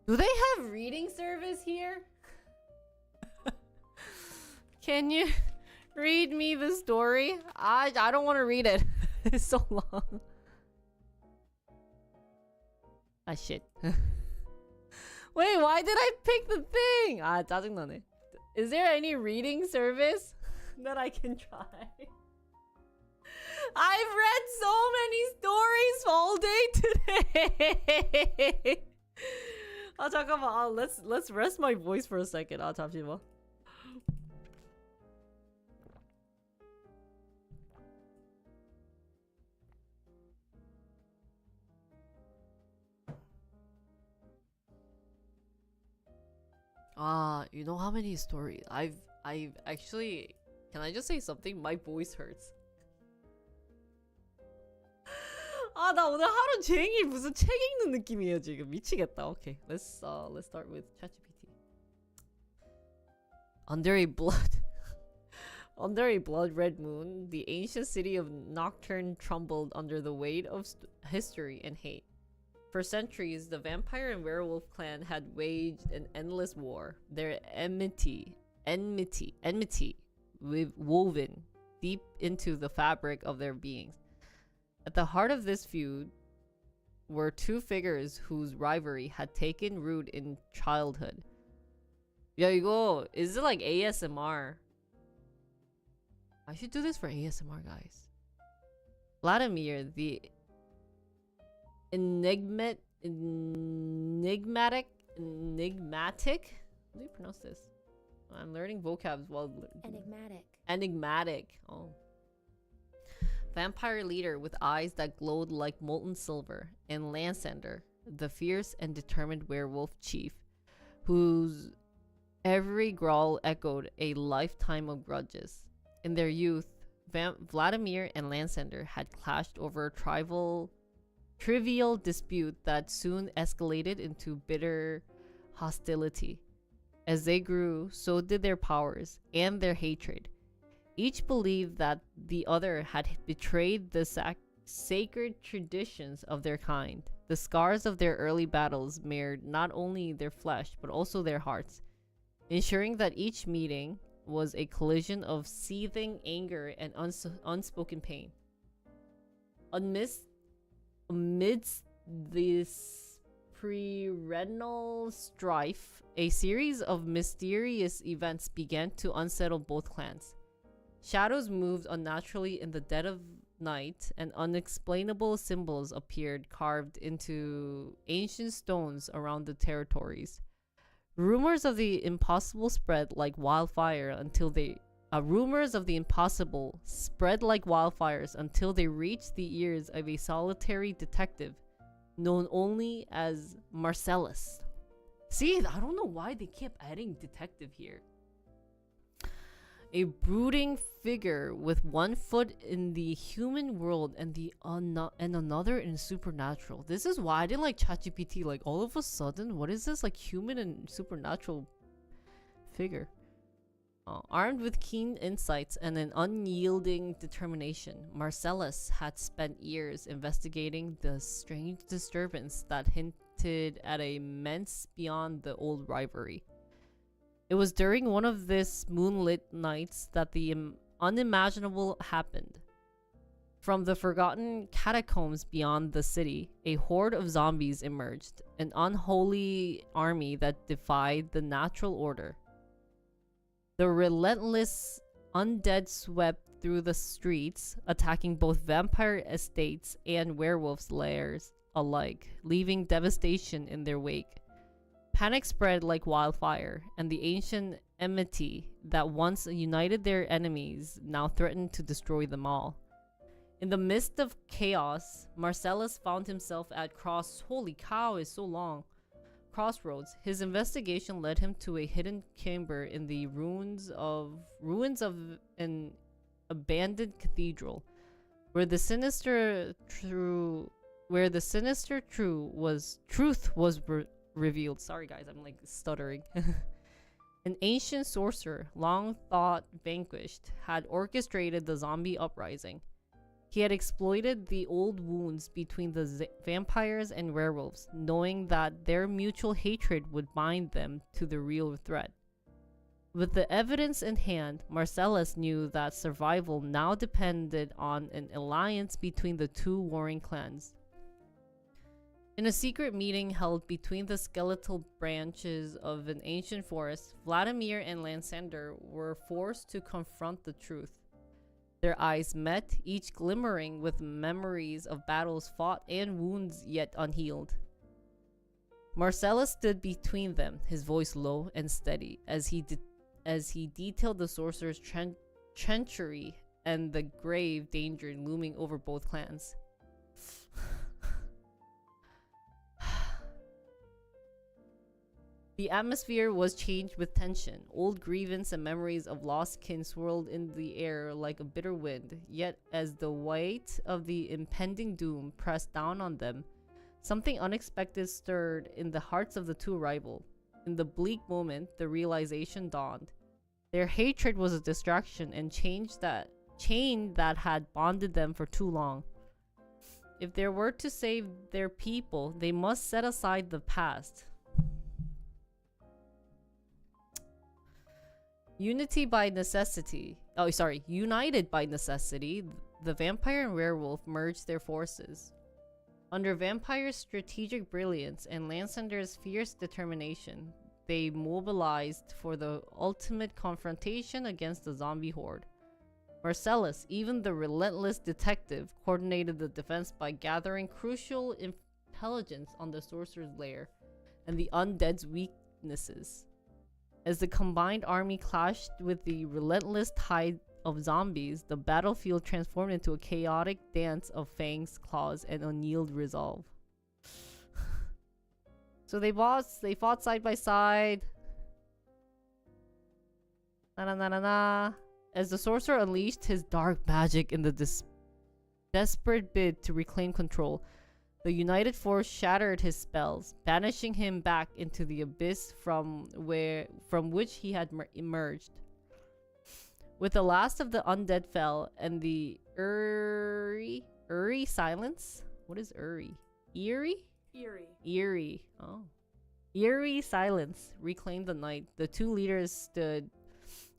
Speaker 1: Do they have reading service here? Can you read me the story? I don't want to read it. It's so long. Ah shit. Wait, why did I pick the thing? 짜증나네. Is there any reading service that I can try? I've read so many stories all day today. 잠깐만. Let's rest my voice for a second. 잠시만. You know how many stories I've actually, can I just say something? My voice hurts. 나 오늘 하루 종일 무슨 책 읽는 느낌이에요 지금. 미치겠다. Okay, let's start with ChatGPT. Under a blood red moon, the ancient city of Nocturne trembled under the weight of history and hate. For centuries, the vampire and werewolf clan had waged an endless war, their enmity woven deep into the fabric of their beings. At the heart of this feud were two figures whose rivalry had taken root in childhood. 야, 이거, is it like ASMR? I should do this for ASMR, guys. Vladimir, the enigmatic. How do you pronounce this? I'm learning vocabs while enigmatic. Oh. Vampire leader with eyes that glowed like molten silver, and Lysander, the fierce and determined werewolf chief, whose every growl echoed a lifetime of grudges. In their youth, Vladimir and Lysander had clashed over a trivial dispute that soon escalated into bitter hostility. As they grew, so did their powers and their hatred. Each believed that the other had betrayed the sacred traditions of their kind. The scars of their early battles marred not only their flesh, but also their hearts, ensuring that each meeting was a collision of seething anger and unspoken pain. Amidst this perennial strife, a series of mysterious events began to unsettle both clans. Shadows moved unnaturally in the dead of night, and unexplainable symbols appeared carved into ancient stones around the territories. Rumors of the impossible spread like wildfire until they reached the ears of a solitary detective known only as Marcellus. See, I don't know why they kept adding detective here. A brooding figure with one foot in the human world and another in supernatural. This is why I didn't like ChatGPT. Like, all of a sudden, what is this like human and supernatural figure? Armed with keen insights and an unyielding determination, Marcellus had spent years investigating the strange disturbance that hinted at a menace beyond the old rivalry. It was during one of these moonlit nights that the unimaginable happened. From the forgotten catacombs beyond the city, a horde of zombies emerged, an unholy army that defied the natural order. The relentless undead swept through the streets, attacking both vampire estates and werewolves' lairs alike, leaving devastation in their wake. Panic spread like wildfire, and the ancient enmity that once united their enemies now threatened to destroy them all. In the midst of chaos, Marcellus found himself at holy cow, is so long. Crossroads. His investigation led him to a hidden chamber in the ruins of an abandoned cathedral, where the sinister truth was revealed. Sorry guys, I'm like stuttering. An ancient sorcerer, long thought vanquished, had orchestrated the zombie uprising. He had exploited the old wounds between the vampires and werewolves, knowing that their mutual hatred would bind them to the real threat. With the evidence in hand, Marcellus knew that survival now depended on an alliance between the two warring clans. In a secret meeting held between the skeletal branches of an ancient forest, Vladimir and Lansander were forced to confront the truth. Their eyes met, each glimmering with memories of battles fought and wounds yet unhealed. Marcellus stood between them, his voice low and steady, as he detailed the sorcerer's treachery and the grave danger looming over both clans. The atmosphere was changed with tension. Old grievance and memories of lost kin swirled in the air like a bitter wind. Yet, as the weight of the impending doom pressed down on them, something unexpected stirred in the hearts of the two rivals. In the bleak moment, the realization dawned. Their hatred was a distraction and chain that had bonded them for too long. If they were to save their people, they must set aside the past. United by necessity, the vampire and werewolf merged their forces. Under Vampire's strategic brilliance and Lansander's fierce determination, they mobilized for the ultimate confrontation against the zombie horde. Marcellus, even the relentless detective, coordinated the defense by gathering crucial intelligence on the sorcerer's lair and the undead's weaknesses. As the combined army clashed with the relentless tide of zombies, the battlefield transformed into a chaotic dance of fangs, claws, and unyielding resolve. So they fought side by side. As the sorcerer unleashed his dark magic in the desperate bid to reclaim control, the united force shattered his spells, banishing him back into the abyss from which he had emerged. With the last of the undead fell and the eerie silence. What is eerie? Eerie. Oh. Eerie silence reclaimed the night. The two leaders stood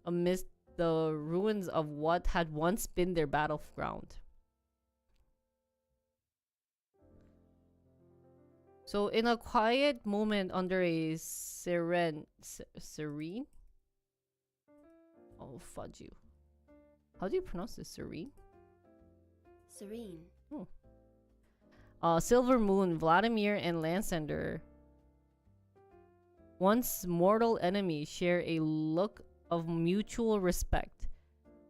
Speaker 1: amidst the ruins of what had once been their battleground. So in a quiet moment under a serene? Oh, fudge you. How do you pronounce this? Serene?
Speaker 7: Serene.
Speaker 1: Silver Moon, Vladimir and Lansander, once mortal enemies, share a look of mutual respect.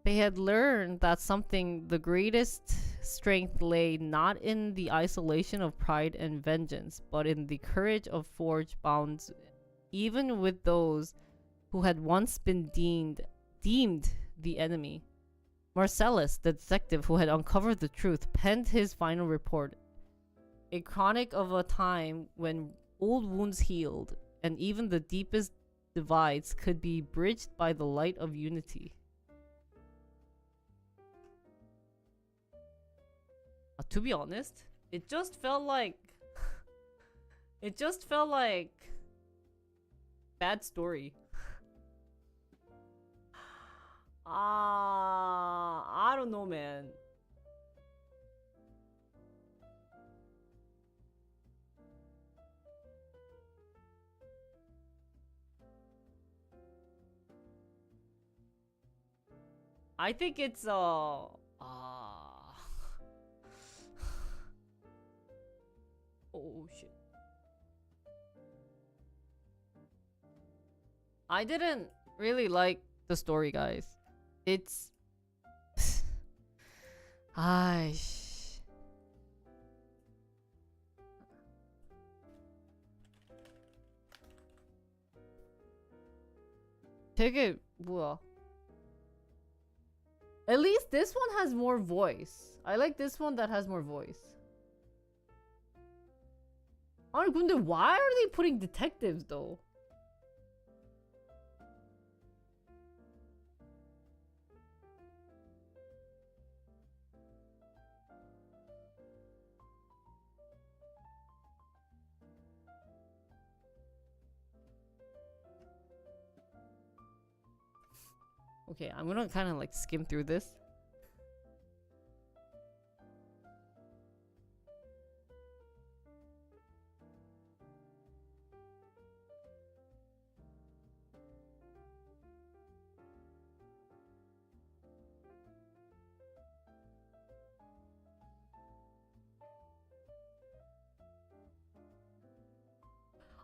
Speaker 1: They had learned that the greatest strength lay not in the isolation of pride and vengeance, but in the courage of forge bonds, even with those who had once been deemed the enemy. Marcellus, the detective who had uncovered the truth, penned his final report, a chronic of a time when old wounds healed, and even the deepest divides could be bridged by the light of unity. To be honest, it just felt like bad story. I don't know, man. I think it's oh shit. I didn't really like the story, guys. It's Aish. 되게 뭐야? At least this one has more voice. I like this one that has more voice. 아니 근데 why are they putting detectives though? Okay, I'm gonna kind of like skim through this.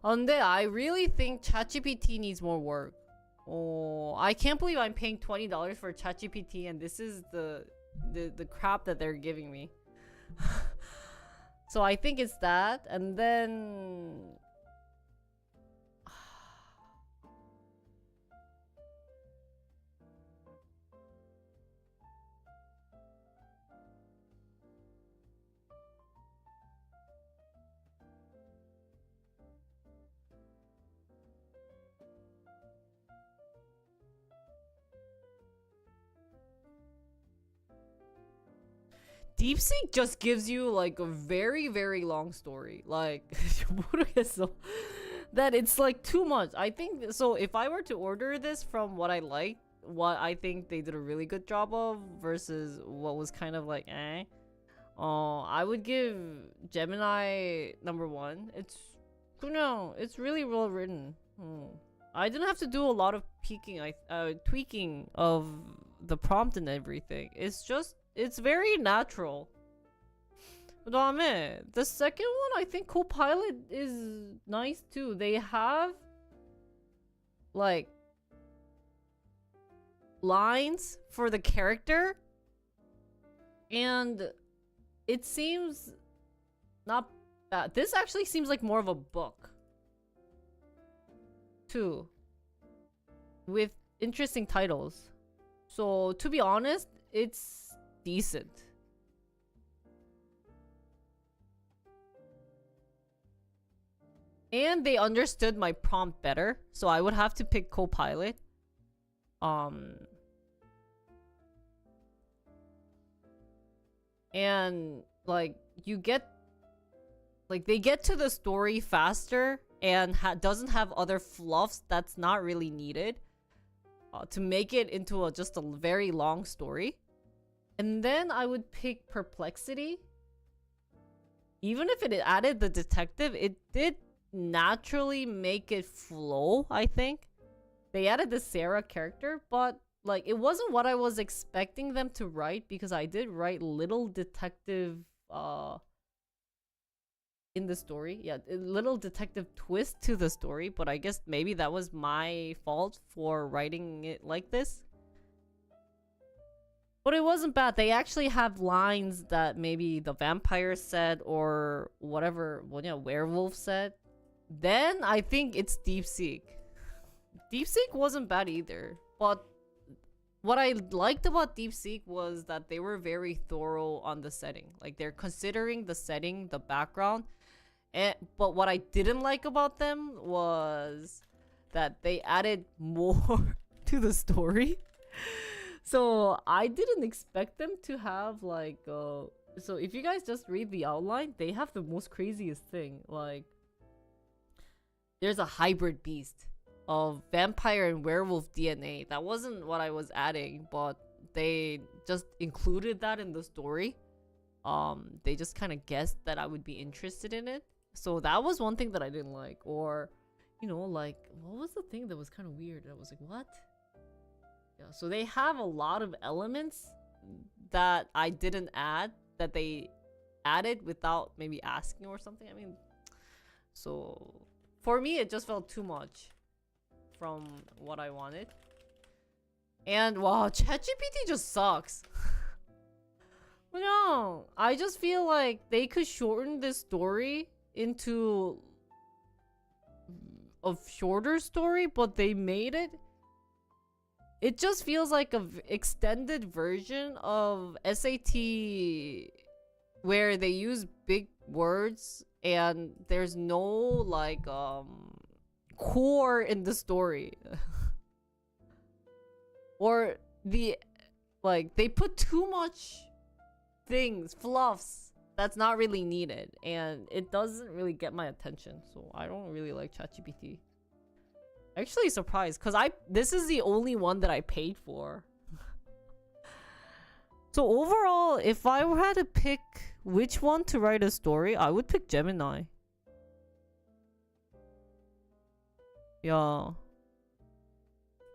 Speaker 1: 근데 I really think ChatGPT needs more work. Oh, I can't believe I'm paying $20 for ChatGPT and this is the crap that they're giving me. So I think it's that, and then DeepSeek just gives you like a very, very long story. Like, 모르겠어. That it's like too much. I think so. If I were to order this from what I liked, what I think they did a really good job of versus what was kind of like I would give Gemini #1. It's really well written. I didn't have to do a lot of tweaking of the prompt and everything. It's very natural. 그다음에 the second one, I think Copilot is nice too. They have like lines for the character and it seems not bad. This actually seems like more of a book too, with interesting titles. So to be honest, it's decent. And they understood my prompt better, so I would have to pick Copilot. And like they get to the story faster and doesn't have other fluffs that's not really needed to make it into just a very long story. And then I would pick Perplexity. Even if it added the detective, it did naturally make it flow, I think. They added the Sarah character, but like it wasn't what I was expecting them to write, because I did write little detective in the story. Yeah, a little detective twist to the story, but I guess maybe that was my fault for writing it like this. But it wasn't bad. They actually have lines that maybe the vampire said or whatever, werewolf said. Then I think it's DeepSeek. DeepSeek wasn't bad either. But what I liked about DeepSeek was that they were very thorough on the setting. Like they're considering the setting, the background. But what I didn't like about them was that they added more to the story. So I didn't expect them to have like so if you guys just read the outline, they have the most craziest thing. Like there's a hybrid beast of vampire and werewolf DNA. That wasn't what I was adding, but they just included that in the story. They just kind of guessed that I would be interested in it. So that was one thing that I didn't like. Or, you know, like, what was the thing that was kind of weird? I was like, what? Yeah, so they have a lot of elements that I didn't add, that they added without maybe asking or something. I mean, so for me, it just felt too much from what I wanted. And wow, ChatGPT just sucks. No, I just feel like they could shorten this story into a shorter story, but they made it. It just feels like a extended version of SAT where they use big words and there's no like core in the story. Or the like they put too much things, fluffs that's not really needed, and it doesn't really get my attention. So I don't really like ChatGPT. Actually surprised because this is the only one that I paid for. So overall, if I had to pick which one to write a story, I would pick Gemini. Yeah.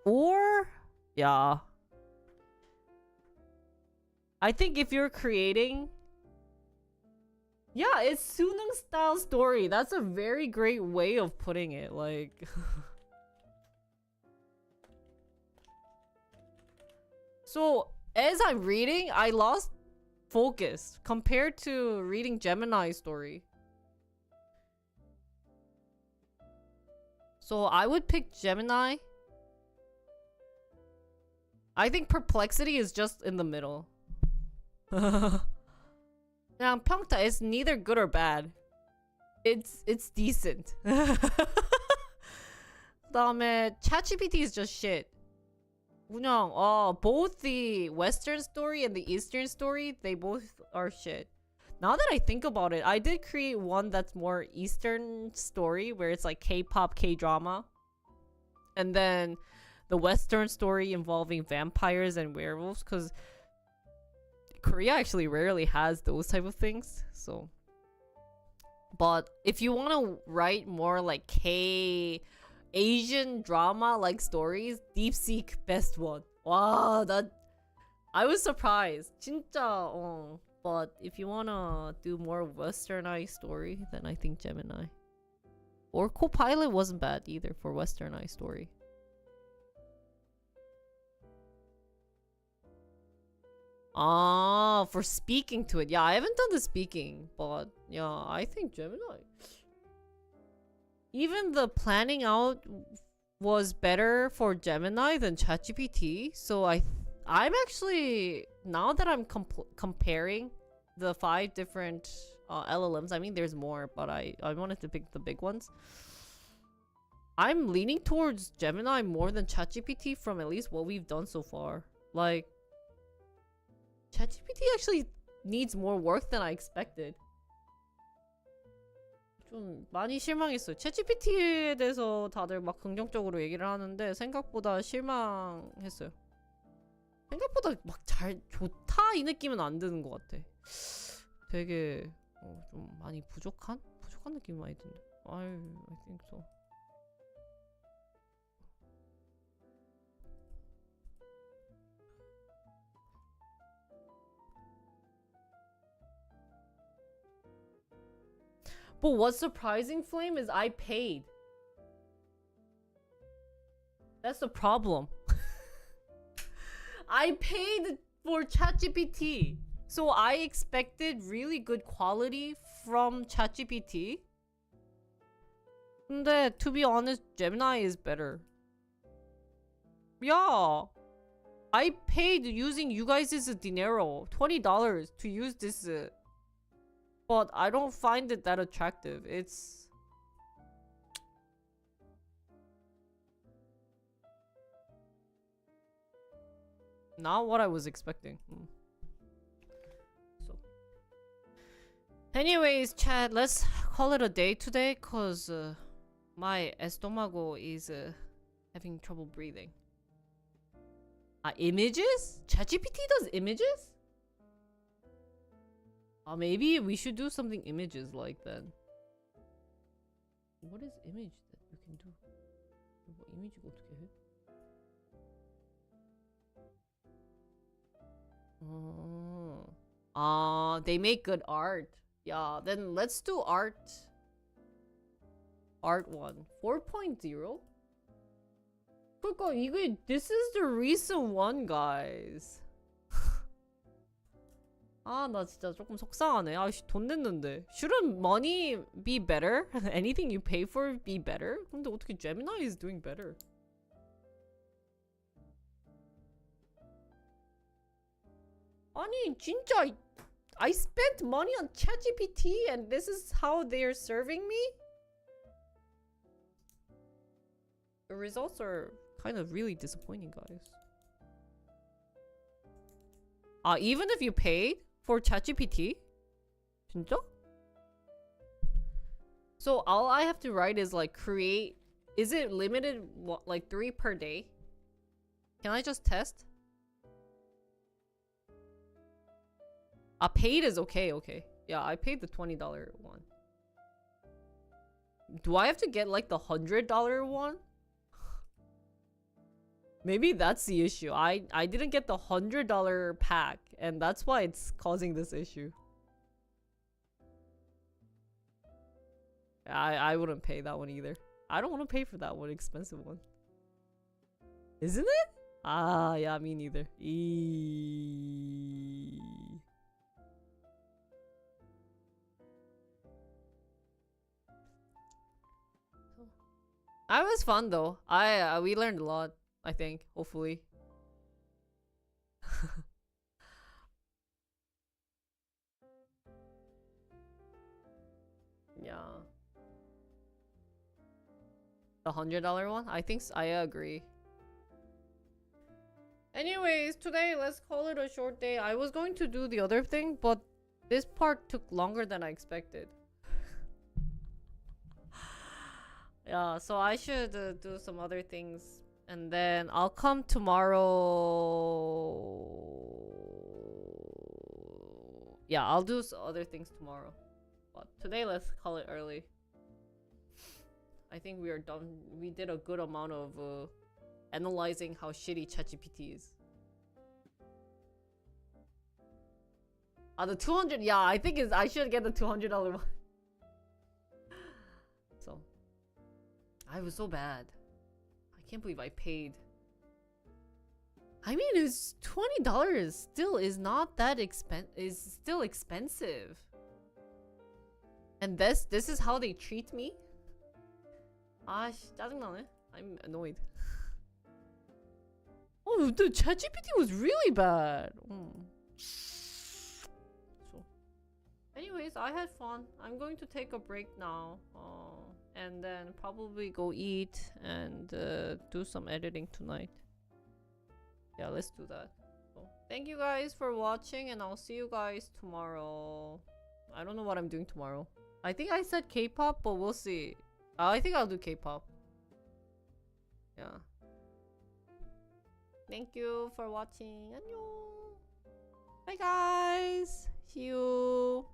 Speaker 1: Or yeah. I think if you're creating, yeah, it's Sunung style story. That's a very great way of putting it. Like so as I'm reading, I lost focus compared to reading Gemini's story. So I would pick Gemini. I think Perplexity is just in the middle. 그냥 평타. It's neither good or bad. It's decent. 그다음에 ChatGPT is just shit. 그냥 both the Western story and the Eastern story, they both are shit. Now that I think about it, I did create one that's more Eastern story where it's like K-pop, K-drama. And then the Western story involving vampires and werewolves, because Korea actually rarely has those type of things. So, but if you want to write more like Asian drama like stories, DeepSeek best one. Wow, that I was surprised. 진짜 But if you wanna do more westernized story, then I think Gemini. Or Copilot wasn't bad either for westernized story. For speaking to it. Yeah, I haven't done the speaking, but yeah, I think Gemini. Even the planning out was better for Gemini than ChatGPT. So I'm actually, now that I'm comparing the 5 different LLMs, I mean there's more, but I wanted to pick the big ones. I'm leaning towards Gemini more than ChatGPT from at least what we've done so far. Like, ChatGPT actually needs more work than I expected. 좀 많이 실망했어요. 챗GPT에 대해서 다들 막 긍정적으로 얘기를 하는데 생각보다 실망했어요. 생각보다 막 잘 좋다 이 느낌은 안 드는 것 같아. 되게 좀 많이 부족한 느낌이 많이 든다. I think so. But what's surprising, Flame, is I paid. That's the problem. I paid for ChatGPT. So I expected really good quality from ChatGPT. 근데 to be honest, Gemini is better. Yeah. I paid using you guys' dinero, $20 to use this but I don't find it that attractive. It's not what I was expecting. So anyways, chat, let's call it a day today, cause my estómago is Having trouble breathing. Images? ChatGPT does images? Maybe we should do something images like then. What is image that you can do? 뭐 이미지가 어떻게 해? They make good art. Yeah, then let's do art. Art 1. 4.0? 그러니까 이게 this is the recent one, guys. 나 진짜 조금 속상하네. 아씨 돈 냈는데. Shouldn't money be better? Anything you pay for be better? 근데 어떻게 Gemini is doing better? 아니 진짜 I spent money on ChatGPT and this is how they're serving me? The results are kind of really disappointing, guys. Even if you paid for ChatGPT? 진짜? So all I have to write is like create. Is it limited like 3 per day? Can I just test? Paid is okay, okay. Yeah, I paid the $20 one. Do I have to get like the $100 one? Maybe that's the issue. I didn't get the $100 pack, and that's why it's causing this issue. I wouldn't pay that one either. I don't want to pay for that one expensive one. Isn't it? Yeah, me neither. I was fun though. We learned a lot, I think, hopefully. Yeah. The $100 one? I think I agree. Anyways, today let's call it a short day. I was going to do the other thing, but this part took longer than I expected. Yeah, so I should do some other things, and then I'll come tomorrow. Yeah, I'll do other things tomorrow. But today, let's call it early. I think we are done. We did a good amount of analyzing how shitty ChatGPT is. The 200. Yeah, I think I should get the $200 one. So. I was so bad. I can't believe I paid. I mean, it's $20 still is not that is still expensive. And this is how they treat me? 짜증나네. I'm annoyed. Oh, the ChatGPT was really bad. So, anyways, I had fun. I'm going to take a break now. And then probably go eat and do some editing tonight. Yeah, let's do that. So, thank you guys for watching, and I'll see you guys tomorrow. I don't know what I'm doing tomorrow. I think I said K-pop, but we'll see. I think I'll do K-pop. Yeah. Thank you for watching. 안녕. Bye guys. See you.